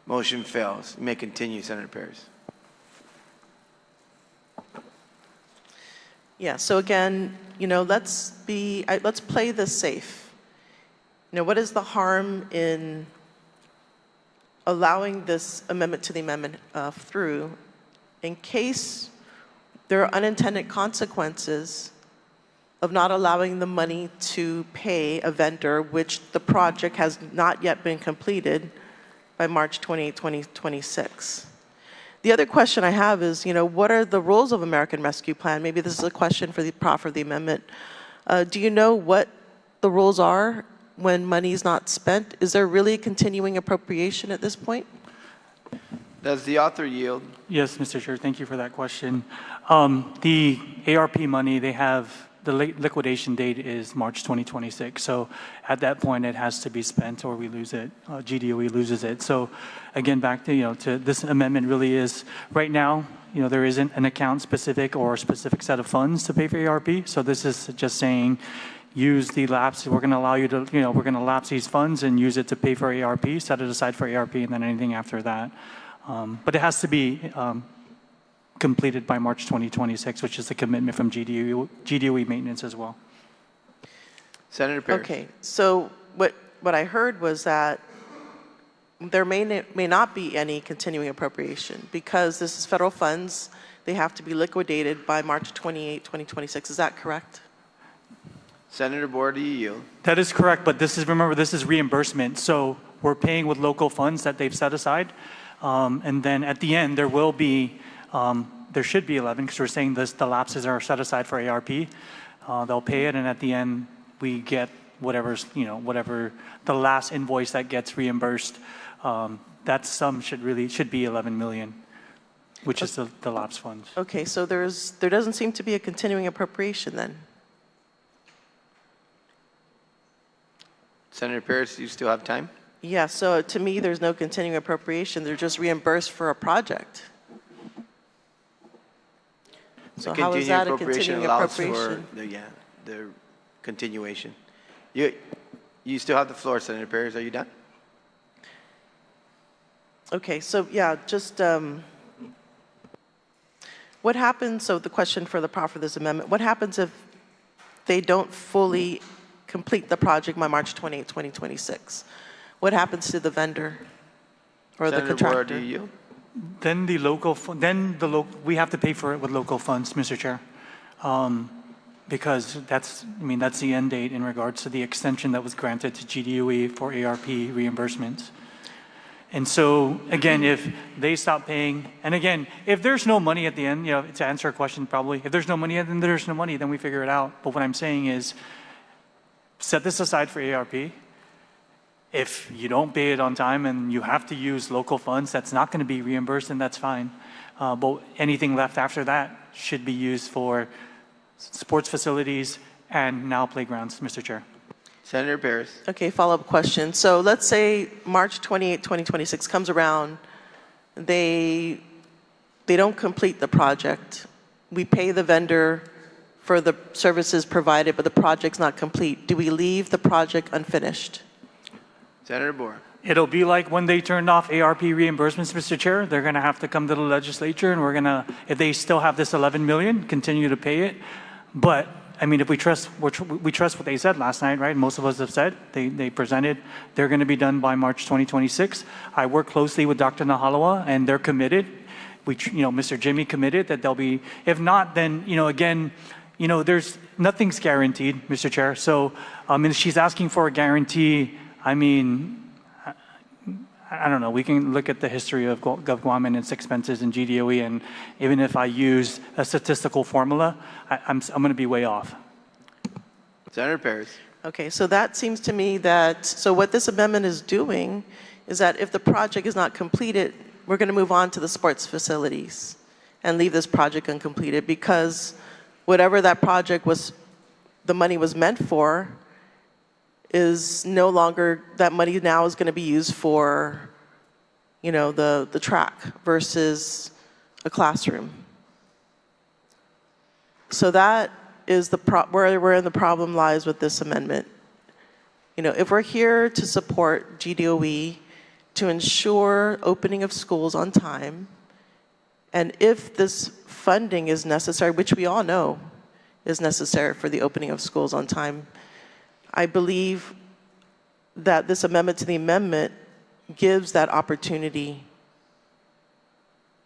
[SPEAKER 1] Motion fails. You may continue, Senator Perez.
[SPEAKER 6] Yeah, so again, let's play this safe. What is the harm in allowing this amendment to the amendment through in case there are unintended consequences of not allowing the money to pay a vendor, which the project has not yet been completed by March 28, 2026. The other question I have is, what are the rules of American Rescue Plan? Maybe this is a question for the proffer of the amendment. Do you know what the rules are when money is not spent? Is there really a continuing appropriation at this point?
[SPEAKER 1] Does the author yield?
[SPEAKER 2] Yes, Mr. Chair, thank you for that question. The ARP money, they have, the liquidation date is March 2026. So at that point, it has to be spent or we lose it. GDOE loses it. So again, back to, to this amendment really is, right now, there isn't an account specific or a specific set of funds to pay for ARP. So this is just saying, use the lapse. We're going to allow you to, we're going to lapse these funds and use it to pay for ARP, set it aside for ARP, and then anything after that. But it has to be completed by March 2026, which is the commitment from GDOE maintenance as well.
[SPEAKER 1] Senator Perez.
[SPEAKER 6] Okay, so what I heard was that there may not be any continuing appropriation because this is federal funds. They have to be liquidated by March 28, 2026. Is that correct?
[SPEAKER 1] Senator Borha, do you yield?
[SPEAKER 2] That is correct, but remember, this is reimbursement. So we're paying with local funds that they've set aside. And then at the end, there will be, there should be 11 because we're saying the lapses are set aside for ARP. They'll pay it, and at the end, we get whatever's, whatever the last invoice that gets reimbursed. That sum should be 11 million, which is the lapse funds.
[SPEAKER 6] Okay, so there doesn't seem to be a continuing appropriation then.
[SPEAKER 1] Senator Perez, do you still have time?
[SPEAKER 6] Yeah, so to me, there's no continuing appropriation. They're just reimbursed for a project. So how is that a continuing appropriation?
[SPEAKER 1] For the continuation. You still have the floor, Senator Perez. Are you done?
[SPEAKER 6] Okay, so yeah, just what happens, so the question for the proffer of this amendment, what happens if they don't fully complete the project by March 28, 2026? What happens to the vendor or the contractor?
[SPEAKER 1] Borha, do you yield?
[SPEAKER 2] Then we have to pay for it with local funds, Mr. Chair, because that's the end date in regards to the extension that was granted to GDOE for ARP reimbursements. And so again, if they stop paying, and again, if there's no money at the end, to answer a question probably, if there's no money, then there's no money, then we figure it out. But what I'm saying is, set this aside for ARP. If you don't pay it on time and you have to use local funds, that's not going to be reimbursed, and that's fine. But anything left after that should be used for sports facilities and now playgrounds, Mr. Chair.
[SPEAKER 1] Senator Perez.
[SPEAKER 6] Okay, follow-up question. So let's say March 28, 2026 comes around, they don't complete the project. We pay the vendor for the services provided, but the project's not complete. Do we leave the project unfinished?
[SPEAKER 1] Senator Borha.
[SPEAKER 2] It'll be like when they turned off ARP reimbursements, Mr. Chair. They're going to have to come to the legislature, and we're going to, if they still have this 11 million, continue to pay it. But I mean, if we trust what they said last night, right? Most of us have said they presented. They're going to be done by March 2026. I work closely with Dr. Magaʹhågan, and they're committed. Mr. Jimmy committed that there'll be, if not, then, again, there's nothing's guaranteed, Mr. Chair. So, and she's asking for a guarantee. I mean, I don't know. We can look at the history of Guam and its expenses in GDOE, and even if I use a statistical formula, I'm going to be way off.
[SPEAKER 1] Senator Perez.
[SPEAKER 6] Okay, so that seems to me that, so what this amendment is doing is that if the project is not completed, we're going to move on to the sports facilities and leave this project uncompleted, because whatever that project was, the money was meant for, is no longer, that money now is going to be used for, the track versus a classroom. So that is where the problem lies with this amendment. If we're here to support GDOE to ensure opening of schools on time, and if this funding is necessary, which we all know is necessary for the opening of schools on time, I believe that this amendment to the amendment gives that opportunity.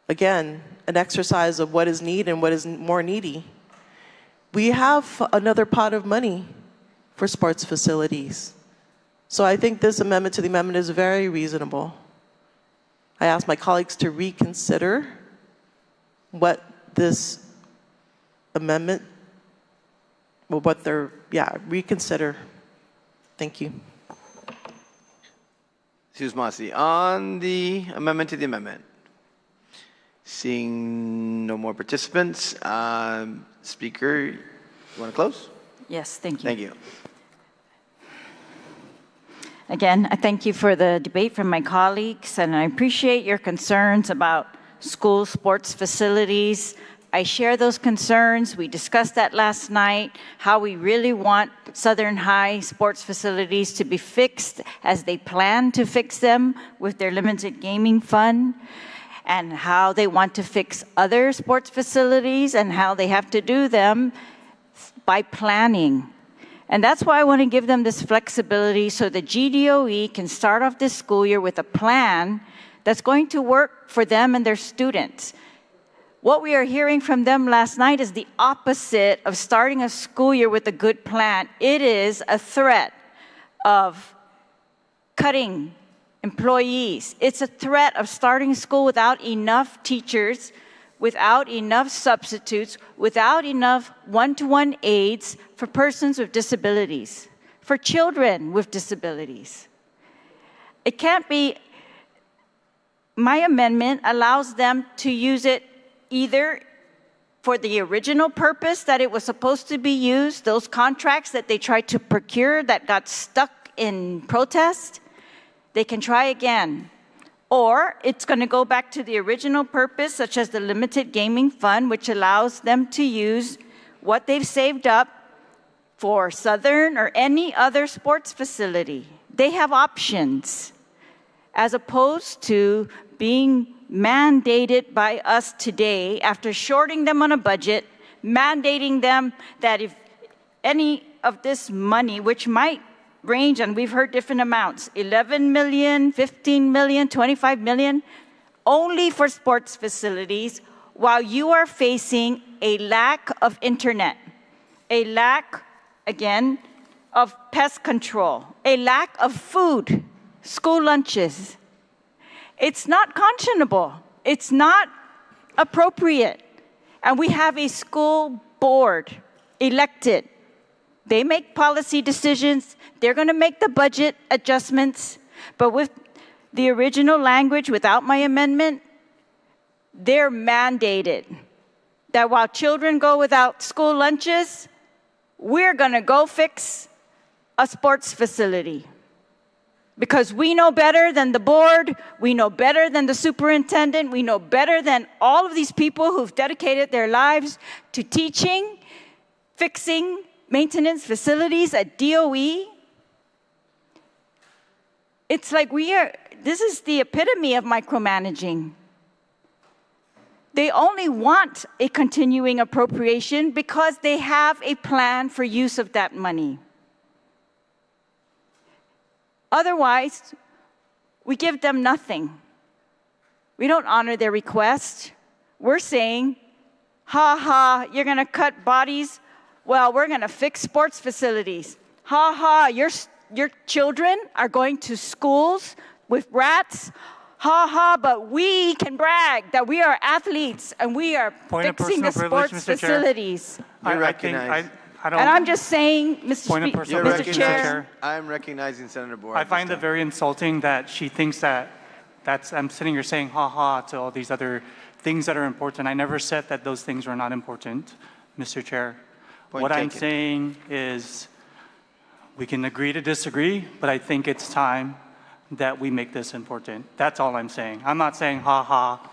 [SPEAKER 6] Again, an exercise of what is need and what is more needy. We have another pot of money for sports facilities. So I think this amendment to the amendment is very reasonable. I ask my colleagues to reconsider what this amendment, reconsider. Thank you.
[SPEAKER 1] Ms. Masi, on the amendment to the amendment. Seeing no more participants, Speaker, you want to close?
[SPEAKER 5] Yes, thank you.
[SPEAKER 1] Thank you.
[SPEAKER 5] Again, I thank you for the debate from my colleagues, and I appreciate your concerns about school sports facilities. I share those concerns. We discussed that last night, how we really want Southern High sports facilities to be fixed as they plan to fix them with their limited gaming fund, and how they want to fix other sports facilities and how they have to do them by planning. And that's why I want to give them this flexibility so the GDOE can start off this school year with a plan that's going to work for them and their students. What we are hearing from them last night is the opposite of starting a school year with a good plan. It is a threat of cutting employees. It's a threat of starting school without enough teachers, without enough substitutes, without enough one-to-one aides for persons with disabilities, for children with disabilities. It can't be. My amendment allows them to use it either for the original purpose that it was supposed to be used, those contracts that they tried to procure that got stuck in protest, they can try again. Or it's going to go back to the original purpose, such as the limited gaming fund, which allows them to use what they've saved up for Southern or any other sports facility. They have options, as opposed to being mandated by us today, after shorting them on a budget, mandating them that if any of this money, which might range, and we've heard different amounts, 11 million, 15 million, 25 million, only for sports facilities, while you are facing a lack of internet, a lack, again, of pest control, a lack of food, school lunches. It's not conscionable. It's not appropriate. And we have a school board elected. They make policy decisions. They're going to make the budget adjustments. But with the original language, without my amendment, they're mandated that while children go without school lunches, we're going to go fix a sports facility. Because we know better than the board, we know better than the superintendent, we know better than all of these people who've dedicated their lives to teaching, fixing, maintenance facilities at DOE. It's like this is the epitome of micromanaging. They only want a continuing appropriation because they have a plan for use of that money. Otherwise, we give them nothing. We don't honor their request. we're saying, ha ha, you're going to cut bodies? Well, we're going to fix sports facilities. Ha ha, your children are going to schools with rats. Ha ha, but we can brag that we are athletes and we are fixing the sports facilities.
[SPEAKER 1] You're recognized.
[SPEAKER 2] I don't,
[SPEAKER 5] And I'm just saying,
[SPEAKER 2] Mr.
[SPEAKER 5] Chair.
[SPEAKER 1] I'm recognizing Senator Borha.
[SPEAKER 2] I find it very insulting that she thinks that's, I'm sitting here saying ha ha to all these other things that are important. I never said that those things were not important, Mr. Chair. What I'm saying is we can agree to disagree, but I think it's time that we make this important. That's all I'm saying. I'm not saying ha ha.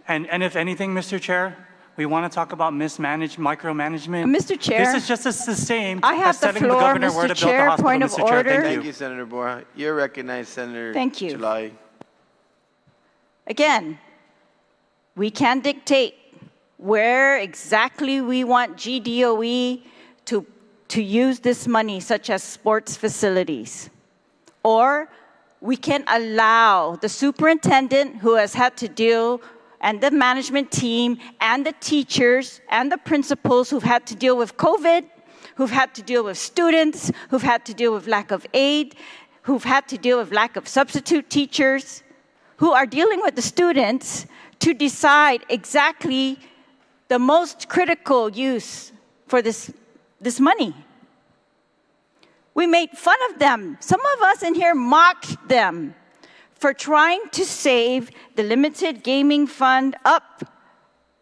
[SPEAKER 2] And if anything, Mr. Chair, we want to talk about micromanagement.
[SPEAKER 5] Mr. Chair.
[SPEAKER 2] This is just the same
[SPEAKER 5] I have
[SPEAKER 2] as telling
[SPEAKER 5] the floor,
[SPEAKER 2] the governor where to
[SPEAKER 5] Mr.
[SPEAKER 2] build the
[SPEAKER 5] Chair,
[SPEAKER 2] hospital,
[SPEAKER 5] point of
[SPEAKER 2] Mr. Chair.
[SPEAKER 5] order.
[SPEAKER 1] Thank you, Senator Borha. You're recognized, Senator
[SPEAKER 5] Thank you.
[SPEAKER 1] July.
[SPEAKER 5] Again, we can dictate where exactly we want GDOE to use this money, such as sports facilities. Or we can allow the superintendent who has had to deal, and the management team, and the teachers, and the principals who've had to deal with COVID, who've had to deal with students, who've had to deal with lack of aid, who've had to deal with lack of substitute teachers, who are dealing with the students to decide exactly the most critical use for this money. We made fun of them. Some of us in here mocked them for trying to save the limited gaming fund up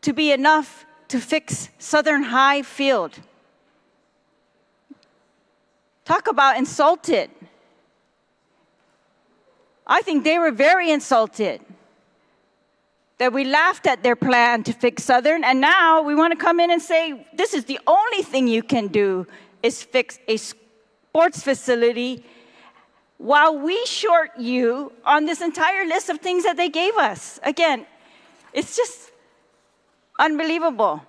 [SPEAKER 5] to be enough to fix Southern High Field. Talk about insulted. I think they were very insulted that we laughed at their plan to fix Southern, and now we want to come in and say, this is the only thing you can do is fix a sports facility, while we short you on this entire list of things that they gave us. Again, it's just unbelievable.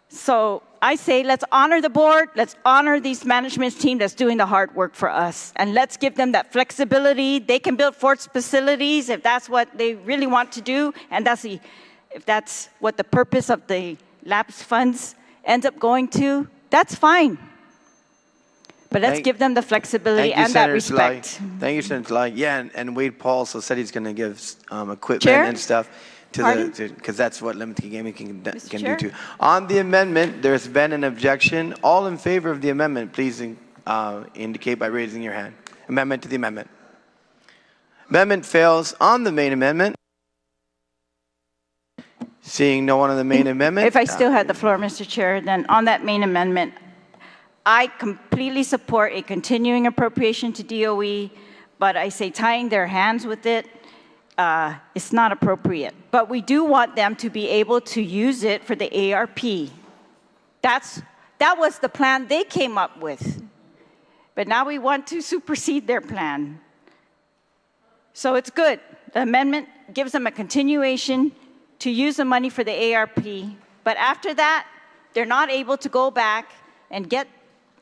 [SPEAKER 5] So I say, let's honor the board, let's honor these management team that's doing the hard work for us, and let's give them that flexibility. They can build sports facilities if that's what they really want to do, and if that's what the purpose of the lapse funds ends up going to, that's fine. But let's give them the flexibility and that respect.
[SPEAKER 1] Thank you, Senator July. Yeah, and Wade Paul also said he's going to give equipment
[SPEAKER 5] Chair?
[SPEAKER 1] and stuff to because that's what limited gaming can do
[SPEAKER 5] Chair?
[SPEAKER 1] too. On the amendment, there's been an objection. All in favor of the amendment, please indicate by raising your hand. Amendment to the amendment. Amendment fails on the main amendment. Seeing no one on the main amendment.
[SPEAKER 5] If I still had the floor, Mr. Chair, then on that main amendment, I completely support a continuing appropriation to DOE, but I say tying their hands with it, it's not appropriate. But we do want them to be able to use it for the ARP. That was the plan they came up with. But now we want to supersede their plan. So it's good. The amendment gives them a continuation to use the money for the ARP. But after that, they're not able to go back and get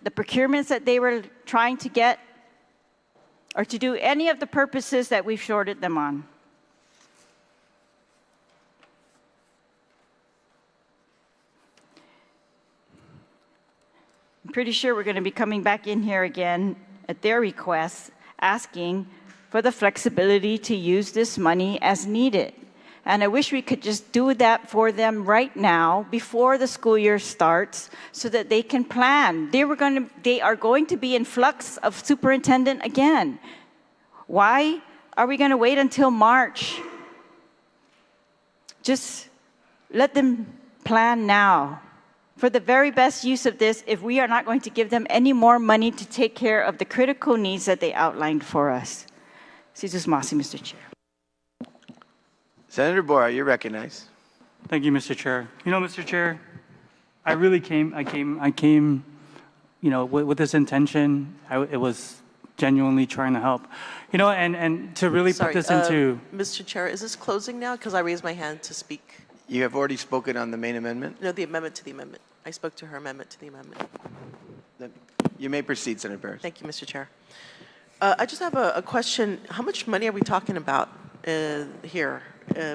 [SPEAKER 5] the procurements that they were trying to get, or to do any of the purposes that we've shorted them on. I'm pretty sure we're going to be coming back in here again at their request, asking for the flexibility to use this money as needed. And I wish we could just do that for them right now before the school year starts so that they can plan. They are going to be in flux of superintendent again. Why are we going to wait until March? Just let them plan now for the very best use of this if we are not going to give them any more money to take care of the critical needs that they outlined for us. Sizus Masi, Mr. Chair.
[SPEAKER 1] Senator Borha, you're recognized.
[SPEAKER 2] Thank you, Mr. Chair. You know, Mr. Chair, I really came, you know, with this intention. It was genuinely trying to help. You know, and to really put this into...
[SPEAKER 6] Mr. Chair, is this closing now? Because I raised my hand to speak.
[SPEAKER 1] You have already spoken on the main amendment?
[SPEAKER 6] No, the amendment to the amendment. I spoke to her amendment to the amendment.
[SPEAKER 1] Then you may proceed, Senator Perez.
[SPEAKER 6] Thank you, Mr. Chair. I just have a question. How much money are we talking about here,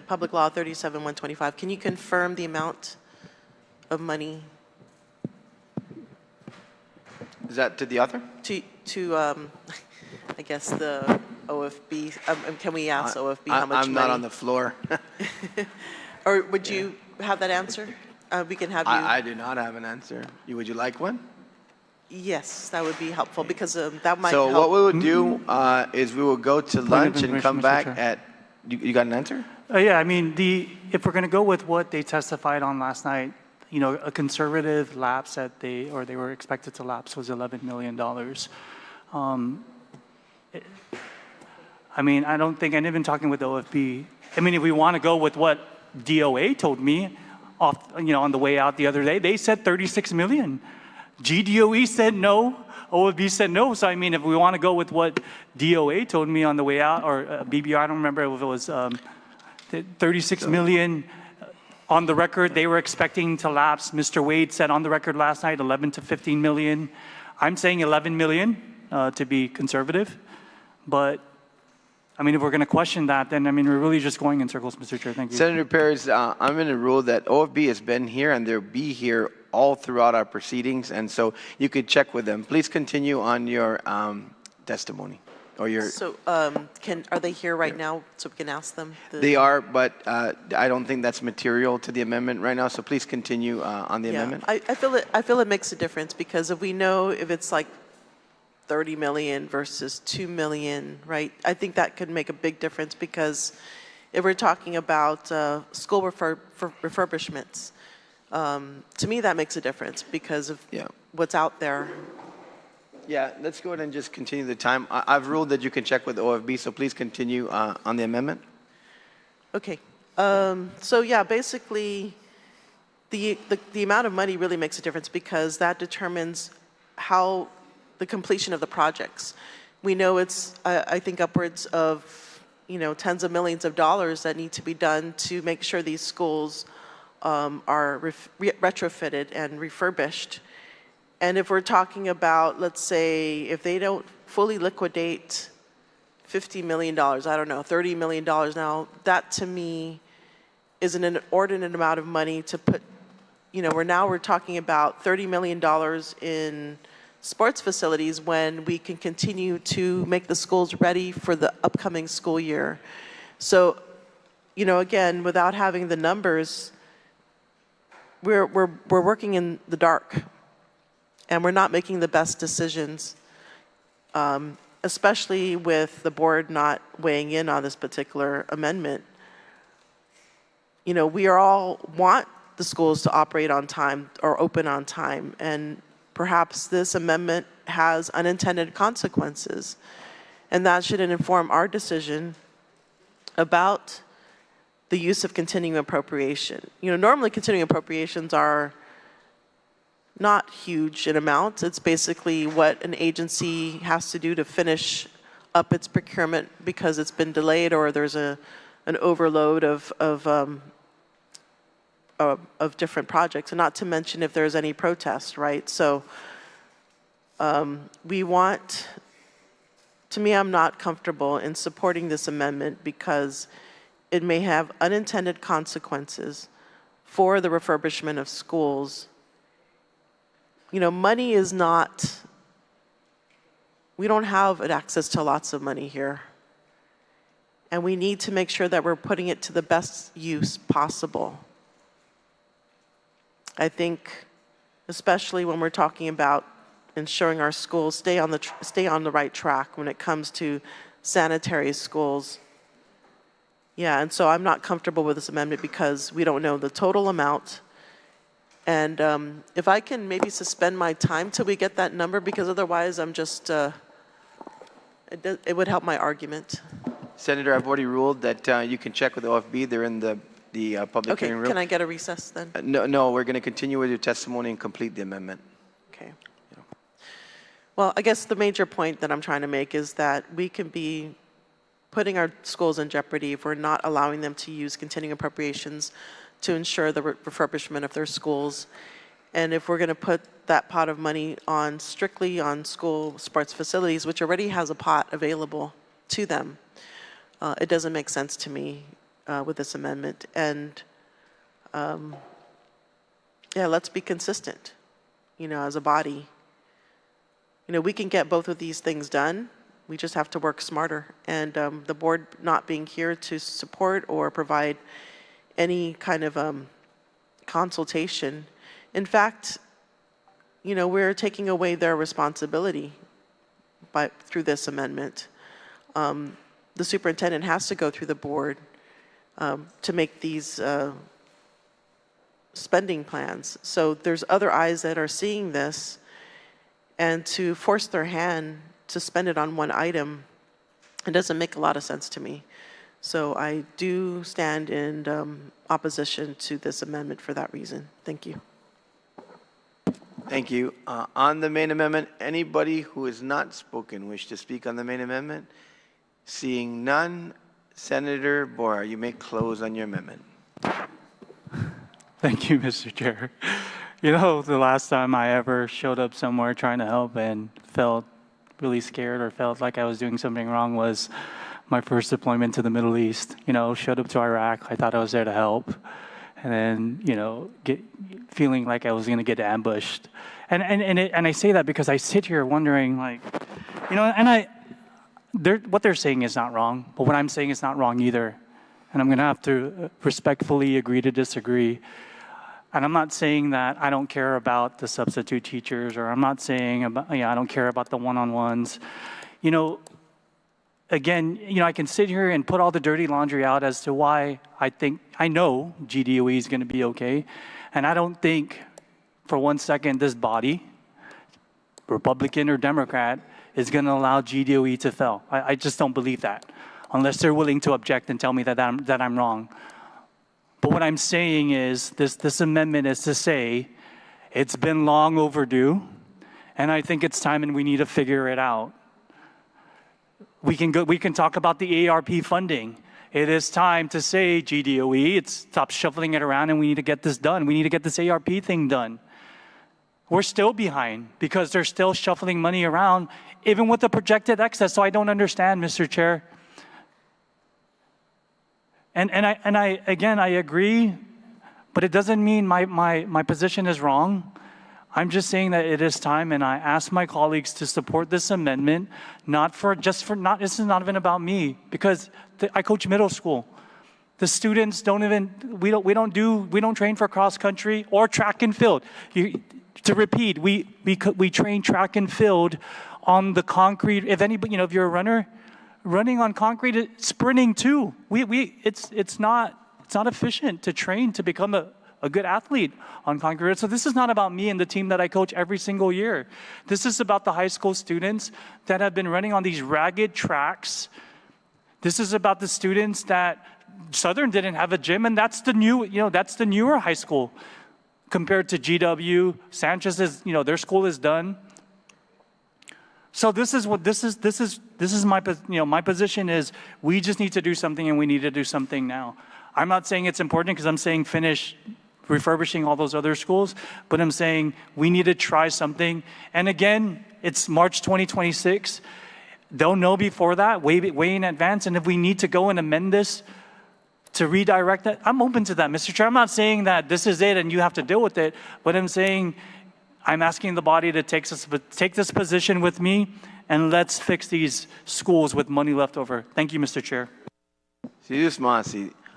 [SPEAKER 6] Public Law 37-125. Can you confirm the amount of money?
[SPEAKER 1] Is that to the author?
[SPEAKER 6] To I guess the OFB. Can we ask OFB how much money?
[SPEAKER 1] I'm not on the floor.
[SPEAKER 6] Or would you have that answer? We can have you.
[SPEAKER 1] I do not have an answer. Would you like one?
[SPEAKER 6] Yes, that would be helpful because that might
[SPEAKER 1] So
[SPEAKER 6] help.
[SPEAKER 1] what we would do is we will go to lunch and come back
[SPEAKER 2] Mr. Chair.
[SPEAKER 1] at, you got an answer?
[SPEAKER 2] Yeah, I mean, if we're going to go with what they testified on last night, you know, a conservative lapse that they were expected to lapse was $11 million. I mean, I don't think, and even talking with the OFB, I mean, if we want to go with what DOA told me on the way out the other day, they said 36 million. GDOE said no, OFB said no. So I mean, if we want to go with what DOA told me on the way out, or BBR, I don't remember if it was 36 million on the record, they were expecting to lapse. Mr. Wade said on the record last night, 11 to 15 million. I'm saying 11 million to be conservative. But I mean, if we're going to question that, then I mean, we're really just going in circles, Mr. Chair. Thank you.
[SPEAKER 1] Senator Perez, I'm going to rule that OFB has been here and they'll be here all throughout our proceedings, and so you could check with them. Please continue on your testimony or your.
[SPEAKER 6] So are they here right now so we can ask them?
[SPEAKER 1] They are, but I don't think that's material to the amendment right now. So please continue on the amendment.
[SPEAKER 6] I feel it makes a difference because if we know if it's like 30 million versus 2 million, right? I think that could make a big difference because if we're talking about school refurbishments, to me that makes a difference because of what's out there.
[SPEAKER 1] Yeah, let's go ahead and just continue the time. I've ruled that you can check with OFB, so please continue on the amendment.
[SPEAKER 6] Okay. So yeah, basically, the amount of money really makes a difference because that determines how the completion of the projects. We know it's, I think, upwards of, tens of millions of dollars that need to be done to make sure these schools are retrofitted and refurbished. And if we're talking about, let's say, if they don't fully liquidate $50 million, I don't know, $30 million now, that to me is an inordinate amount of money to put, we're talking about $30 million in sports facilities when we can continue to make the schools ready for the upcoming school year. So, again, without having the numbers, we're working in the dark and we're not making the best decisions, especially with the board not weighing in on this particular amendment. We all want the schools to operate on time or open on time, and perhaps this amendment has unintended consequences, and that should inform our decision about the use of continuing appropriation. Normally continuing appropriations are not huge in amounts. It's basically what an agency has to do to finish up its procurement because it's been delayed or there's an overload of different projects, and not to mention if there's any protest, right? So to me, I'm not comfortable in supporting this amendment because it may have unintended consequences for the refurbishment of schools. Money is not, we don't have access to lots of money here. And we need to make sure that we're putting it to the best use possible. I think, especially when we're talking about ensuring our schools stay on the right track when it comes to sanitary schools. Yeah, and so I'm not comfortable with this amendment because we don't know the total amount. And if I can maybe suspend my time till we get that number, because otherwise I'm just, it would help my argument.
[SPEAKER 1] Senator, I've already ruled that you can check with OFB. They're in the public
[SPEAKER 6] Okay,
[SPEAKER 1] hearing room.
[SPEAKER 6] can I get a recess then?
[SPEAKER 1] No, we're going to continue with your testimony and complete the amendment.
[SPEAKER 6] Okay. Well, I guess the major point that I'm trying to make is that we can be putting our schools in jeopardy if we're not allowing them to use continuing appropriations to ensure the refurbishment of their schools. And if we're going to put that pot of money strictly on school sports facilities, which already has a pot available to them, It doesn't make sense to me with this amendment. And yeah, let's be consistent, as a body. We can get both of these things done. We just have to work smarter. And the board not being here to support or provide any kind of consultation. In fact, we're taking away their responsibility through this amendment. The superintendent has to go through the board to make these spending plans. So there's other eyes that are seeing this, and to force their hand to spend it on one item, it doesn't make a lot of sense to me. So I do stand in opposition to this amendment for that reason. Thank you.
[SPEAKER 1] Thank you. On the main amendment, anybody who has not spoken wish to speak on the main amendment? Seeing none, Senator Borha, you may close on your amendment.
[SPEAKER 2] Thank you, Mr. Chair. The last time I ever showed up somewhere trying to help and felt really scared or felt like I was doing something wrong was my first deployment to the Middle East. Showed up to Iraq. I thought I was there to help. And then, feeling like I was going to get ambushed. And I say that because I sit here wondering, what they're saying is not wrong, but what I'm saying is not wrong either. And I'm going to have to respectfully agree to disagree. And I'm not saying that I don't care about the substitute teachers, or I'm not saying about, I don't care about the one-on-ones. Again, I can sit here and put all the dirty laundry out as to why I know GDOE is going to be okay. And I don't think for one second this body, Republican or Democrat, is going to allow GDOE to fail. I just don't believe that, unless they're willing to object and tell me that I'm wrong. But what I'm saying is this amendment is to say it's been long overdue, and I think it's time and we need to figure it out. We can talk about the ARP funding. It is time to say, GDOE, stop shuffling it around and we need to get this done. We need to get this ARP thing done. We're still behind because they're still shuffling money around, even with the projected excess. So I don't understand, Mr. Chair. And I agree, but it doesn't mean my position is wrong. I'm just saying that it is time, and I ask my colleagues to support this amendment, this is not even about me, because I coach middle school. The students we don't train for cross country or track and field. To repeat, we train track and field on the concrete. If anybody, if you're a runner, running on concrete, sprinting too. It's not efficient to train to become a good athlete on concrete. So this is not about me and the team that I coach every single year. This is about the high school students that have been running on these ragged tracks. This is about the students that Southern didn't have a gym, and that's the newer high school compared to GW. Sanchez is, their school is done. So this is my position is we just need to do something, and we need to do something now. I'm not saying it's important because I'm saying finish refurbishing all those other schools, but I'm saying we need to try something. And again, it's March 2026. They'll know before that, way in advance. And if we need to go and amend this to redirect that, I'm open to that, Mr. Chair. I'm not saying that this is it and you have to deal with it, but I'm saying I'm asking the body to take this position with me, and let's fix these schools with money left over. Thank you, Mr. Chair.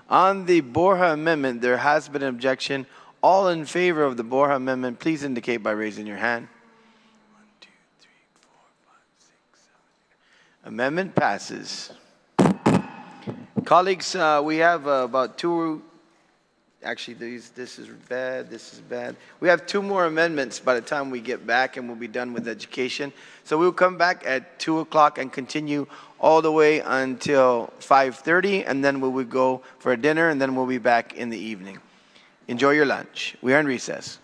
[SPEAKER 1] On the Borha amendment, there has been an objection. All in favor of the Borha amendment, please indicate by raising your hand. 1, 2, 3, 4, 5, 6, 7, 8. Amendment passes. Colleagues, we have about two. Actually, this is bad, this is bad. We have two more amendments by the time we get back, and we'll be done with education. So we'll come back at 2 o'clock and continue all the way until 5:30, and then we will go for a dinner, and then we'll be back in the evening. Enjoy your lunch. We are in recess.